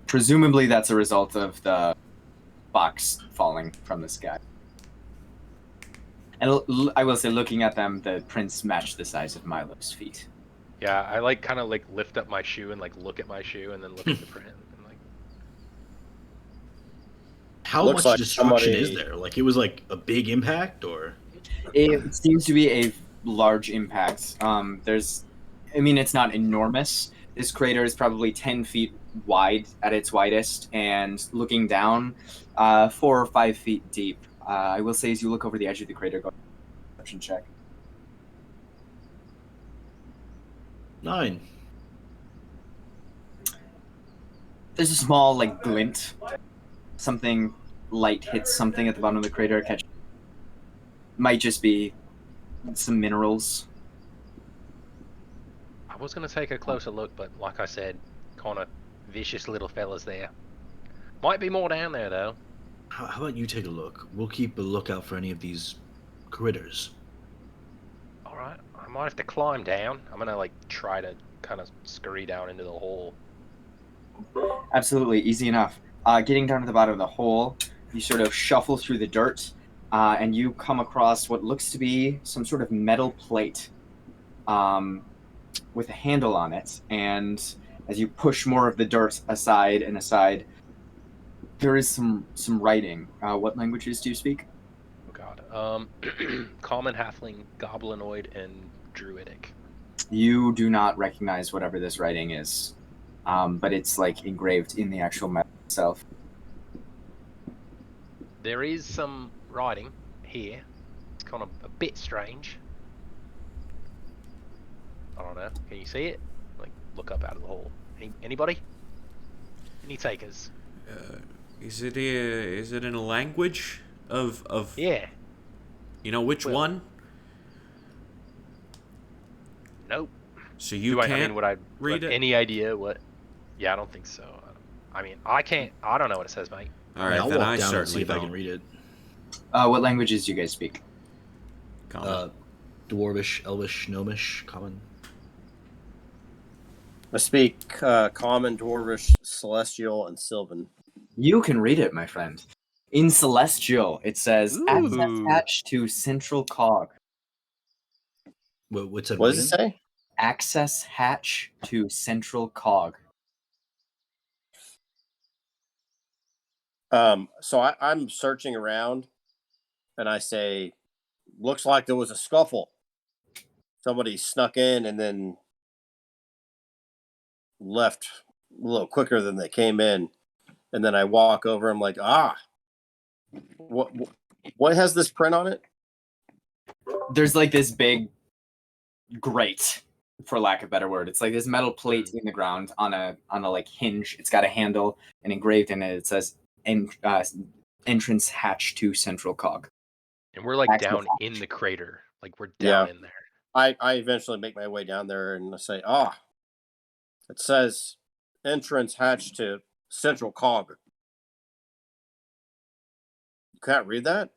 Presumably that's a result of the box falling from the sky. And I will say, looking at them, the prints match the size of Milo's feet. Yeah, I like kind of like lift up my shoe and like look at my shoe and then look at the print. And, like, How Looks much like destruction somebody- is there? Like, it was like a big impact, or? It seems to be a large impact. It's not enormous. This crater is probably 10 feet wide at its widest, and looking down, 4 or 5 feet deep. I will say, as you look over the edge of the crater, go perception check. 9. There's a small glint. Something light hits something at the bottom of the crater. Might just be some minerals. I was gonna take a closer look, but like I said, kind of vicious little fellas there. Might be more down there though. How about you take a look? We'll keep a lookout for any of these critters. All right, I might have to climb down. I'm gonna try to kind of scurry down into the hole. Absolutely, easy enough. Getting down to the bottom of the hole, you sort of shuffle through the dirt, and you come across what looks to be some sort of metal plate with a handle on it. And as you push more of the dirt aside and aside, there is some writing. What languages do you speak? Oh god. Common, halfling, goblinoid, and druidic. You do not recognize whatever this writing is, but it's engraved in the actual metal itself. There is some writing here. It's kind of a bit strange. I don't know. Can you see it? Look up out of the hole. Anybody? Any takers? Is it in a language of Yeah. You know which Well, one? Nope. So you can't would I read it? Any idea what? Yeah, I don't think so. I can't. I don't know what it says, mate. All right, I'll then walk I down and see certainly if I don't. can read it. What languages do you guys speak? Common. Dwarvish, Elvish, Gnomish, Common. I speak Common, Dwarvish, Celestial, and Sylvan. You can read it, my friend. In Celestial, it says, as Ooh. attached to central cog. What's that? What does it say? Access hatch to central cog. So I'm searching around, and I say, "Looks like there was a scuffle. Somebody snuck in and then left a little quicker than they came in." And then I walk over. I'm like, what has this print on it? There's like this big grate, for lack of a better word. It's like this metal plate in the ground on a like hinge. It's got a handle, and engraved in it says entrance hatch to central cog. And we're like Access down hatch. in the crater. Like we're down in there. I eventually make my way down there and I say, it says entrance hatch to central cog. You can't read that?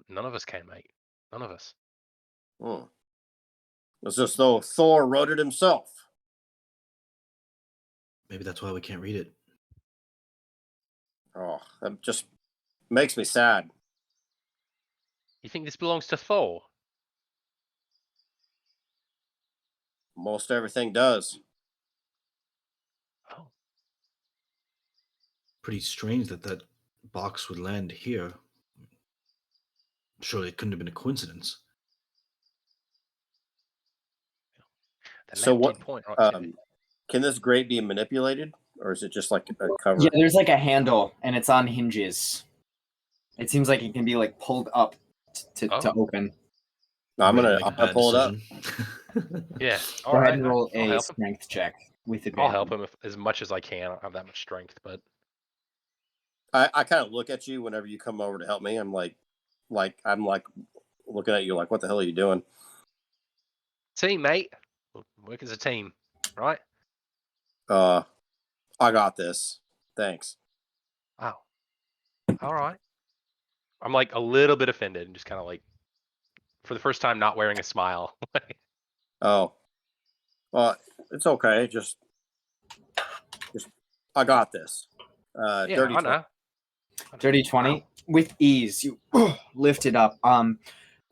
None of us can, mate. None of us. It's as though Thor wrote it himself. Maybe that's why we can't read it. Oh, that just makes me sad. You think this belongs to Thor? Most everything does. Oh. Pretty strange that box would land here. Surely it couldn't have been a coincidence. The So map what? did point right to it. Can this grate be manipulated, or is it just like a cover? Yeah, there's like a handle, and it's on hinges. It seems like it can be like pulled up to open. No, I'm Make a gonna bad pull it up. decision. Yeah. Go All ahead right. and roll I'll a help him. strength check with I'll advantage. help him as much as I can. I don't have that much strength, but I kind of look at you whenever you come over to help me. I'm like looking at you like, what the hell are you doing? team, mate. Work as a team, right? I got this. Thanks. Wow. All right. I'm like a little bit offended and just kind of like, for the first time, not wearing a smile. Oh, well, it's okay. Just I got this. Yeah, Dirty I 20. know. Dirty 20 with ease. You lift it up.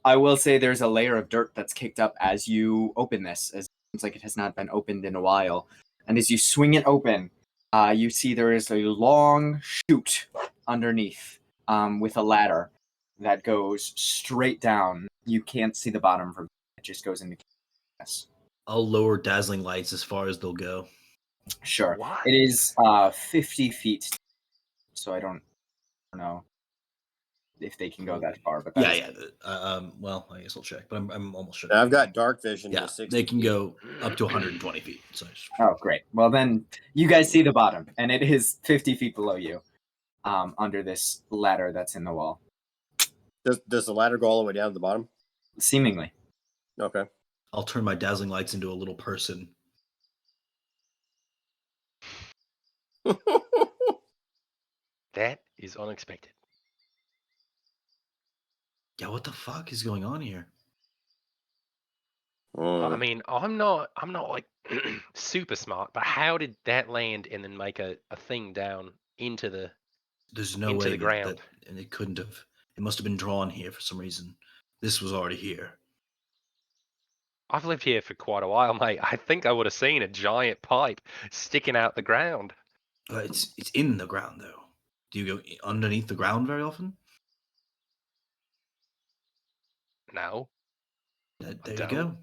I will say there's a layer of dirt that's kicked up as you open this. As it seems like it has not been opened in a while. And as you swing it open, you see there is a long chute underneath with a ladder that goes straight down. You can't see the bottom from it. It just goes into chaos. I'll lower dazzling lights as far as they'll go. Sure. What? It is 50 feet. So I don't know if they can go that far. But that Yeah. Well, I guess I'll check, but I'm almost sure. I've got dark vision. Yeah, to 60 they can feet. go up to 120 feet. So Oh, great. Well, then you guys see the bottom, and it is 50 feet below you, under this ladder that's in the wall. Does the ladder go all the way down to the bottom? Seemingly. Okay. I'll turn my dazzling lights into a little person. That is unexpected. Yeah, what the fuck is going on here? I mean, I'm not like super smart, but how did that land and then make a thing down into the There's no into way the ground? and it couldn't have. It must have been drawn here for some reason. This was already here. I've lived here for quite a while, mate. I think I would have seen a giant pipe sticking out the ground. It's in the ground though. Do you go underneath the ground very often? No. There you go.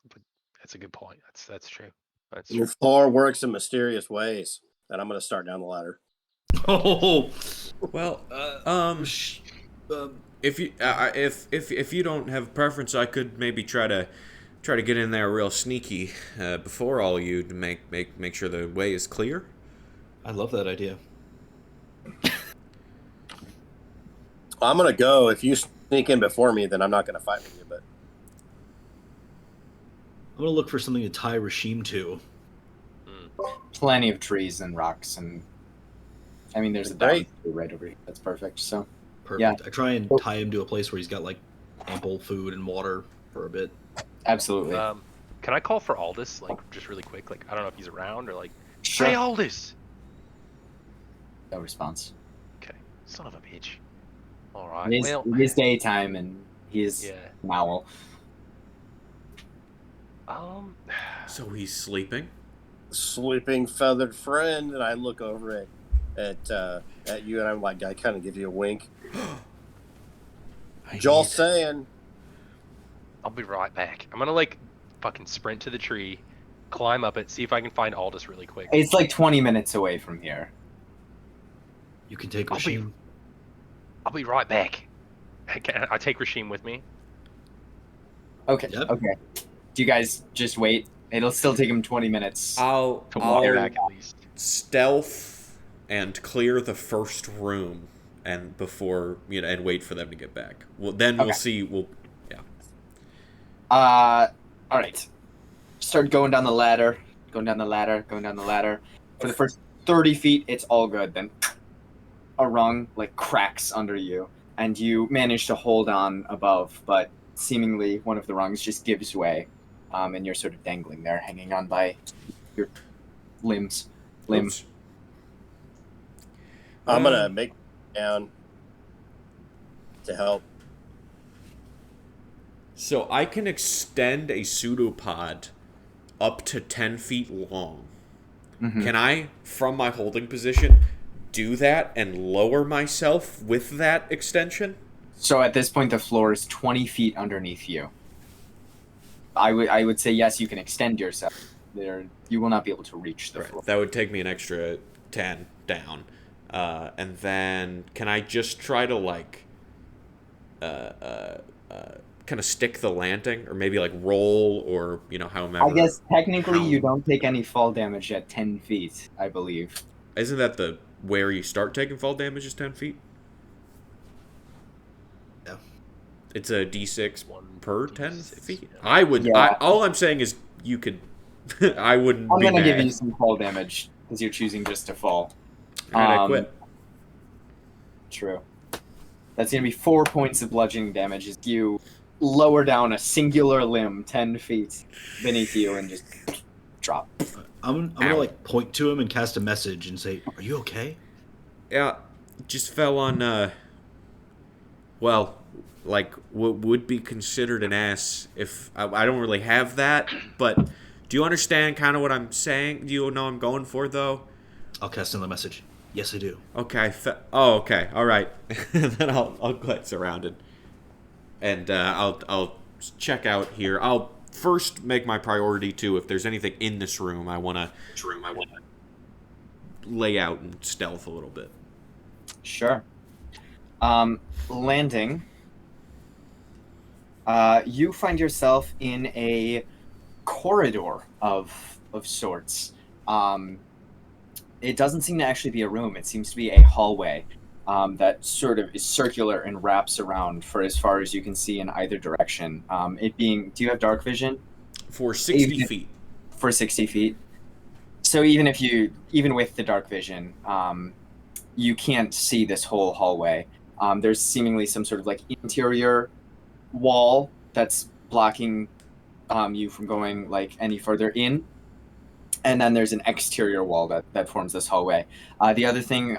But that's a good point. That's true. That's true. Thor works in mysterious ways, and I'm going to start down the ladder. Oh, Well, if you if you don't have a preference, I could maybe try to get in there real sneaky before all you to make sure the way is clear. I love that idea. I'm going to go. If you sneak in before me, then I'm not going to fight with you. But I'm gonna look for something to tie Rashim to. Plenty of trees and rocks, and I mean, there's a Great. down right over here. That's perfect. So Perfect. Yeah. I try and tie him to a place where he's got like ample food and water for a bit. absolutely. Can I call for Aldous, like, just really quick? Like, I don't know if he's around or like, Sure. hey, Aldous! No response. Okay, son of a bitch. All right. It is, Well, it is daytime, and he is yeah. an owl. So he's sleeping. Sleeping feathered friend, and I look over at you, and I'm like, I kind of give you a wink. Joel saying, I'll be right back. I'm gonna like fucking sprint to the tree, climb up it, see if I can find Aldous really quick. It's like 20 minutes away from here. You can take I'll be- Rashim. I'll be right back. I take Rashim with me. Okay. Yep. Okay. Do you guys just wait? It'll still take him 20 minutes. I'll Walk back at least. stealth and clear the first room, and before and wait for them to get back. Well, then we'll Okay. see. All right. Start going down the ladder. Going down the ladder. For the first 30 feet, it's all good. Then a rung like cracks under you, and you manage to hold on above, but seemingly one of the rungs just gives way, and you're sort of dangling there, hanging on by your limbs. Oops. I'm gonna make down to help. So I can extend a pseudopod up to 10 feet long. Mhm. Can I, from my holding position, do that and lower myself with that extension? So at this point, the floor is 20 feet underneath you. I would say yes, you can extend yourself. You will not be able to reach the floor. That would take me an extra 10 down. And then can I just try to kind of stick the landing, or maybe like roll, or however? I guess technically you don't take any fall damage at 10 feet, I believe. Isn't that where you start taking fall damage is 10 feet? Yeah. It's a d6 One per 10 D6, feet. yeah. I would. Yeah. All I'm saying is you could. I wouldn't. I'm be gonna give mad. you some fall damage because you're choosing just to fall. All right, I um, quit. True. That's gonna be 4 points of bludgeoning damage as you lower down a singular limb 10 feet beneath you and just drop. I'm gonna like point to him and cast a message and say, "Are you okay?" Yeah, just fell on. Well, like what would be considered an ass if I don't really have that, but do you understand kind of what I'm saying? Do you know what I'm going for though? I'll cast another message. Yes, I do. Okay. Okay. All right. Then I'll glance around and I'll check out here. I'll first make my priority to if there's anything in this room I wanna lay out and stealth a little bit. Sure. Landing. You find yourself in a corridor of sorts. It doesn't seem to actually be a room. It seems to be a hallway that sort of is circular and wraps around for as far as you can see in either direction. Do you have dark vision? For 60 Even- feet. For 60 feet. So even with the dark vision, you can't see this whole hallway. There's seemingly some sort of like interior wall that's blocking you from going like any further in, and then there's an exterior wall that forms this hallway. The other thing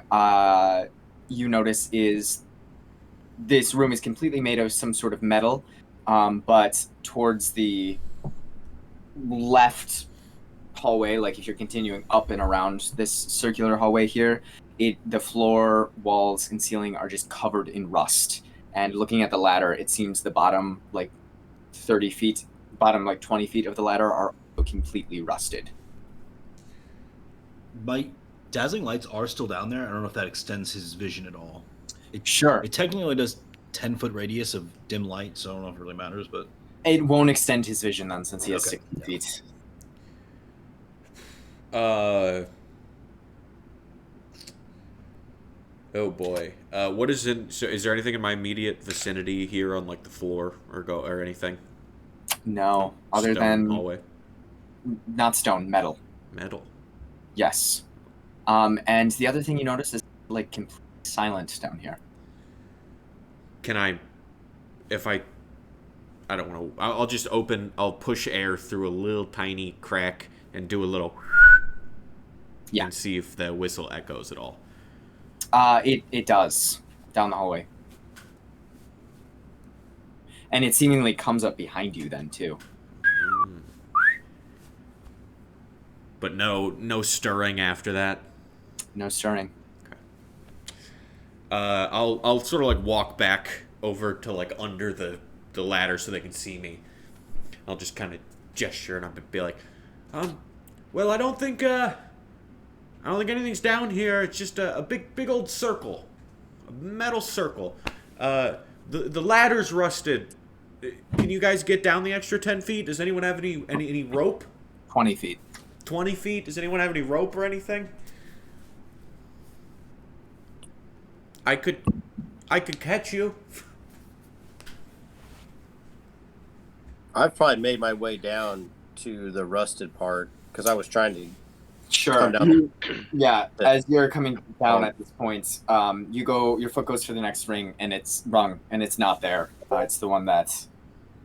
you notice is this room is completely made of some sort of metal, but towards the left hallway, like if you're continuing up and around this circular hallway here, the floor, walls, and ceiling are just covered in rust. And looking at the ladder, it seems the bottom like 20 feet of the ladder are completely rusted. My dazzling lights are still down there. I don't know if that extends his vision at all. Sure. It technically only does 10-foot radius of dim light, so I don't know if it really matters, but It won't extend his vision then, since he has Okay. 60 feet. Oh boy. What is in? So, is there anything in my immediate vicinity here on like the floor or anything? No, other Stone than hallway, not stone, metal. metal. Yes. And the other thing you notice is like completely silent down here. Can I? If I don't want to. I'll just open. I'll push air through a little tiny crack and do a little. Yeah. And see if the whistle echoes at all. It does down the hallway. and it seemingly comes up behind you then too. But no stirring after that. No stirring. I'll sort of like walk back over to like under the ladder so they can see me. I'll just kind of gesture and I'll be like, well, I don't think anything's down here. It's just a big old circle, a metal circle. The ladder's rusted. Can you guys get down the extra 10 feet? Does anyone have any rope? 20 feet. 20 feet? Does anyone have any rope or anything? I could catch you. I've probably made my way down to the rusted part because I was trying to Sure. come down. Yeah, as you're coming down at this point, your foot goes to the next ring, and it's rung, and it's not there. It's the one that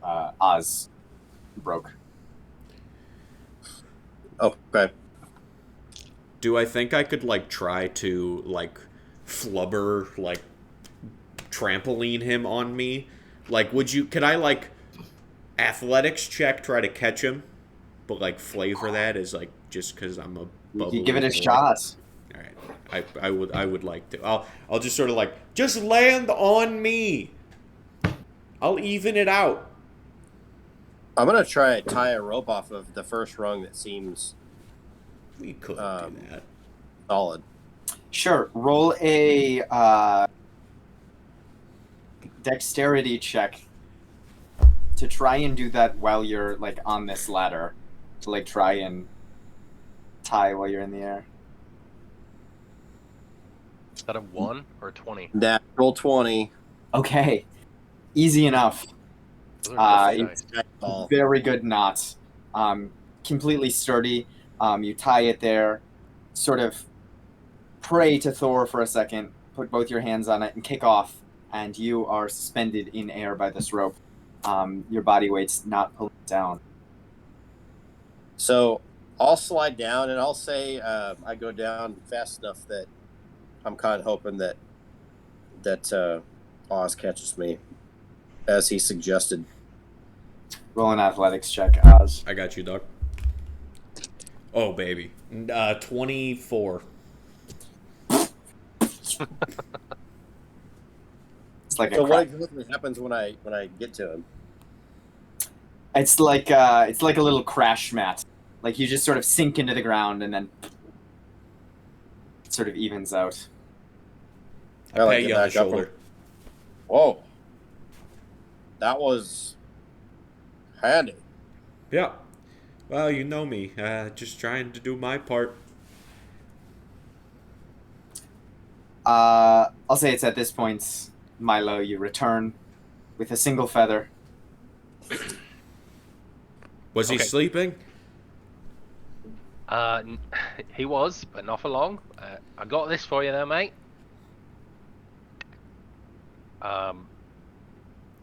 Oz broke. Okay. Do I think I could like try to like flubber like trampoline him on me? Like, could I like athletics check try to catch him, but like flavor that as like just because I'm a bubbly You give it a boy? shot. All right, I would like to. I'll just sort of like just land on me. I'll even it out. I'm gonna try to tie a rope off of the first rung that seems We could do that. solid. Sure. Roll a dexterity check to try and do that while you're like on this ladder. To like try and tie while you're in the air. Is that a 1 or a 20? Natural 20. Okay. Easy enough. Those are perfect It's dice. Ball. very good knot. Completely sturdy. You tie it there, sort of pray to Thor for a second, put both your hands on it, and kick off, and you are suspended in air by this rope. Your body weight's not pulling down. So I'll slide down, and I'll say I go down fast enough that I'm kind of hoping that Oz catches me, as he suggested. Roll an athletics check, Oz. I got you, Doc. Oh baby, 24. It's like So a what crack. exactly happens when I get to him? It's like a little crash mat. Like you just sort of sink into the ground and then it sort of evens out. I like pat it you on the back up. shoulder. Whoa, that was handy. Yeah. Well, you know me. Just trying to do my part. I'll say it's at this point, Milo, you return with a single feather. Was he Okay. sleeping? He was, but not for long. I got this for you there, mate.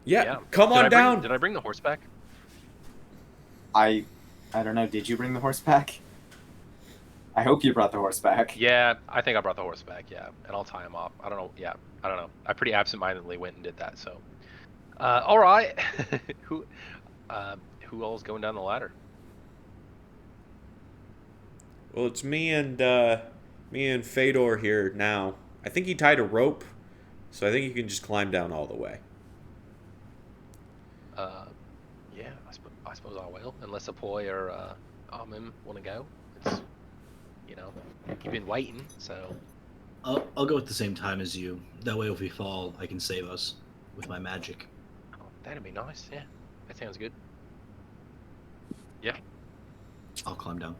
Yeah. Come Did on I down. Did I bring the horse back? I don't know, did you bring the horse back? I hope you brought the horse back. Yeah, I think I brought the horse back. Yeah, and I'll tie him off. I don't know. Yeah, I don't know. I pretty absentmindedly went and did that. So, all right. Who all's going down the ladder? Well, it's me and Fedor here now. I think he tied a rope, so I think you can just climb down all the way. Yeah, I suppose I will, unless Apoy or Armin want to go. It's, you've been waiting, so. I'll go at the same time as you. That way, if we fall, I can save us with my magic. Oh, that'd be nice. Yeah, that sounds good. Yeah. I'll climb down.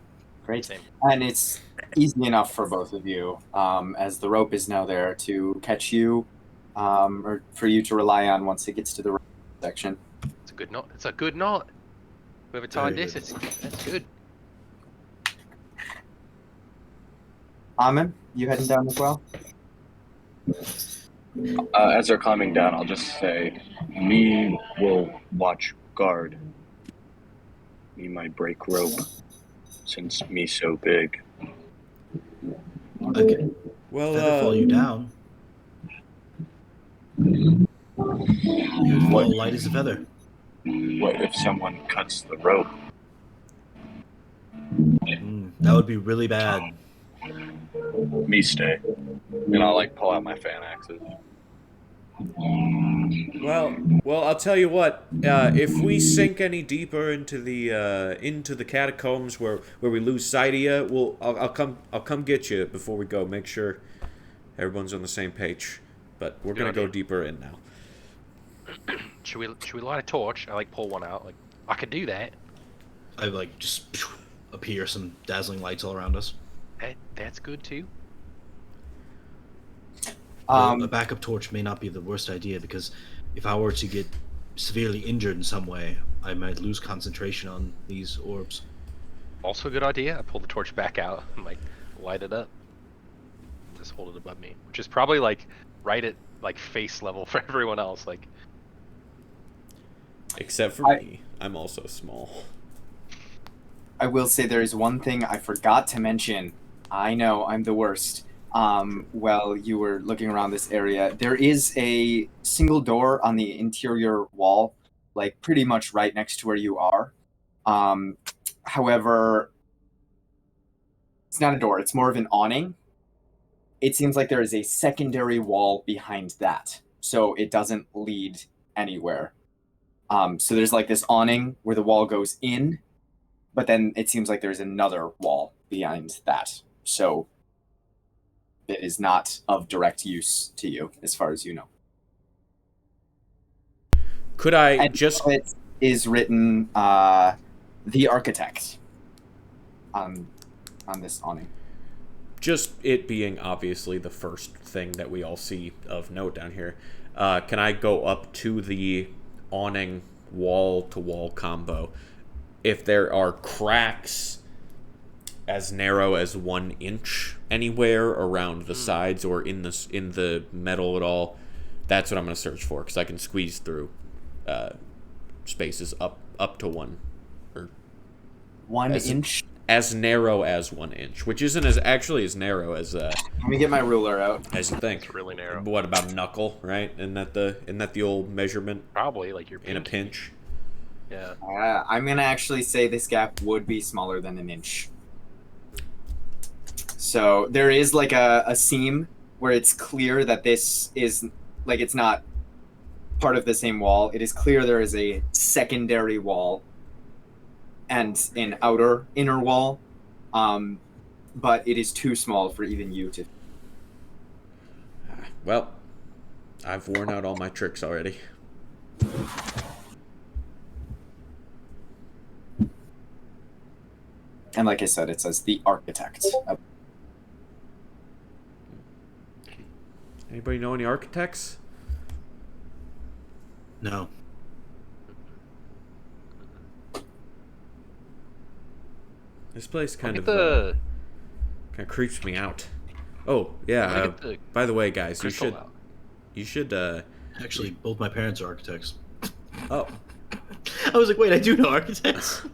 Great. Same. And it's easy enough for both of you, as the rope is now there to catch you, or for you to rely on once it gets to the right section. It's a good knot. It's a good knot. Whoever tied Very this, good. that's good. Amen, you heading down as well? As they're climbing down, I'll just say, me will watch guard. Me might break rope, since me so big. Okay. Well, Feather fall you down. You'd fall light as a feather. What if someone cuts the rope? That would be really bad. Me stay. And I'll like pull out my fan axes. Well, I'll tell you what. If we sink any deeper into the catacombs where we lose sight of you, I'll come get you before we go. Make sure everyone's on the same page. But we're gonna go deeper in now. Should we light a torch? I like pull one out. Like I could do that. I like just appear some dazzling lights all around us. That's good too. A backup torch may not be the worst idea, because if I were to get severely injured in some way, I might lose concentration on these orbs. Also a good idea. I pull the torch back out and like light it up. Just hold it above me, which is probably like right at like face level for everyone else. Like, except for me, I'm also small. I will say there is one thing I forgot to mention. I know I'm the worst. While you were looking around this area, there is a single door on the interior wall, like pretty much right next to where you are. However, it's not a door, it's more of an awning. It seems like there is a secondary wall behind that, so it doesn't lead anywhere. So there's like this awning where the wall goes in, but then it seems like there's another wall behind that. So it is not of direct use to you, as far as you know. Could I And just... it is written The Architect on this awning. Just it being obviously the first thing that we all see of note down here, can I go up to the awning wall-to-wall combo? If there are cracks as narrow as 1 inch anywhere around the sides or in the metal at all, that's what I'm going to search for, because I can squeeze through spaces up to 1 or 1 inch. as narrow as 1 inch, which isn't as narrow as Let me get my ruler out. as you think. it's really narrow. What about knuckle? Right? Isn't that the old measurement Probably like your in a pinky. pinch? Yeah. I'm gonna actually say this gap would be smaller than 1 inch. So there is like a seam where it's clear that this is like it's not part of the same wall. It is clear there is a secondary wall and an inner wall, but it is too small for even you to. Well, I've worn out all my tricks already. And like I said, it says The Architect. Anybody know any architects? No. This place kind Look of at the creeps me out. Oh yeah. look at the By the way, guys, crystal out. you should. Actually, both my parents are architects. Oh, I was like, wait, I do know architects.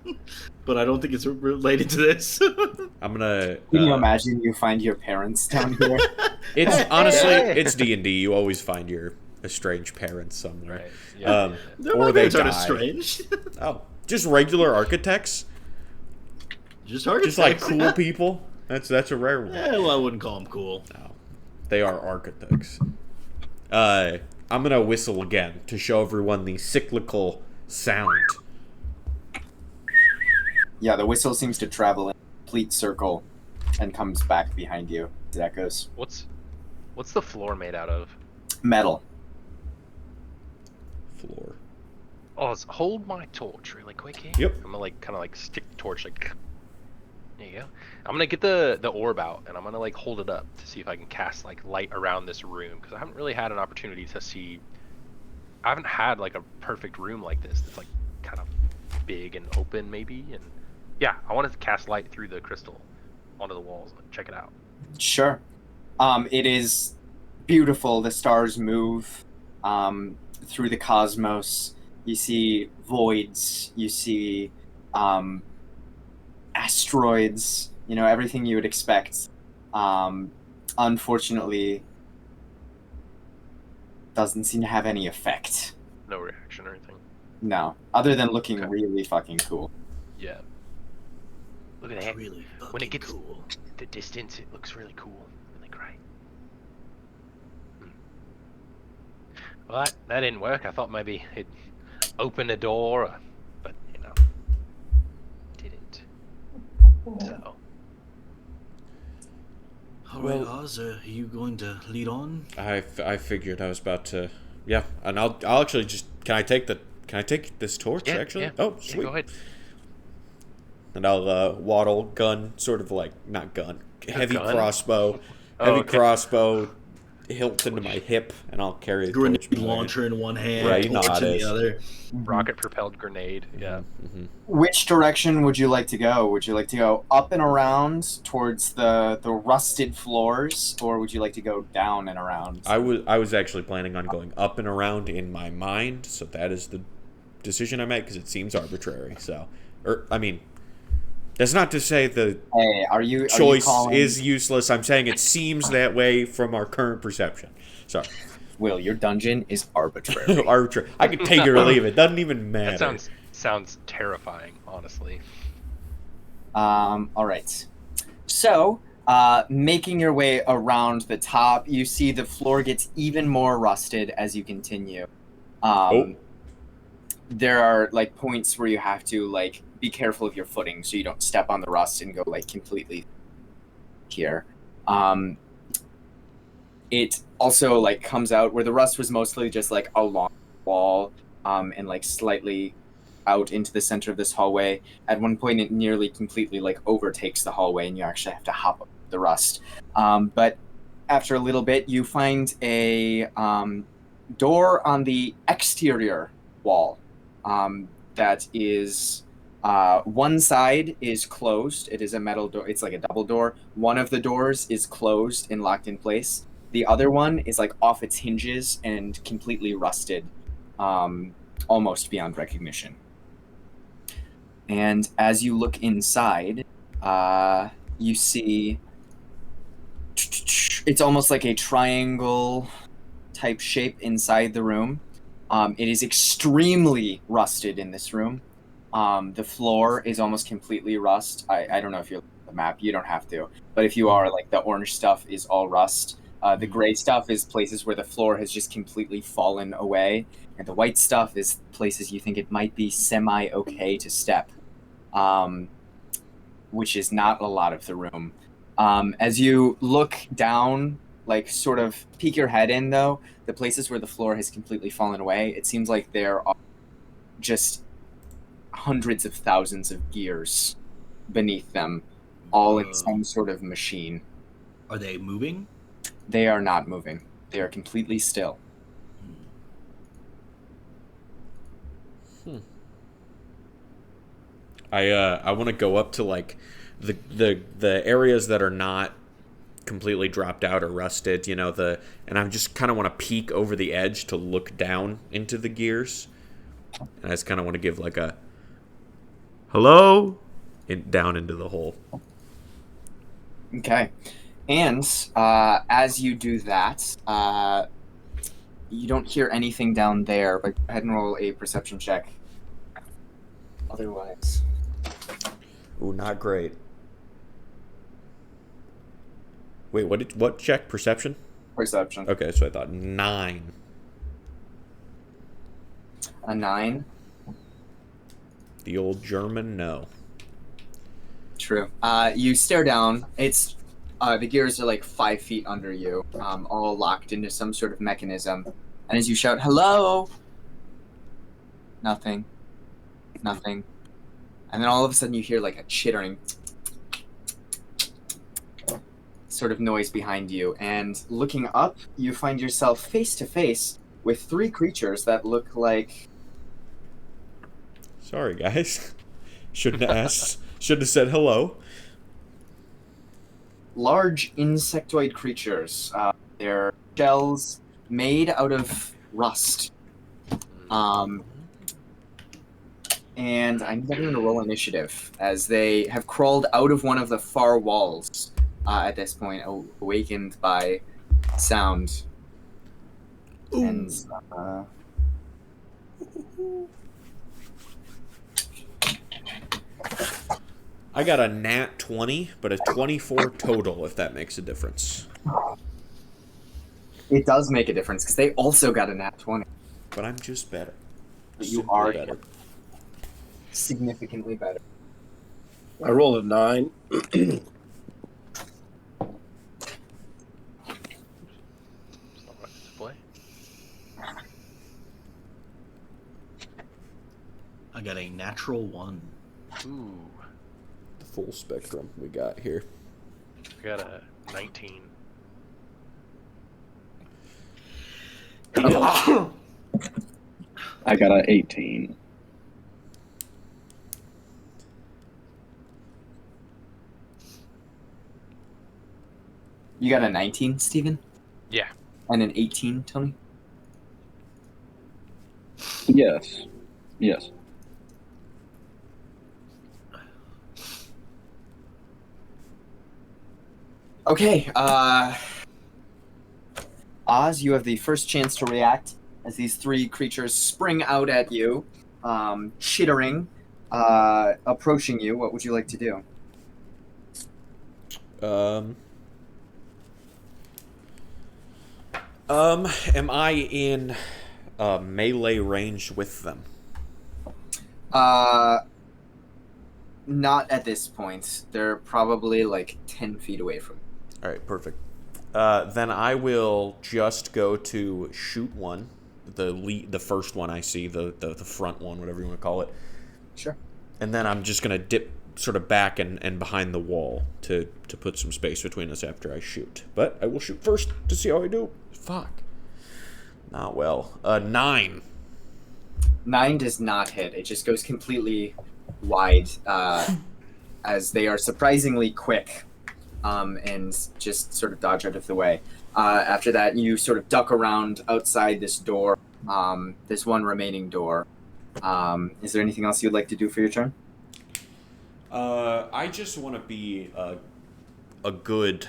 But I don't think it's related to this. I'm gonna. Can you imagine you find your parents down here? It's honestly, it's D&D. You always find your estranged parents somewhere. Right. Yeah. Or My they parents aren't die. strange. Oh, just regular architects. Just architects. Just like cool people. That's a rare one. Yeah, well, I wouldn't call them cool. No, they are architects. I'm gonna whistle again to show everyone the cyclical sound. Yeah, the whistle seems to travel in a complete circle and comes back behind you. It echoes. What's the floor made out of? Metal. Floor. Oh, hold my torch really quick here. Yep. I'm gonna like kind of like stick the torch like. There you go. I'm gonna get the orb out and I'm gonna like hold it up to see if I can cast like light around this room, because I haven't really had an opportunity to see. I haven't had like a perfect room like this that's like kind of big and open maybe, and yeah, I wanted to cast light through the crystal onto the walls. Check it out. Sure. It is beautiful. The stars move through the cosmos. You see voids. You see asteroids. You know, everything you would expect. Unfortunately, doesn't seem to have any effect. No reaction or anything. No, other than looking Okay. really fucking cool. Yeah. Look at that. Really fucking When it gets cool. the distance, it looks really cool. Really great. Well, that didn't work. I thought maybe it'd open a door, but didn't. So. All right, Well- Oz, are you going to lead on? I figured I was about to. Yeah, and I'll actually just. Can I take this torch? Yeah, actually. yeah. Oh, Yeah, sweet. go ahead. And I'll waddle, gun, sort of like not gun, heavy gun? crossbow, Oh, heavy okay. crossbow, hilt into my hip, and I'll carry the Grenade torch. behind it. launcher in one hand, Right, you know torch how it in is. the other. Rocket propelled grenade. Yeah. Mm-hmm. Which direction would you like to go? Would you like to go up and around towards the rusted floors, or would you like to go down and around? I was actually planning on going up and around in my mind, so that is the decision I made because it seems arbitrary. So, I mean, that's not to say the Hey, are you choice calling... is useless. I'm saying it seems that way from our current perception. Sorry. Will, your dungeon is arbitrary. Arbitrary. I could take it or leave it. Doesn't even matter. That sounds terrifying, honestly. All right. So, making your way around the top, you see the floor gets even more rusted as you continue. There are like points where you have to like be careful of your footing so you don't step on the rust and go like completely here. It also like comes out where the rust was mostly just like along the wall, and like slightly out into the center of this hallway. At one point, it nearly completely like overtakes the hallway, and you actually have to hop up the rust. But after a little bit, you find a door on the exterior wall that is one side is closed. It is a metal door. It's like a double door. One of the doors is closed and locked in place. The other one is like off its hinges and completely rusted, almost beyond recognition. And as you look inside, you see it's almost like a triangle type shape inside the room. It is extremely rusted in this room. The floor is almost completely rust. I don't know if you're looking at the map. You don't have to. But if you are, like the orange stuff is all rust. The gray stuff is places where the floor has just completely fallen away. And the white stuff is places you think it might be semi-okay to step, which is not a lot of the room. As you look down, like sort of peek your head in, though, the places where the floor has completely fallen away, it seems like there are just hundreds of thousands of gears beneath them, all in some sort of machine. Are they moving? They are not moving. They are completely still. I want to go up to like the areas that are not completely dropped out or rusted, and I just kind of want to peek over the edge to look down into the gears. And I just kind of want to give like a hello down into the hole. Okay. And as you do that, you don't hear anything down there, but go ahead and roll a perception check. Otherwise. Ooh, not great. Wait, what check? Perception? Perception. Okay, so I thought 9. A 9. The old German, no. True. You stare down. It's the gears are like 5 feet under you, all locked into some sort of mechanism. And as you shout, "Hello!" Nothing. Nothing. And then all of a sudden you hear like a chittering sort of noise behind you. And looking up, you find yourself face to face with 3 creatures that look like... Sorry, guys. Shouldn't have asked. Shouldn't have said hello. large insectoid creatures. They're shells made out of rust. And I'm going to roll initiative as they have crawled out of one of the far walls at this point, awakened by sound. Ooh. And I got a nat 20, but a 24 total, if that makes a difference. It does make a difference because they also got a nat 20. But I'm just better. But you Simply are better. significantly better. I rolled a 9. It's not what I display. I got a natural 1. Ooh, The full spectrum we got here. I got a 19. I got a 18. You got a 19, Steven? Yeah. And an 18, Tony? Yes. Yes. Okay, Oz, you have the first chance to react as these 3 creatures spring out at you, chittering, approaching you. What would you like to do? Am I in melee range with them? Not at this point. They're probably like 10 feet away from you. All right, perfect. Then I will just go to shoot one, the first one I see, the front one, whatever you want to call it. Sure. And then I'm just gonna dip sort of back and behind the wall to put some space between us after I shoot. But I will shoot first to see how I do. Fuck. Not well. 9. 9 does not hit. It just goes completely wide, as they are surprisingly quick, and just sort of dodge out of the way. After that, you sort of duck around outside this door, this one remaining door. Is there anything else you'd like to do for your turn? I just want to be a good,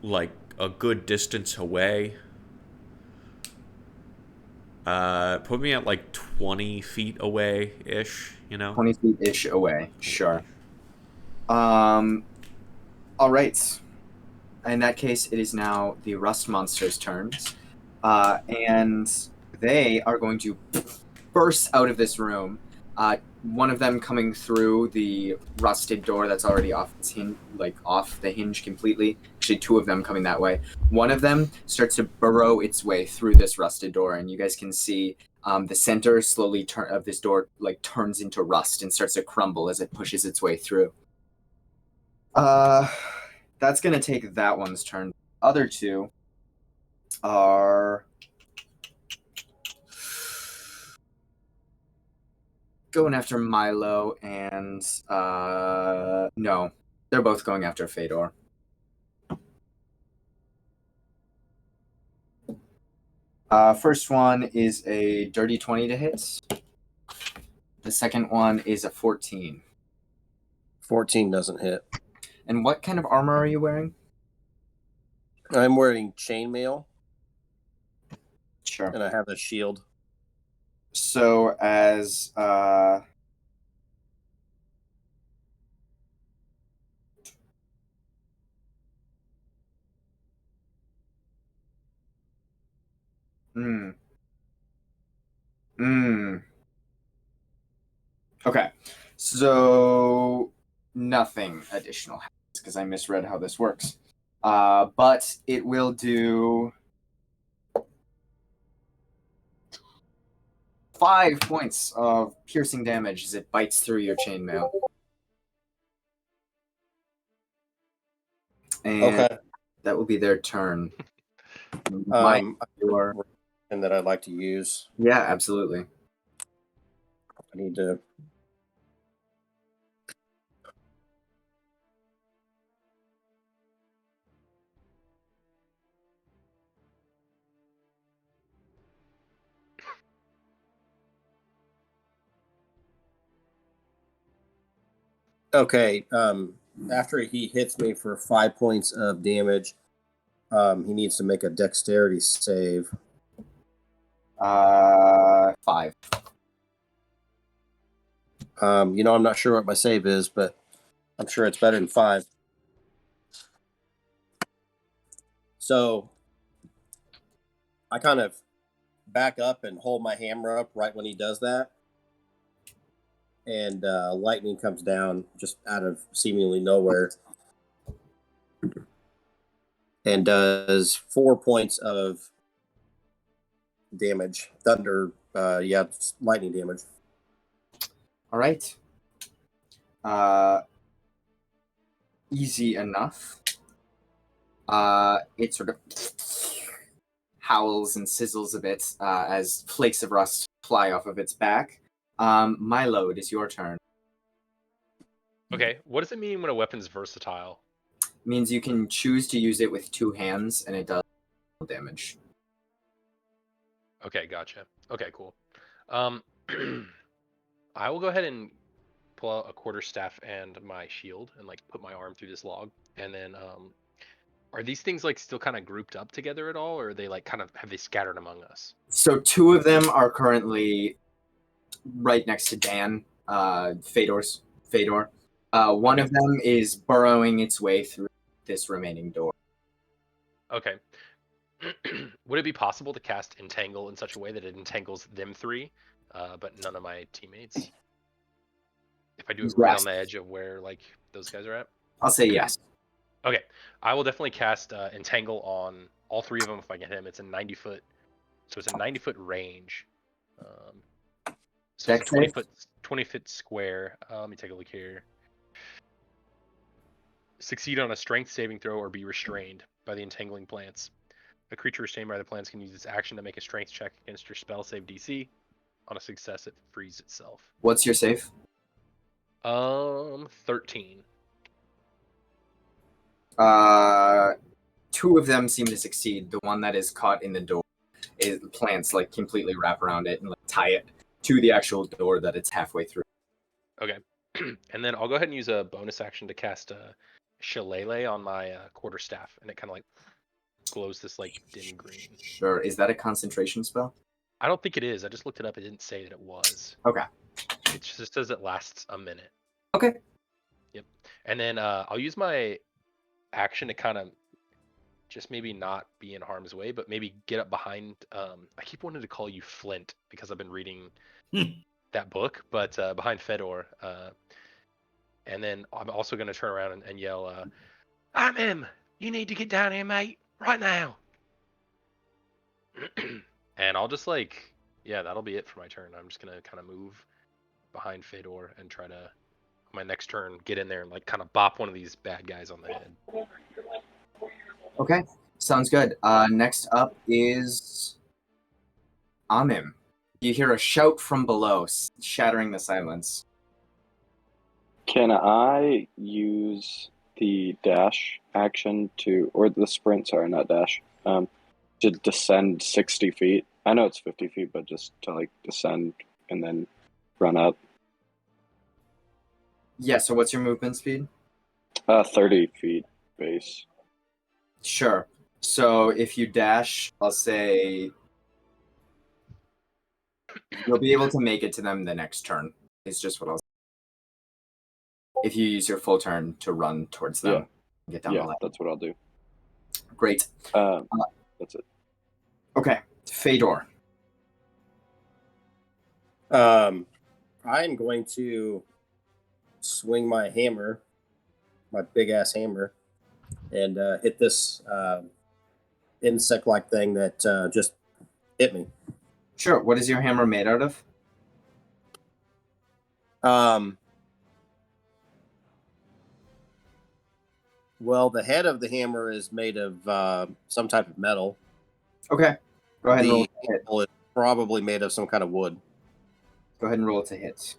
like a good distance away. Put me at like 20 feet away ish, you know? 20 feet ish away. Sure. All right. In that case, it is now the rust monster's turns, and they are going to burst out of this room. One of them coming through the rusted door that's already off its hinge, like off the hinge completely. Actually, 2 of them coming that way. One of them starts to burrow its way through this rusted door, and you guys can see the center slowly of this door like turns into rust and starts to crumble as it pushes its way through. That's gonna take that one's turn. Other 2 are going after Milo and no, they're both going after Fedor. First one is a dirty 20 to hit. The second one is a 14. 14 doesn't hit. And what kind of armor are you wearing? I'm wearing chainmail, Sure. and I have a shield. So as Okay. So nothing additional happens because I misread how this works. But it will do 5 points of piercing damage as it bites through your chainmail. And Okay. that will be their turn. And that I'd like to use. Yeah, absolutely. I need to. Okay. After he hits me for 5 points of damage, he needs to make a dexterity save. 5. I'm not sure what my save is, but I'm sure it's better than 5. So I kind of back up and hold my hammer up right when he does that. And lightning comes down just out of seemingly nowhere and does 4 points of damage. Thunder, lightning damage. All right. Easy enough. It sort of howls and sizzles a bit as flakes of rust fly off of its back. Milo, it is your turn. Okay, what does it mean when a weapon's versatile? It means you can choose to use it with 2 hands, and it does damage. Okay, gotcha. Okay, cool. I will go ahead and pull out a quarterstaff and my shield and like put my arm through this log, and then are these things like still kind of grouped up together at all, or are they like kind of have they scattered among us? So 2 of them are currently right next to Dan, Fedor. One of them is burrowing its way through this remaining door. Okay. Would it be possible to cast Entangle in such a way that it entangles them 3, but none of my teammates? If I do it right on the edge of where like those guys are at? I'll say yes. Okay, I will definitely cast Entangle on all 3 of them if I get him. It's a 90-foot, so it's a 90-foot range. So it's a 20-foot square. Let me take a look here. Succeed on a strength saving throw or be restrained by the entangling plants. A creature restrained by the plants can use its action to make a strength check against your spell save DC. On a success, it frees itself. What's your save? 13. 2 of them seem to succeed. The one that is caught in the door, plants like completely wrap around it and like tie it to the actual door that it's halfway through. Okay, and then I'll go ahead and use a bonus action to cast a Shillelagh on my quarterstaff, and it kind of like glows this like dim green. Sure. Is that a concentration spell? I don't think it is. I just looked it up. It didn't say that it was. Okay. It just says it lasts a minute. Okay. Yep. And then I'll use my action to kind of just maybe not be in harm's way, but maybe get up behind. I keep wanting to call you Flint because I've been reading that book, but behind Fedor. And then I'm also going to turn around and yell, "I'm him! You need to get down here, mate, right now!" And I'll just like, yeah, that'll be it for my turn. I'm just going to kind of move behind Fedor and try to, on my next turn, get in there and like kind of bop one of these bad guys on the head. Okay. Sounds good. Next up is Amim. You hear a shout from below, shattering the silence. Can I use the dash action or the sprint, sorry, not dash, to descend 60 feet? I know it's 50 feet, but just to like descend and then run up. Yeah, so what's your movement speed? 30 feet base. Sure. So if you dash, I'll say you'll be able to make it to them the next turn. It's just what I'll say. If you use your full turn to run towards them, get down the line. That's what I'll do. Great. That's it. Okay, Fedor. I'm going to swing my hammer, my big ass hammer, and hit this insect-like thing that just hit me. Sure. What is your hammer made out of? Well, the head of the hammer is made of some type of metal. Okay. Go ahead and roll The to hit. handle is probably made of some kind of wood. Go ahead and roll to hit.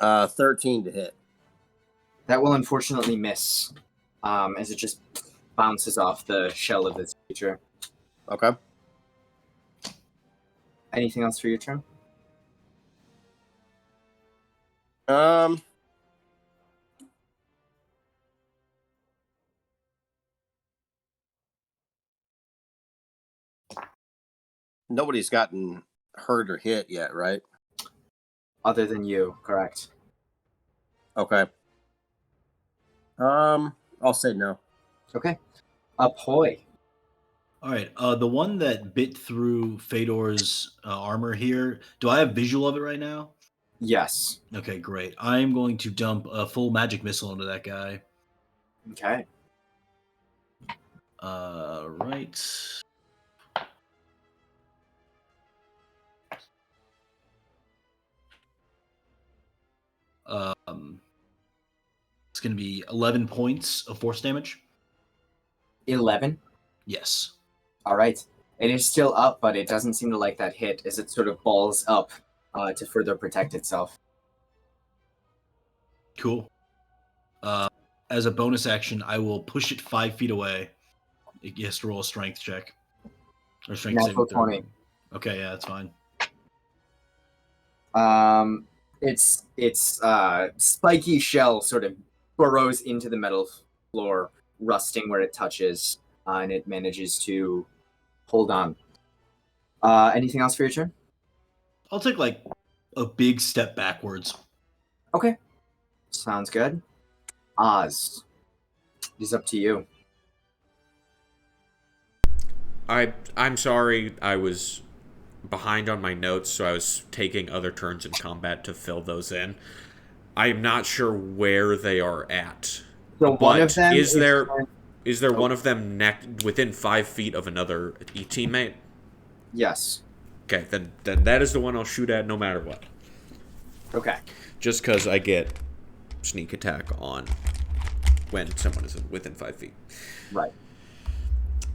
13 to hit. That will unfortunately miss, as it just bounces off the shell of this creature. Okay. Anything else for your turn? Nobody's gotten hurt or hit yet, right? Other than you, correct. Okay. I'll say no. Okay. Apoy. All right. The one that bit through Fedor's armor here. Do I have visual of it right now? Yes. Okay, great. I'm going to dump a full magic missile into that guy. Okay. Right. It's going to be 11 points of force damage. 11. Yes. All right. It is still up, but it doesn't seem to like that hit as it sort of balls up to further protect itself. Cool. As a bonus action, I will push it 5 feet away. It has to roll a strength check. Or strength Natural saving throw. 20. Okay, yeah, that's fine. Its spiky shell sort of burrows into the metal floor, rusting where it touches, and it manages to hold on. Anything else for your turn? I'll take like a big step backwards. Okay. Sounds good. Oz. It's up to you. I'm sorry, I was behind on my notes, so I was taking other turns in combat to fill those in. I'm not sure where they are at. So one of But them is there one of them within 5 feet of another teammate? Yes. Okay, then that is the one I'll shoot at no matter what. Okay. Just because I get sneak attack on when someone is within 5 feet. Right.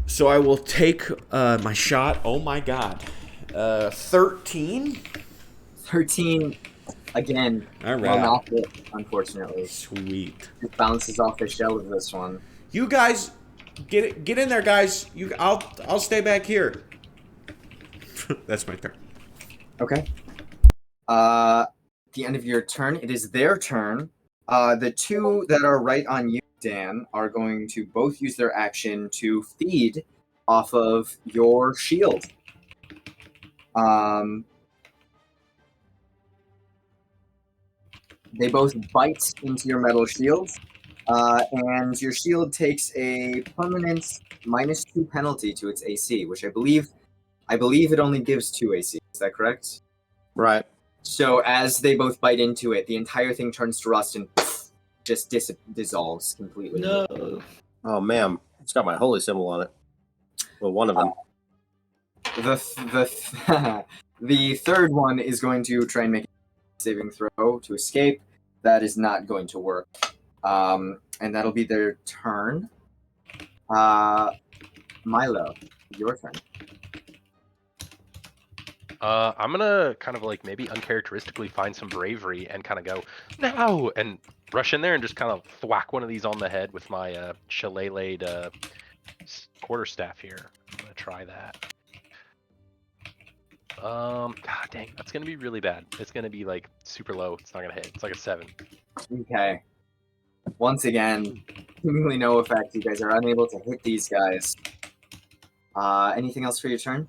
So I will take my shot. Oh my god. 13? 13, again, All right. will not hit, unfortunately. Sweet. It bounces off the shell of this one. You guys, get in there, guys. I'll stay back here. That's my turn. Okay. The end of your turn, it is their turn. The two that are right on you, Dan, are going to both use their action to feed off of your shield. They both bite into your metal shield, and your shield takes a permanent -2 penalty to its AC, which I believe it only gives 2 AC. Is that correct? Right. So as they both bite into it, the entire thing turns to rust and just dissolves completely. No. Oh man, it's got my holy symbol on it. Well, one of them. The third one is going to try and make a saving throw to escape. That is not going to work. And that'll be their turn. Milo, your turn. I'm gonna kind of like maybe uncharacteristically find some bravery and kind of go no and rush in there and just kind of thwack one of these on the head with my shillelagh'd quarterstaff here. I'm gonna try that. God dang, that's gonna be really bad. It's gonna be like super low. It's not gonna hit. It's like a 7. Okay. Once again, seemingly no effect. You guys are unable to hit these guys. Anything else for your turn?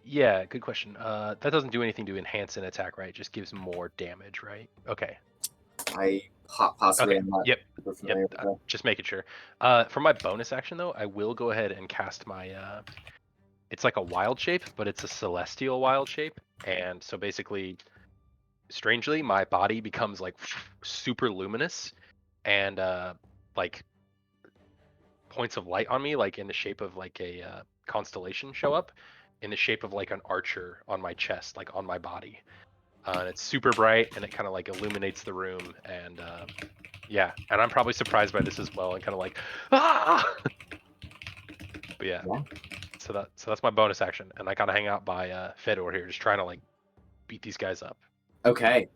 Yeah, good question. That doesn't do anything to enhance an attack, right? It just gives more damage, right? Okay. I possibly Okay. am not Yep. super familiar with that. Just making sure. For my bonus action though, I will go ahead and cast my. It's like a wild shape, but it's a celestial wild shape, and so basically, strangely, my body becomes like super luminous, and like points of light on me, like in the shape of like a constellation, show up in the shape of like an archer on my chest, like on my body. And it's super bright, and it kind of like illuminates the room, and yeah, and I'm probably surprised by this as well, and kind of like, ah! But yeah, so that's my bonus action, and I kind of hang out by Fedor here, just trying to like beat these guys up. Okay.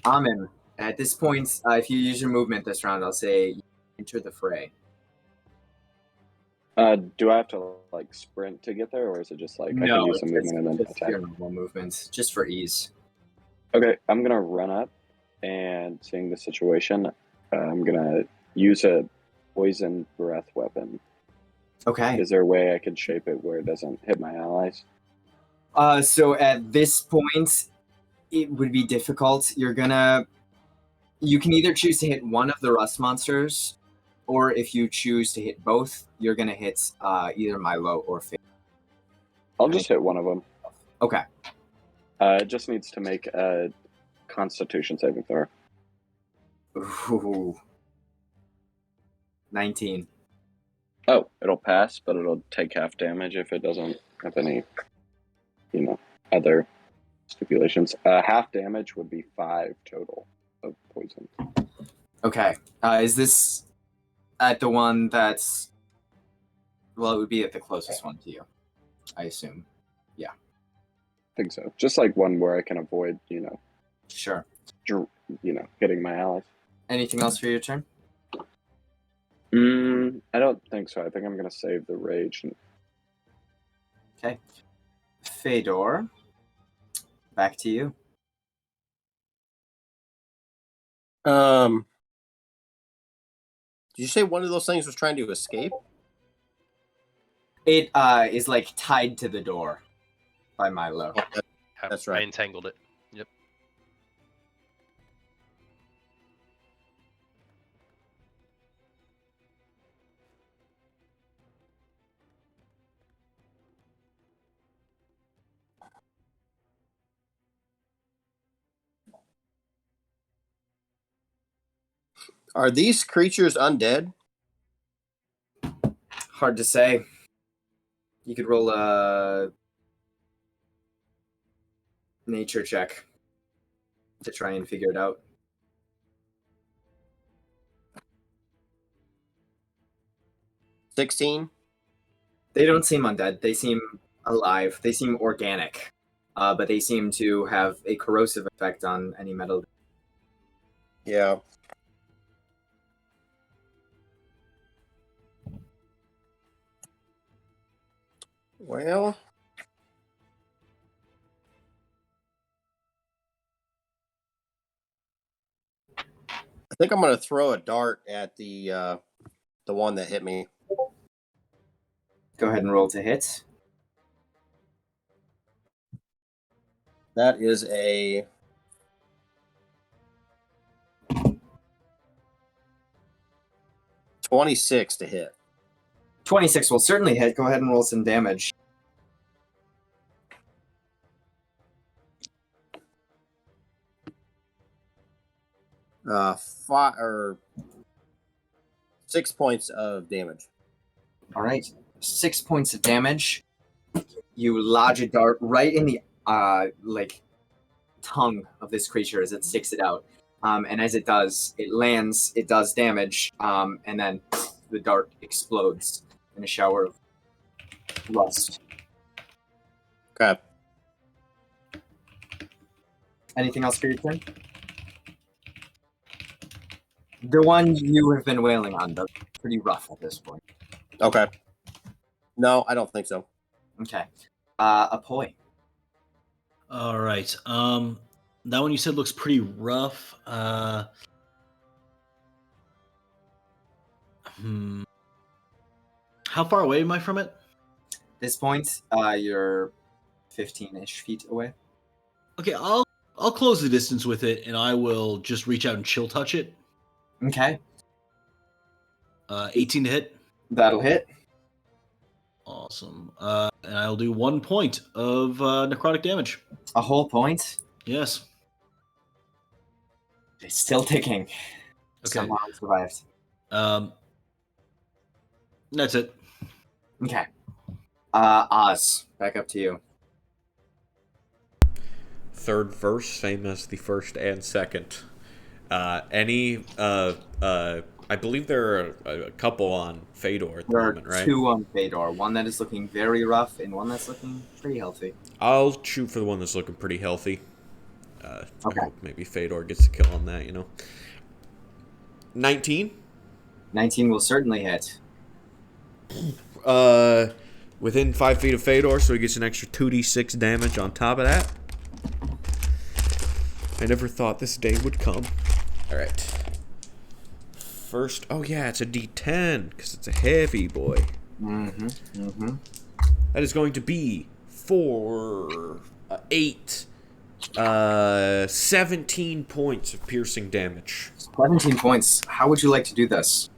Amin, at this point, if you use your movement this round, I'll say enter the fray. Do I have to like sprint to get there, or is it just like I can use some movement and then just attack? your normal movements, just for ease. Okay, I'm gonna run up, and seeing the situation, I'm gonna use a poison breath weapon Okay. Is there a way I can shape it where it doesn't hit my allies? So at this point, it would be difficult. You can either choose to hit one of the rust monsters, or if you choose to hit both, you're gonna hit either Milo or Fate. I'll just hit one of them. Okay. It just needs to make a Constitution saving throw. Ooh. 19. Oh, it'll pass, but it'll take half damage if it doesn't have any, other stipulations. Half damage would be 5 total of poison. Okay. Is this at the one that's... Well, it would be at the closest one to you, I assume. I think so. Just like one where I can avoid, Sure. hitting my allies. Anything else for your turn? I don't think so. I think I'm going to save the rage. Okay. Fedor, back to you. Did you say one of those things was trying to escape? It is like tied to the door by Milo. Oh, that's right. I entangled it. Yep. Are these creatures undead? Hard to say. You could roll a nature check to try and figure it out. $16? They don't seem undead. They seem alive. They seem organic. But they seem to have a corrosive effect on any metal. Yeah. Well, I think I'm going to throw a dart at the one that hit me. Go ahead and roll to hit. That is a 26 to hit. 26 will certainly hit. Go ahead and roll some damage. Five or 6 points of damage. All right. 6 points of damage. You lodge a dart right in the tongue of this creature as it sticks it out. And as it does, it lands, it does damage, and then the dart explodes in a shower of rust. Okay. Anything else for your turn? The one you have been wailing on, though, pretty rough at this point. Okay. No, I don't think so. Okay. Apoy. All right. That one you said looks pretty rough. How far away am I from it? This point, you're 15-ish feet away. Okay, I'll close the distance with it, and I will just reach out and chill touch it. Okay. 18 to hit. That'll hit. Awesome. And I'll do 1 point of necrotic damage. A whole point. Yes. It's still ticking. Okay. Somehow it survived. That's it. Okay. Oz, back up to you. Third verse, same as the first and second. I believe there are a couple on Fedor at the There are moment, right? 2 on Fedor. One that is looking very rough and one that's looking pretty healthy. I'll shoot for the one that's looking pretty healthy. Okay. I hope maybe Fedor gets a kill on that, 19? 19 will certainly hit. Within 5 feet of Fedor, so he gets an extra 2d6 damage on top of that. I never thought this day would come. Alright. First, oh yeah, it's a d10, because it's a heavy boy. That is going to be 4, 8, 17 points of piercing damage. 17 points. How would you like to do this?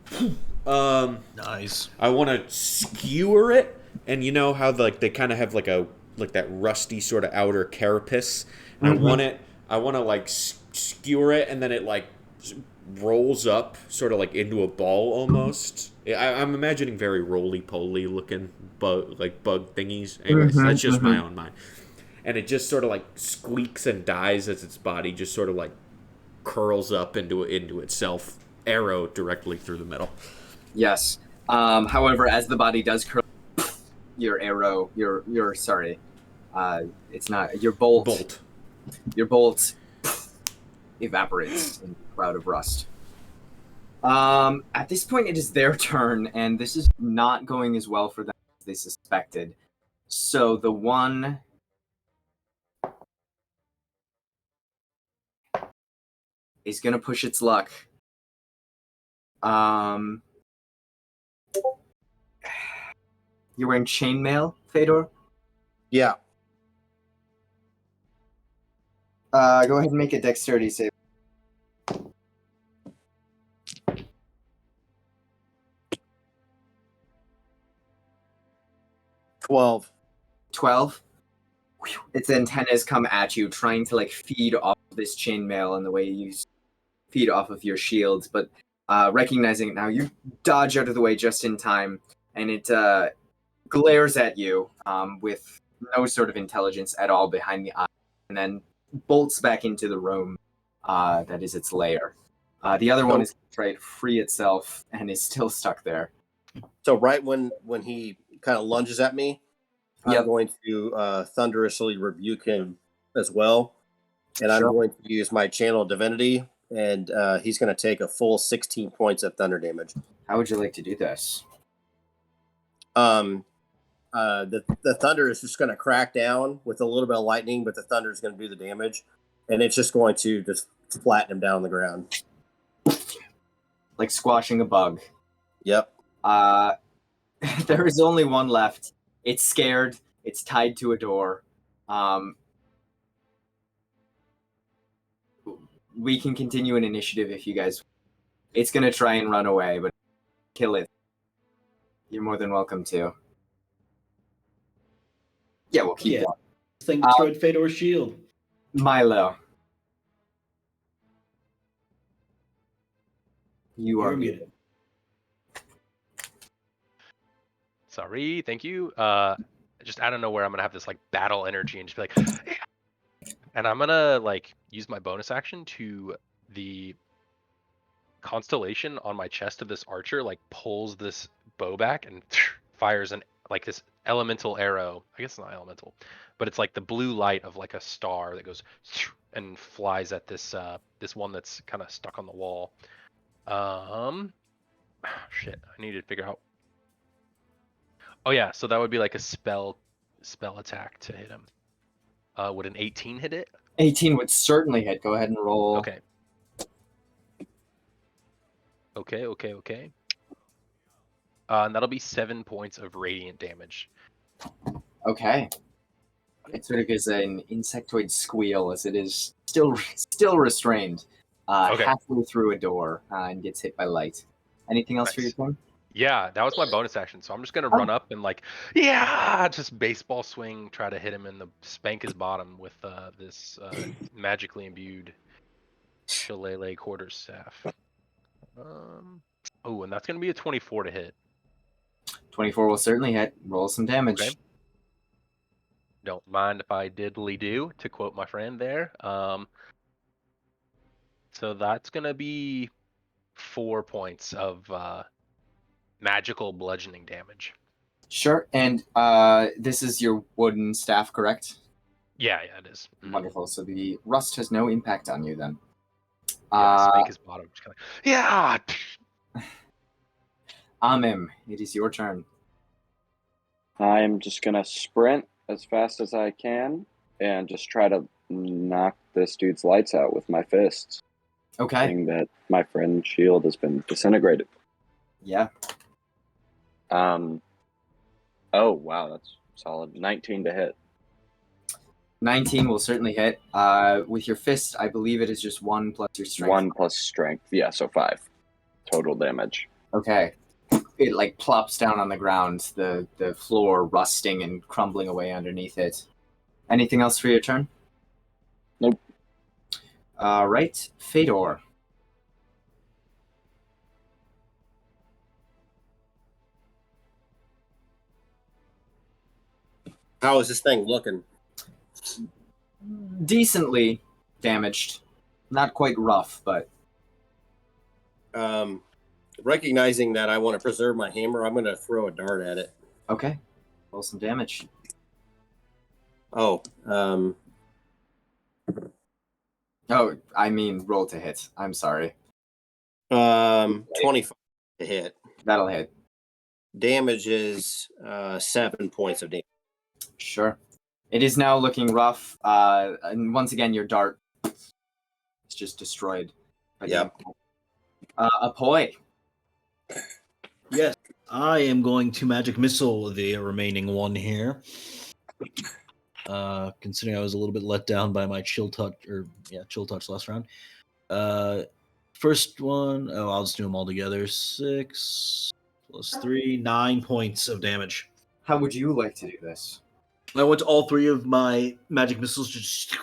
Nice. I want to skewer it, and you know how like they kind of have like that rusty sort of outer carapace. And I want to like skewer it, and then it like rolls up sort of like into a ball almost. I'm imagining very roly-poly looking bug thingies. Anyways, that's just my own mind. And it just sort of like squeaks and dies as its body just sort of like curls up into itself, arrow directly through the middle. Yes. However, as the body does curl, your arrow, it's not your bolt. Your bolt evaporates in a cloud of rust. At this point, it is their turn, and this is not going as well for them as they suspected. So the one is going to push its luck. You're wearing chainmail, Fedor? Yeah. Go ahead and make a dexterity save. 12. 12. Its antennas come at you, trying to like feed off this chainmail in the way you feed off of your shields, but recognizing it now, you dodge out of the way just in time, and it glares at you with no sort of intelligence at all behind the eye, and then bolts back into the room that is its lair. The other one is trying to free itself and is still stuck there. So right when he kind of lunges at me, I'm going to thunderously rebuke him as well. And I'm going to use my channel divinity, and he's going to take a full 16 points of thunder damage. How would you like to do this? The thunder is just going to crack down with a little bit of lightning, but the thunder is going to do the damage, and it's just going to just flatten him down on the ground. Like squashing a bug. Yep. There is only one left. It's scared. It's tied to a door. We can continue an initiative if you guys... It's going to try and run away, but kill it. You're more than welcome to. Yeah, we'll keep going. This thing destroyed Fedor's shield. Milo. You are muted. Sorry, thank you. Just out of nowhere, I'm gonna have this like battle energy and just be like, and I'm gonna like use my bonus action to the constellation on my chest of this archer like pulls this bow back and fires like this elemental arrow. I guess it's not elemental, but it's like the blue light of like a star that goes and flies at this this one that's kind of stuck on the wall. Shit, I need to figure out. Oh yeah, so that would be like a spell attack to hit him. Would an 18 hit it? 18 would certainly hit. Go ahead and roll. Okay. And that'll be 7 points of radiant damage. Okay. It sort of gives an insectoid squeal as it is still restrained halfway through a door and gets hit by light. Anything else for your turn? Yeah, that was my bonus action. So I'm just gonna run up and like, just baseball swing, try to hit him in the spank his bottom with this magically imbued shillelagh quarterstaff. Oh, and that's gonna be a 24 to hit. 24 will certainly hit. Roll some damage. Okay. Don't mind if I diddly do, to quote my friend there. So that's gonna be 4 points of magical bludgeoning damage. Sure, and this is your wooden staff, correct? Yeah, it is. Mm-hmm. Wonderful. So the rust has no impact on you then. Spank his bottom. Just kind of, Amim, it is your turn. I'm just gonna sprint as fast as I can and just try to knock this dude's lights out with my fists. Okay. Saying that my friend's shield has been disintegrated. Yeah. Oh wow, that's solid. 19 to hit. 19 will certainly hit. With your fist, I believe it is just 1 plus your strength. 1 plus strength. Yeah, so 5 total damage. Okay. It like plops down on the ground, the floor rusting and crumbling away underneath it. Anything else for your turn? Nope. Right, Fedor. How is this thing looking? Decently damaged. Not quite rough, but Recognizing that I want to preserve my hammer, I'm going to throw a dart at it. okay. Roll some damage. Oh, Oh, I mean, roll to hit. I'm sorry. 25 to hit. That'll hit. Damage is 7 points of damage. Sure. It is now looking rough. And once again, your dart is just destroyed. Yep. Apoy. Yes, I am going to magic missile the remaining one here. Considering I was a little bit let down by my chill touch last round. First one, I'll just do them all together. 6 plus 3, 9 points of damage. How would you like to do this? I want all 3 of my magic missiles just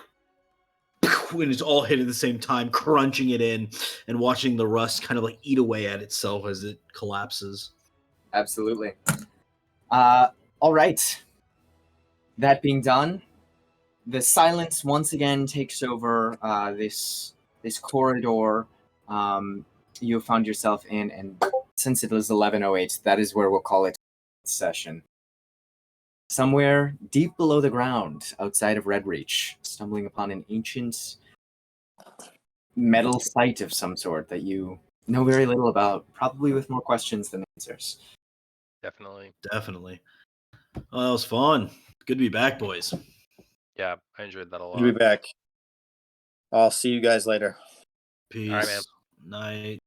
when it's all hit at the same time, crunching it in and watching the rust kind of like eat away at itself as it collapses. Absolutely. All right. That being done, the silence once again takes over this corridor you have found yourself in, and since it was 11:08, that is where we'll call it session. Somewhere deep below the ground, outside of Redreach, stumbling upon an ancient metal site of some sort that you know very little about, probably with more questions than answers. Definitely. Oh, that was fun. Good to be back, boys. Yeah, I enjoyed that a lot. Good to be back. I'll see you guys later. Peace. All right, man. Night.